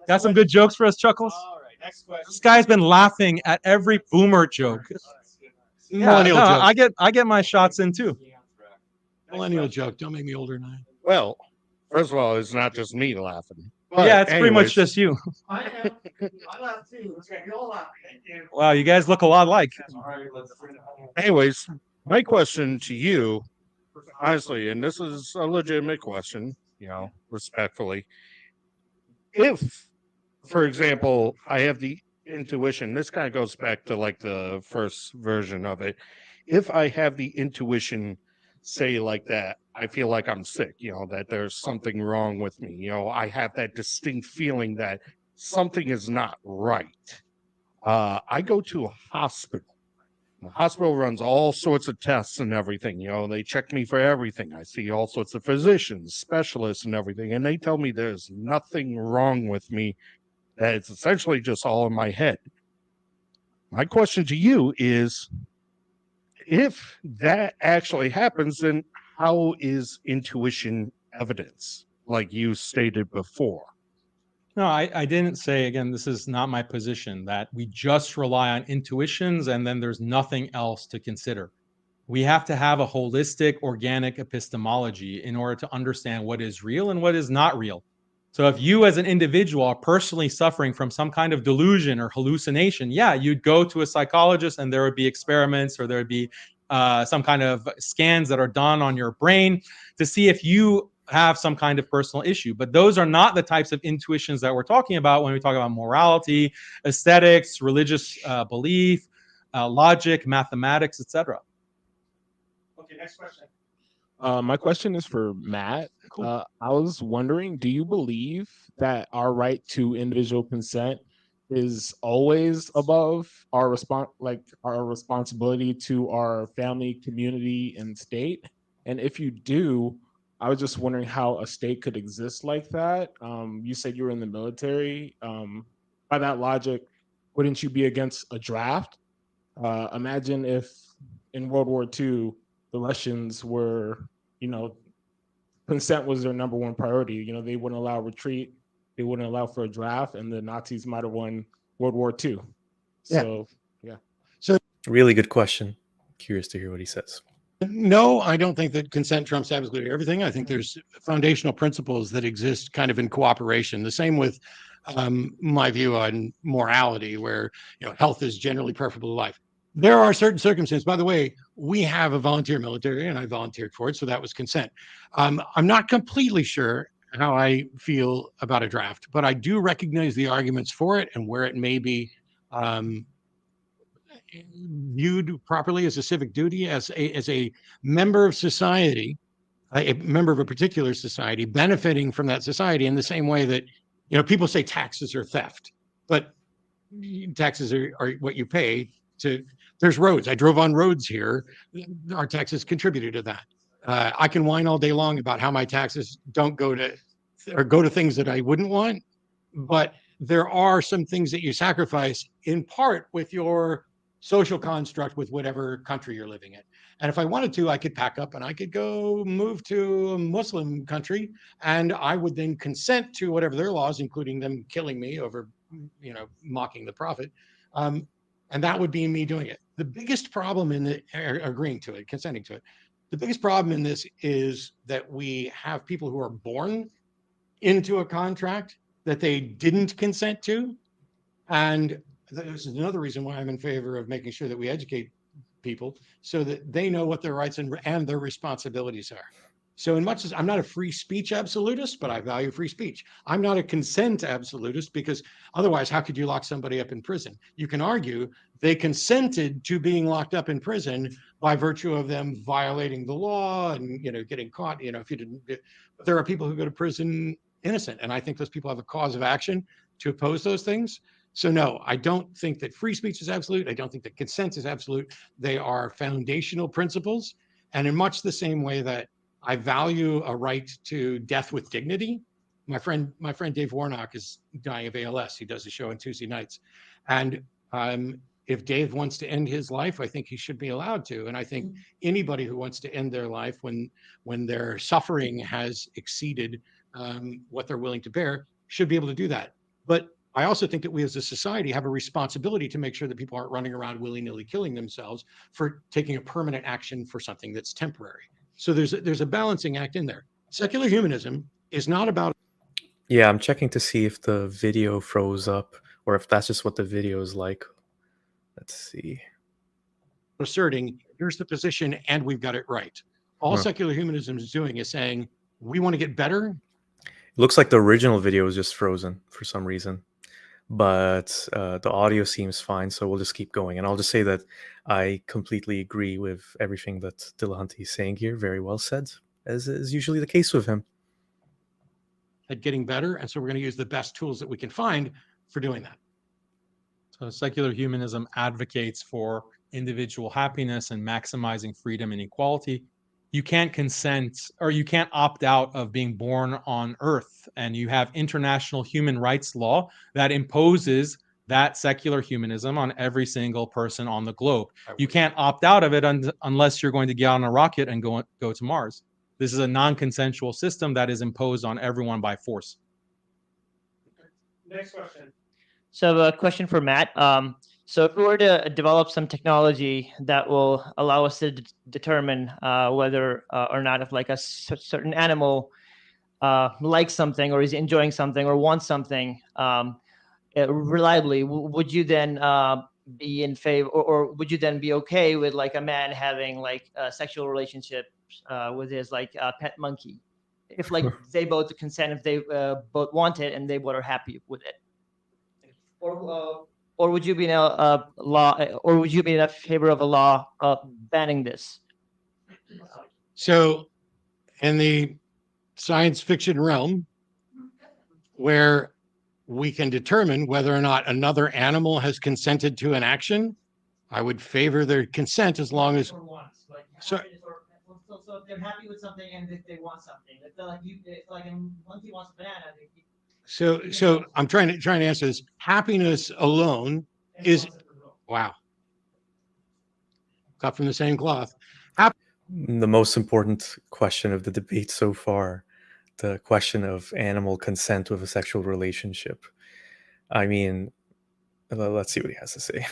S4: Got some good jokes for us, Chuckles?
S8: All right, next question.
S4: This guy's been laughing at every boomer joke.
S3: Millennial joke.
S4: I get my shots in too.
S3: Millennial joke. Don't make me older than I am.
S6: Well, first of all, it's not just me laughing.
S4: Yeah, it's pretty much just you.
S8: I laugh too. Okay, you all laugh. Thank you.
S4: Wow, you guys look a lot alike.
S8: All right, let's
S6: Anyways, my question to you, honestly, and this is a legitimate question, respectfully. If, for example, I have the intuition, this kind of goes back to like the first version of it. If I have the intuition, say like that, I feel like I'm sick, that there's something wrong with me. I have that distinct feeling that something is not right. I go to a hospital. The hospital runs all sorts of tests and everything. They check me for everything. I see all sorts of physicians, specialists, and everything. And they tell me there's nothing wrong with me, that it's essentially just all in my head. My question to you is, if that actually happens, then how is intuition evidence? like you stated before.
S4: No, I didn't say, again, this is not my position, that we just rely on intuitions and then there's nothing else to consider. We have to have a holistic, organic epistemology in order to understand what is real and what is not real. So if you as an individual are personally suffering from some kind of delusion or hallucination, yeah, you'd go to a psychologist and there would be experiments or there would be some kind of scans that are done on your brain to see if you have some kind of personal issue. But those are not the types of intuitions that we're talking about when we talk about morality, aesthetics, religious belief, logic, mathematics, etc.
S8: Okay, next question.
S9: My question is for Matt.
S4: Cool.
S9: I was wondering, do you believe that our right to individual consent is always above our our responsibility to our family, community, and state? And if you do, I was just wondering how a state could exist like that. You said you were in the military. By that logic, wouldn't you be against a draft? Imagine if in World War II, the Russians were, consent was their number one priority. They wouldn't allow retreat. They wouldn't allow for a draft, and the Nazis might have won World War II. So, yeah.
S1: Really good question. Curious to hear what he says.
S3: No, I don't think that consent trumps absolutely everything. I think there's foundational principles that exist kind of in cooperation. The same with my view on morality, where health is generally preferable to life. There are certain circumstances. By the way, we have a volunteer military, and I volunteered for it, so that was consent. I'm not completely sure how I feel about a draft, but I do recognize the arguments for it and where it may be viewed properly as a civic duty, as a member of society, a member of a particular society, benefiting from that society in the same way that people say taxes are theft, but taxes are what you pay to. There's roads. I drove on roads here. Our taxes contributed to that. I can whine all day long about how my taxes don't go to things that I wouldn't want, but there are some things that you sacrifice in part with your social construct with whatever country you're living in. And if I wanted to, I could pack up and I could go move to a Muslim country, and I would then consent to whatever their laws, including them killing me over, mocking the prophet. And that would be me doing it. The biggest problem in agreeing to it, consenting to it, the biggest problem in this is that we have people who are born into a contract that they didn't consent to. And this is another reason why I'm in favor of making sure that we educate people so that they know what their rights and their responsibilities are. So in much as I'm not a free speech absolutist, but I value free speech. I'm not a consent absolutist, because otherwise, how could you lock somebody up in prison? You can argue they consented to being locked up in prison by virtue of them violating the law and, getting caught, if you didn't. But there are people who go to prison innocent. And I think those people have a cause of action to oppose those things. So no, I don't think that free speech is absolute. I don't think that consent is absolute. They are foundational principles. And in much the same way that I value a right to death with dignity. My friend Dave Warnock is dying of ALS. He does a show on Tuesday nights. And if Dave wants to end his life, I think he should be allowed to. And I think anybody who wants to end their life when their suffering has exceeded what they're willing to bear should be able to do that. But I also think that we as a society have a responsibility to make sure that people aren't running around willy-nilly killing themselves for taking a permanent action for something that's temporary. So there's a balancing act in there. Secular humanism is not about.
S1: Yeah, I'm checking to see if the video froze up or if that's just what the video is like. Let's see.
S3: Asserting here's the position and we've got it right. All secular humanism is doing is saying we want to get better.
S1: It looks like the original video is just frozen for some reason, but the audio seems fine, so we'll just keep going. And I'll just say that I completely agree with everything that Dillahunty is saying here. Very well said, as is usually the case with him.
S3: At getting better, and so we're going to use the best tools that we can find for doing that.
S4: So secular humanism advocates for individual happiness and maximizing freedom and equality. You can't consent or you can't opt out of being born on Earth. And you have international human rights law that imposes that secular humanism on every single person on the globe. You can't opt out of it unless you're going to get on a rocket and go to Mars. This is a non-consensual system that is imposed on everyone by force.
S8: Next question.
S10: So a question for Matt. So if we were to develop some technology that will allow us to determine whether or not if like a certain animal likes something or is enjoying something or wants something reliably, would you then be in favor, or would you then be okay with like a man having like sexual relationships with his like pet monkey, if like they both consent, if they both want it and they both are happy with it? Or would you be in a law, or would you be in favor of a law banning this?
S3: So, in the science fiction realm, where we can determine whether or not another animal has consented to an action, I would favor their consent as long as. So
S10: if they're happy with something and if they want something, it's like a monkey wants a banana.
S3: So I'm trying to answer this. Happiness alone is, wow, cut from the same cloth.
S1: The most important question of the debate so far, the question of animal consent with a sexual relationship. I mean, let's see what he has to say.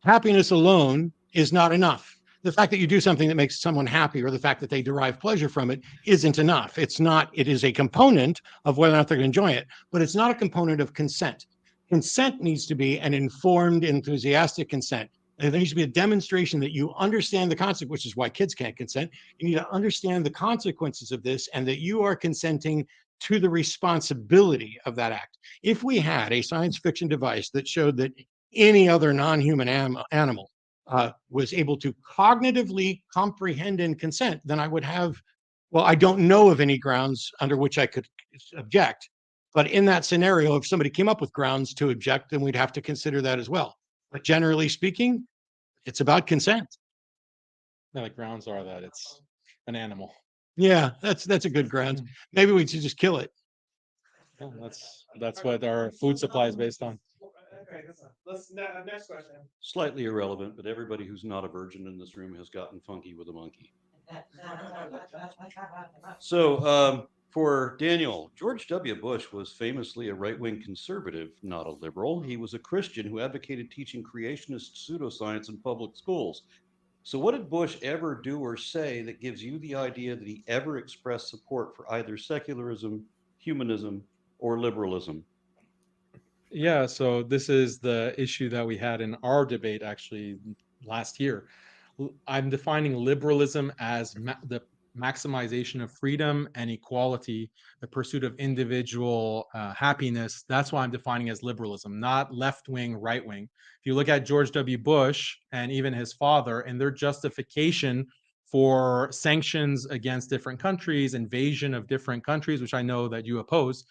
S3: Happiness alone is not enough. The fact that you do something that makes someone happy, or the fact that they derive pleasure from it, isn't enough. It is a component of whether or not they're going to enjoy it, but it's not a component of consent. Consent needs to be an informed, enthusiastic consent. And there needs to be a demonstration that you understand the consequences, which is why kids can't consent. You need to understand the consequences of this and that you are consenting to the responsibility of that act. If we had a science fiction device that showed that any other non-human animal was able to cognitively comprehend and consent, then I would have, well, I don't know of any grounds under which I could object. But in that scenario, if somebody came up with grounds to object, then we'd have to consider that as well. But generally speaking, it's about consent.
S4: Yeah, the grounds are that it's an animal.
S3: Yeah, that's a good ground. Maybe we should just kill it.
S4: Yeah, that's what our food supply is based on.
S8: Okay, let's next question.
S11: Slightly irrelevant, but everybody who's not a virgin in this room has gotten funky with a monkey. So for Daniel, George W. Bush was famously a right-wing conservative, not a liberal. He was a Christian who advocated teaching creationist pseudoscience in public schools. So what did Bush ever do or say that gives you the idea that he ever expressed support for either secularism, humanism, or liberalism?
S4: Yeah, so this is the issue that we had in our debate actually last year. I'm defining liberalism as the maximization of freedom and equality, the pursuit of individual happiness. That's why I'm defining as liberalism, not left-wing, right-wing. If you look at George W. Bush and even his father and their justification for sanctions against different countries, invasion of different countries, which I know that you oppose,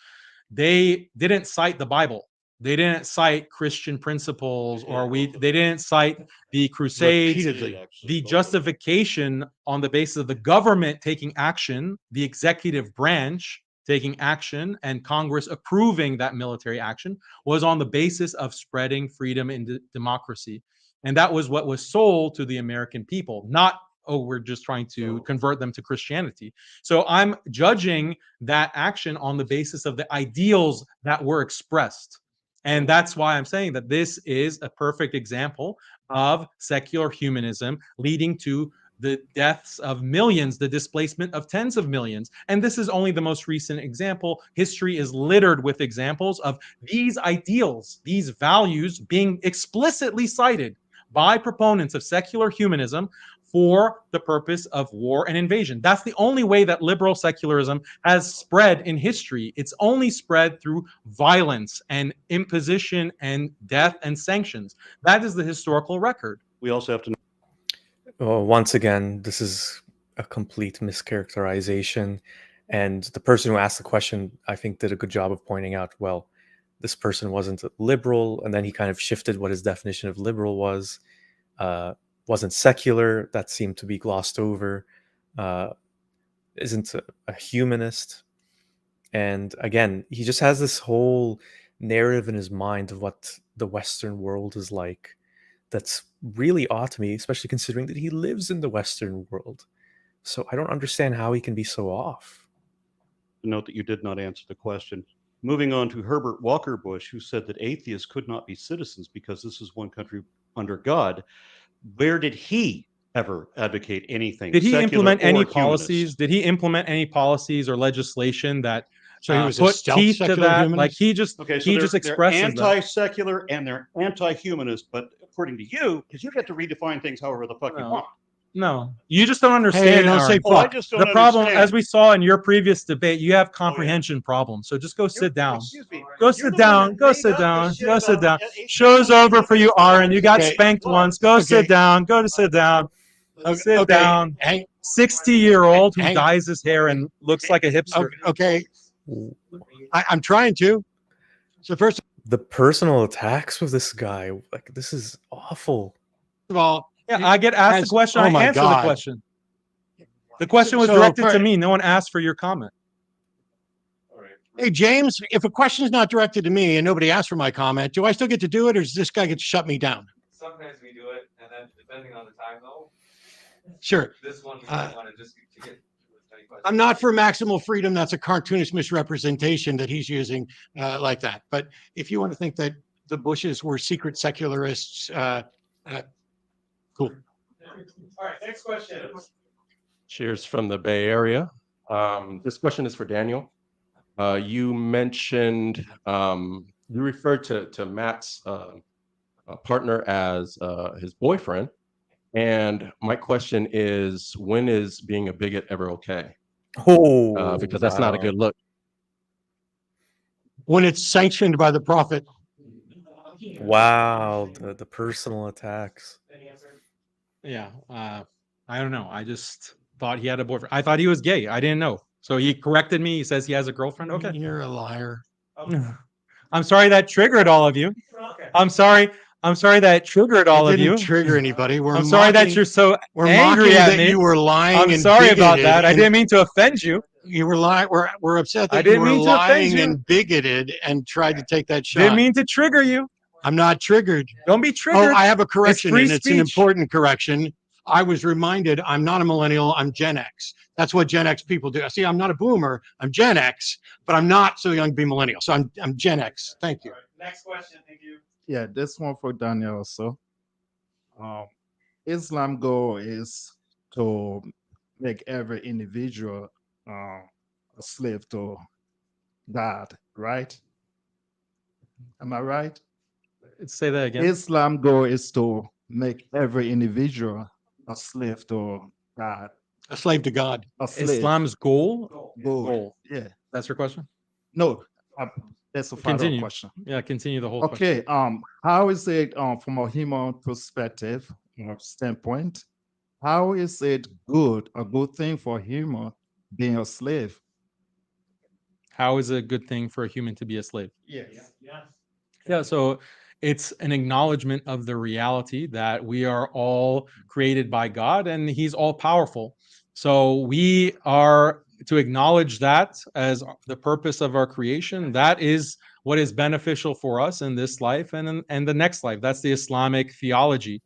S4: they didn't cite the Bible. They didn't cite Christian principles, or they didn't cite the Crusades.
S3: Repeatedly.
S4: The justification on the basis of the government taking action, the executive branch taking action, and Congress approving that military action was on the basis of spreading freedom and democracy. And that was what was sold to the American people, not, oh, we're just trying to convert them to Christianity. So I'm judging that action on the basis of the ideals that were expressed. And that's why I'm saying that this is a perfect example of secular humanism leading to the deaths of millions, the displacement of tens of millions. And this is only the most recent example. History is littered with examples of these ideals, these values being explicitly cited by proponents of secular humanism for the purpose of war and invasion. That's the only way that liberal secularism has spread in history. It's only spread through violence and imposition and death and sanctions. That is the historical record.
S11: We also have to.
S1: Well, once again, this is a complete mischaracterization. And the person who asked the question, I think, did a good job of pointing out, well, this person wasn't a liberal, and then he kind of shifted what his definition of liberal was. Wasn't secular, that seemed to be glossed over, isn't a humanist. And again, he just has this whole narrative in his mind of what the Western world is like. That's really odd to me, especially considering that he lives in the Western world. So I don't understand how he can be so off.
S11: Note that you did not answer the question. Moving on to Herbert Walker Bush, who said that atheists could not be citizens because this is one country under God. Where did he ever advocate anything?
S4: Did he
S11: secular
S4: implement
S11: or
S4: any
S11: humanist?
S4: policies? Did he implement any policies or legislation that
S3: So he was a
S4: put
S3: stealth
S4: teeth to
S3: secular
S4: that?
S3: humanist?
S4: Like he just
S11: Okay, so
S4: he
S11: they're,
S4: just
S11: they're
S4: expresses that.
S11: anti-secular and they're anti-humanist, but according to you, because you get to redefine things however the fuck you
S4: No.
S11: want.
S4: No, you just don't
S3: Hey,
S4: understand.
S3: don't say
S4: Aaron.
S11: Oh, I
S3: fuck.
S11: just don't
S4: The problem,
S11: understand.
S4: as we saw in your previous debate, you have comprehension problems. So just go sit down.
S11: Excuse me.
S4: Go
S11: You're
S4: sit
S11: the one
S4: down.
S11: that
S4: Go
S11: made
S4: sit
S11: up the
S4: down.
S11: shit
S4: Go sit
S11: about
S4: down.
S11: atheism.
S4: Show's over for you, Aaron. You got
S3: Okay.
S4: spanked once. Go
S3: Okay.
S4: sit down. Go to sit down. Sit
S3: Okay.
S4: down.
S3: Hang,
S4: 60-year-old who
S3: hang-
S4: dyes his hair and looks like a hipster.
S3: okay. I'm trying to. So first
S1: The personal attacks with this guy, like, this is awful.
S3: of all,
S4: Yeah, I get asked
S3: As-
S4: the question.
S3: oh
S4: I
S3: my
S4: answer the
S3: God.
S4: question. The question was
S3: So
S4: directed
S3: for-
S4: to me. No one asked for your comment.
S3: hey, James, if a question is not directed to me and nobody asked for my comment, do I still get to do it or does this guy get to shut me down?
S2: Sometimes we do it, and then depending on the time, though,
S3: Sure.
S2: this one we
S3: Uh,
S2: want to just to get.
S3: I'm not for maximal freedom. That's a cartoonish misrepresentation that he's using like that. But if you want to think that the Bushes were secret secularists, cool.
S2: All right, next question.
S12: Cheers from the Bay Area. This question is for Daniel. You mentioned, you referred to Matt's partner as his boyfriend. And my question is, when is being a bigot ever okay?
S1: Oh,
S12: Because that's not a good look.
S3: When it's sanctioned by the prophet.
S1: Wow, the personal attacks.
S4: Yeah, I don't know. I just thought he had a boyfriend. I thought he was gay. I didn't know. So he corrected me. He says he has a girlfriend. Okay.
S3: You're a liar.
S4: I'm sorry that triggered all of you. I'm sorry that triggered all
S3: It
S4: of you.
S3: didn't trigger anybody.
S4: I'm sorry that you're so
S3: we're
S4: angry
S3: mocking
S4: at
S3: that
S4: me.
S3: you were lying.
S4: I'm
S3: and
S4: sorry about
S3: bigoted
S4: that. I
S3: and
S4: didn't mean to offend you.
S3: You were lying. We're upset
S4: I
S3: that you
S4: didn't
S3: were
S4: mean to offend
S3: lying
S4: you.
S3: and bigoted and tried to take that shot.
S4: Didn't mean to trigger you.
S3: I'm not triggered.
S4: Don't be
S3: Oh,
S4: triggered.
S3: I have a correction,
S4: free
S3: and it's an
S4: speech.
S3: important correction. I was reminded I'm not a millennial. I'm Gen X. That's what Gen X people do. See, I'm not a boomer. I'm Gen X, but I'm not so young to be millennial. So I'm Gen X. Thank you.
S2: Next question. Thank you.
S13: Yeah, this one for Daniel also. Islam goal is to make every individual a slave to God, right? Am I right?
S4: Say that again.
S13: Islam goal is to make every individual a slave to God.
S3: A slave to God.
S13: A slave.
S4: Islam's goal?
S13: Goal. Yeah.
S4: That's your question?
S13: No, that's a follow-up
S4: Continue.
S13: question.
S4: Yeah, continue the whole question.
S13: Okay. How is it from a human perspective or standpoint? How is it a good thing for a human being a slave?
S4: How is it a good thing for a human to be a slave?
S13: Yes.
S4: Yeah, so it's an acknowledgement of the reality that we are all created by God and he's all powerful. So we are to acknowledge that as the purpose of our creation. That is what is beneficial for us in this life and the next life. That's the Islamic theology.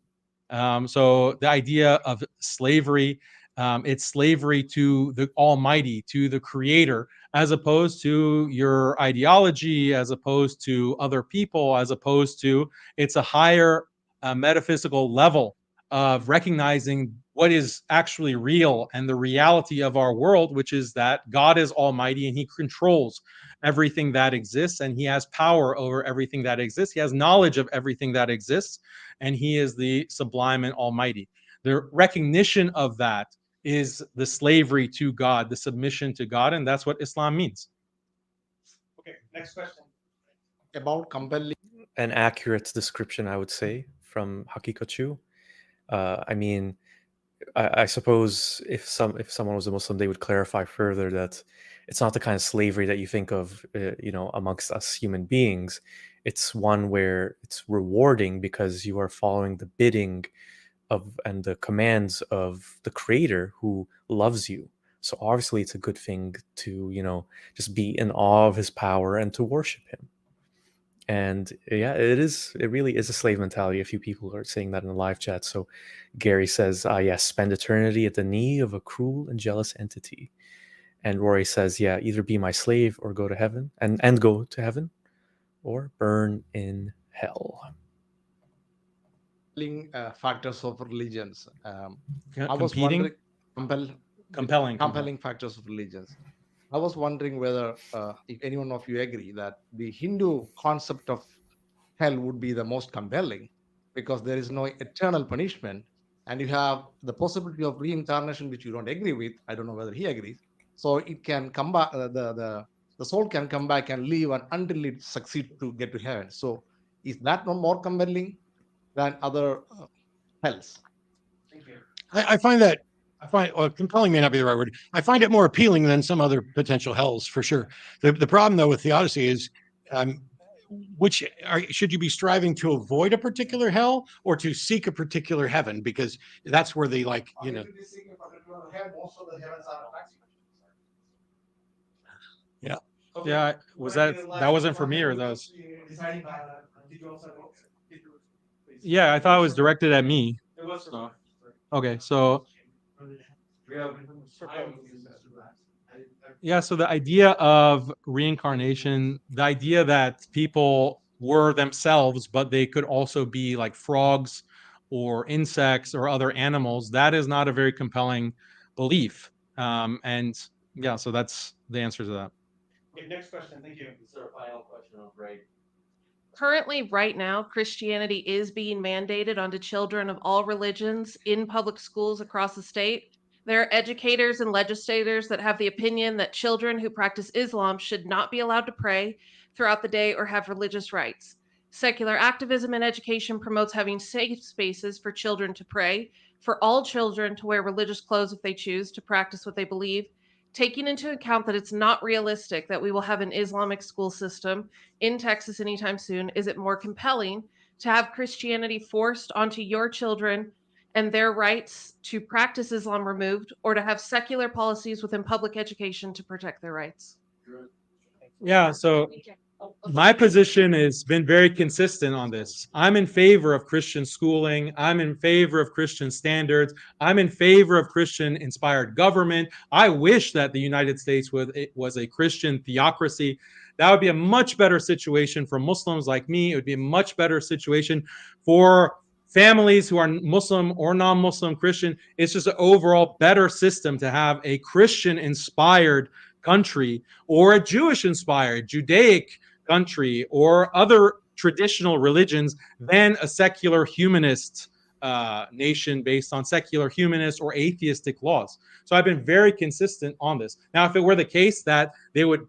S4: So the idea of slavery, it's slavery to the Almighty, to the Creator, as opposed to your ideology, as opposed to other people, as opposed to it's a higher metaphysical level of recognizing what is actually real and the reality of our world, which is that God is Almighty and He controls everything that exists and He has power over everything that exists. He has knowledge of everything that exists and He is the sublime and almighty. The recognition of that is the slavery to God, the submission to God, and that's what Islam means.
S2: Okay, next question.
S8: About compelling.
S1: An accurate description, I would say, from Haqiqatjou. I mean, I suppose if someone was a Muslim, they would clarify further that it's not the kind of slavery that you think of, amongst us human beings. It's one where it's rewarding because you are following the bidding of and the commands of the Creator who loves you. So obviously, it's a good thing to just be in awe of His power and to worship Him. And yeah, it really is a slave mentality. A few people are saying that in the live chat. So Gary says, yes, spend eternity at the knee of a cruel and jealous entity. And Rory says, yeah, either be my slave or go to heaven and go to heaven, or burn in hell.
S14: Factors of religions. I was
S4: Competing?
S14: wondering,
S4: Compelling
S14: factors of religions. I was wondering whether, if any one of you agree that the Hindu concept of hell would be the most compelling, because there is no eternal punishment, and you have the possibility of reincarnation, which you don't agree with. I don't know whether he agrees. So it can come back. The soul can come back and live until it succeeds to get to heaven. So is that not more compelling than other hells?
S3: I find compelling may not be the right word. I find it more appealing than some other potential hells, for sure. The problem, though, with theodicy is, should you be striving to avoid a particular hell or to seek a particular heaven? Because that's where the Yeah.
S4: Yeah, that wasn't for me or those? Yeah, I thought it was directed at me. Okay, so yeah, so the idea of reincarnation, the idea that people were themselves, but they could also be like frogs or insects or other animals, that is not a very compelling belief. And yeah, so that's the answer to that.
S15: Okay, next question. Thank you. This is our final question of Ray.
S16: Currently, right now, Christianity is being mandated onto children of all religions in public schools across the state. There are educators and legislators that have the opinion that children who practice Islam should not be allowed to pray throughout the day or have religious rights. Secular activism in education promotes having safe spaces for children to pray, for all children to wear religious clothes if they choose, to practice what they believe, taking into account that it's not realistic that we will have an Islamic school system in Texas anytime soon. Is it more compelling to have Christianity forced onto your children and their rights to practice Islam removed, or to have secular policies within public education to protect their rights?
S4: Yeah, so my position has been very consistent on this. I'm in favor of Christian schooling. I'm in favor of Christian standards. I'm in favor of Christian-inspired government. I wish that the United States was a Christian theocracy. That would be a much better situation for Muslims like me. It would be a much better situation for families who are Muslim or non-Muslim Christian. It's just an overall better system to have a Christian-inspired country or a Jewish-inspired, Judaic country or other traditional religions than a secular humanist nation based on secular humanist or atheistic laws. So I've been very consistent on this. Now, if it were the case that they would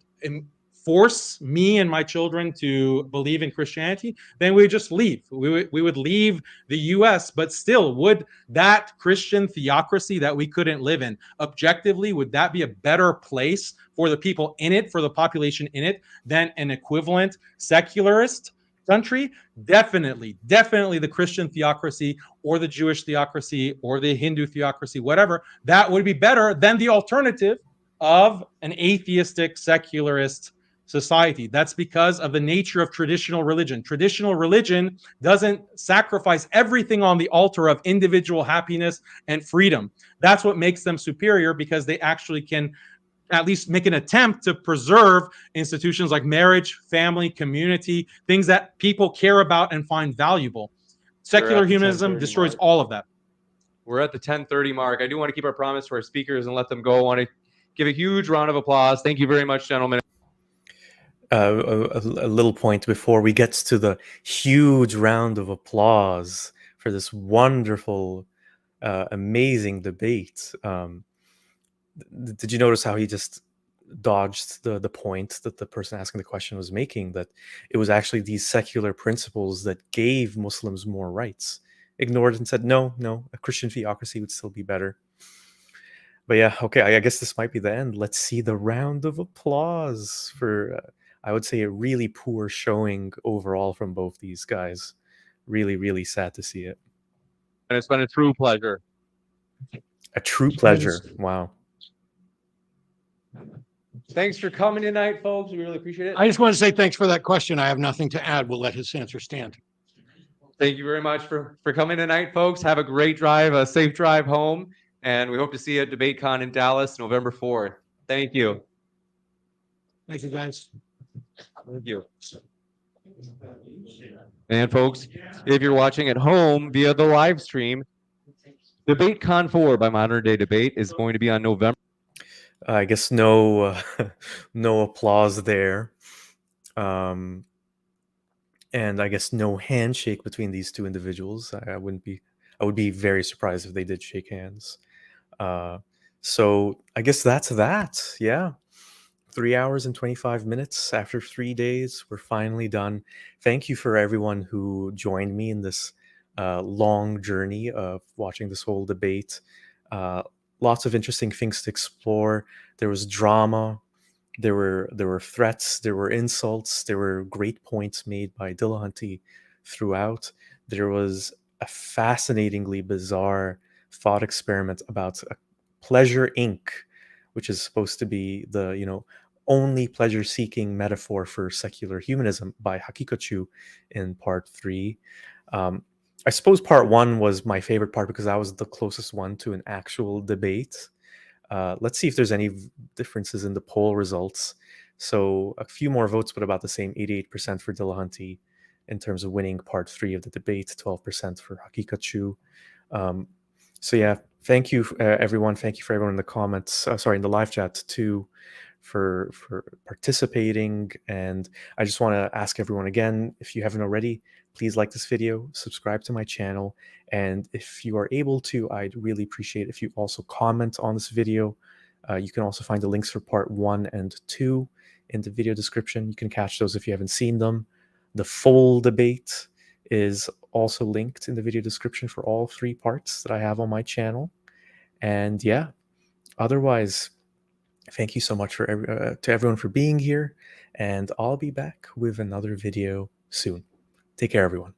S4: force me and my children to believe in Christianity, then we would just leave. We would leave the US, but still, would that Christian theocracy that we couldn't live in, objectively, would that be a better place for the people in it, for the population in it, than an equivalent secularist country? Definitely the Christian theocracy or the Jewish theocracy or the Hindu theocracy, whatever, that would be better than the alternative of an atheistic secularist society. That's because of the nature of traditional religion. Traditional religion doesn't sacrifice everything on the altar of individual happiness and freedom. That's what makes them superior, because they actually can at least make an attempt to preserve institutions like marriage, family, community, things that people care about and find valuable. Secular humanism destroys all of that.
S2: We're at the 10:30 mark. I do want to keep our promise to our speakers and let them go. I want to give a huge round of applause. Thank you very much, gentlemen.
S1: A little point before we get to the huge round of applause for this wonderful, amazing debate. Did you notice how he just dodged the point that the person asking the question was making, that it was actually these secular principles that gave Muslims more rights? Ignored and said, no, a Christian theocracy would still be better. But yeah, okay, I guess this might be the end. Let's see the round of applause for, I would say, a really poor showing overall from both these guys. Really, really sad to see it.
S2: And it's been a true pleasure.
S1: A true pleasure. Wow.
S2: Thanks for coming tonight, folks. We really appreciate it.
S3: I just want to say thanks for that question. I have nothing to add. We'll let his answer stand.
S2: Thank you very much for coming tonight, folks. Have a great drive, a safe drive home, and we hope to see you at DebateCon in Dallas, November 4th. Thank you.
S3: Thank you, guys.
S2: Thank you. And folks, if you're watching at home via the live stream, DebateCon 4 by Modern Day Debate is going to be on November.
S1: I guess no no applause there. And I guess no handshake between these two individuals. I would be very surprised if they did shake hands. So I guess that's that. Yeah. 3 hours and 25 minutes after 3 days. We're finally done. Thank you for everyone who joined me in this long journey of watching this whole debate. Lots of interesting things to explore. There was drama. There were threats. There were insults. There were great points made by Dillahunty throughout. There was a fascinatingly bizarre thought experiment about Pleasure Inc., which is supposed to be the only pleasure-seeking metaphor for secular humanism by Haqiqatjou in part 3. I suppose part 1 was my favorite part because that was the closest one to an actual debate. Let's see if there's any differences in the poll results. So a few more votes, but about the same, 88% for Dillahunty in terms of winning part 3 of the debate, 12% for Haqiqatjou. So yeah, thank you everyone. Thank you for everyone in the comments. In the live chat too, for participating. And I just want to ask everyone again, if you haven't already, please like this video, subscribe to my channel, and if you are able to, I'd really appreciate if you also comment on this video. You can also find the links for part 1 and 2 in the video description. You can catch those if you haven't seen them. The full debate is also linked in the video description for all 3 parts that I have on my channel. And yeah, otherwise, thank you so much to everyone for being here, and I'll be back with another video soon. Take care, everyone.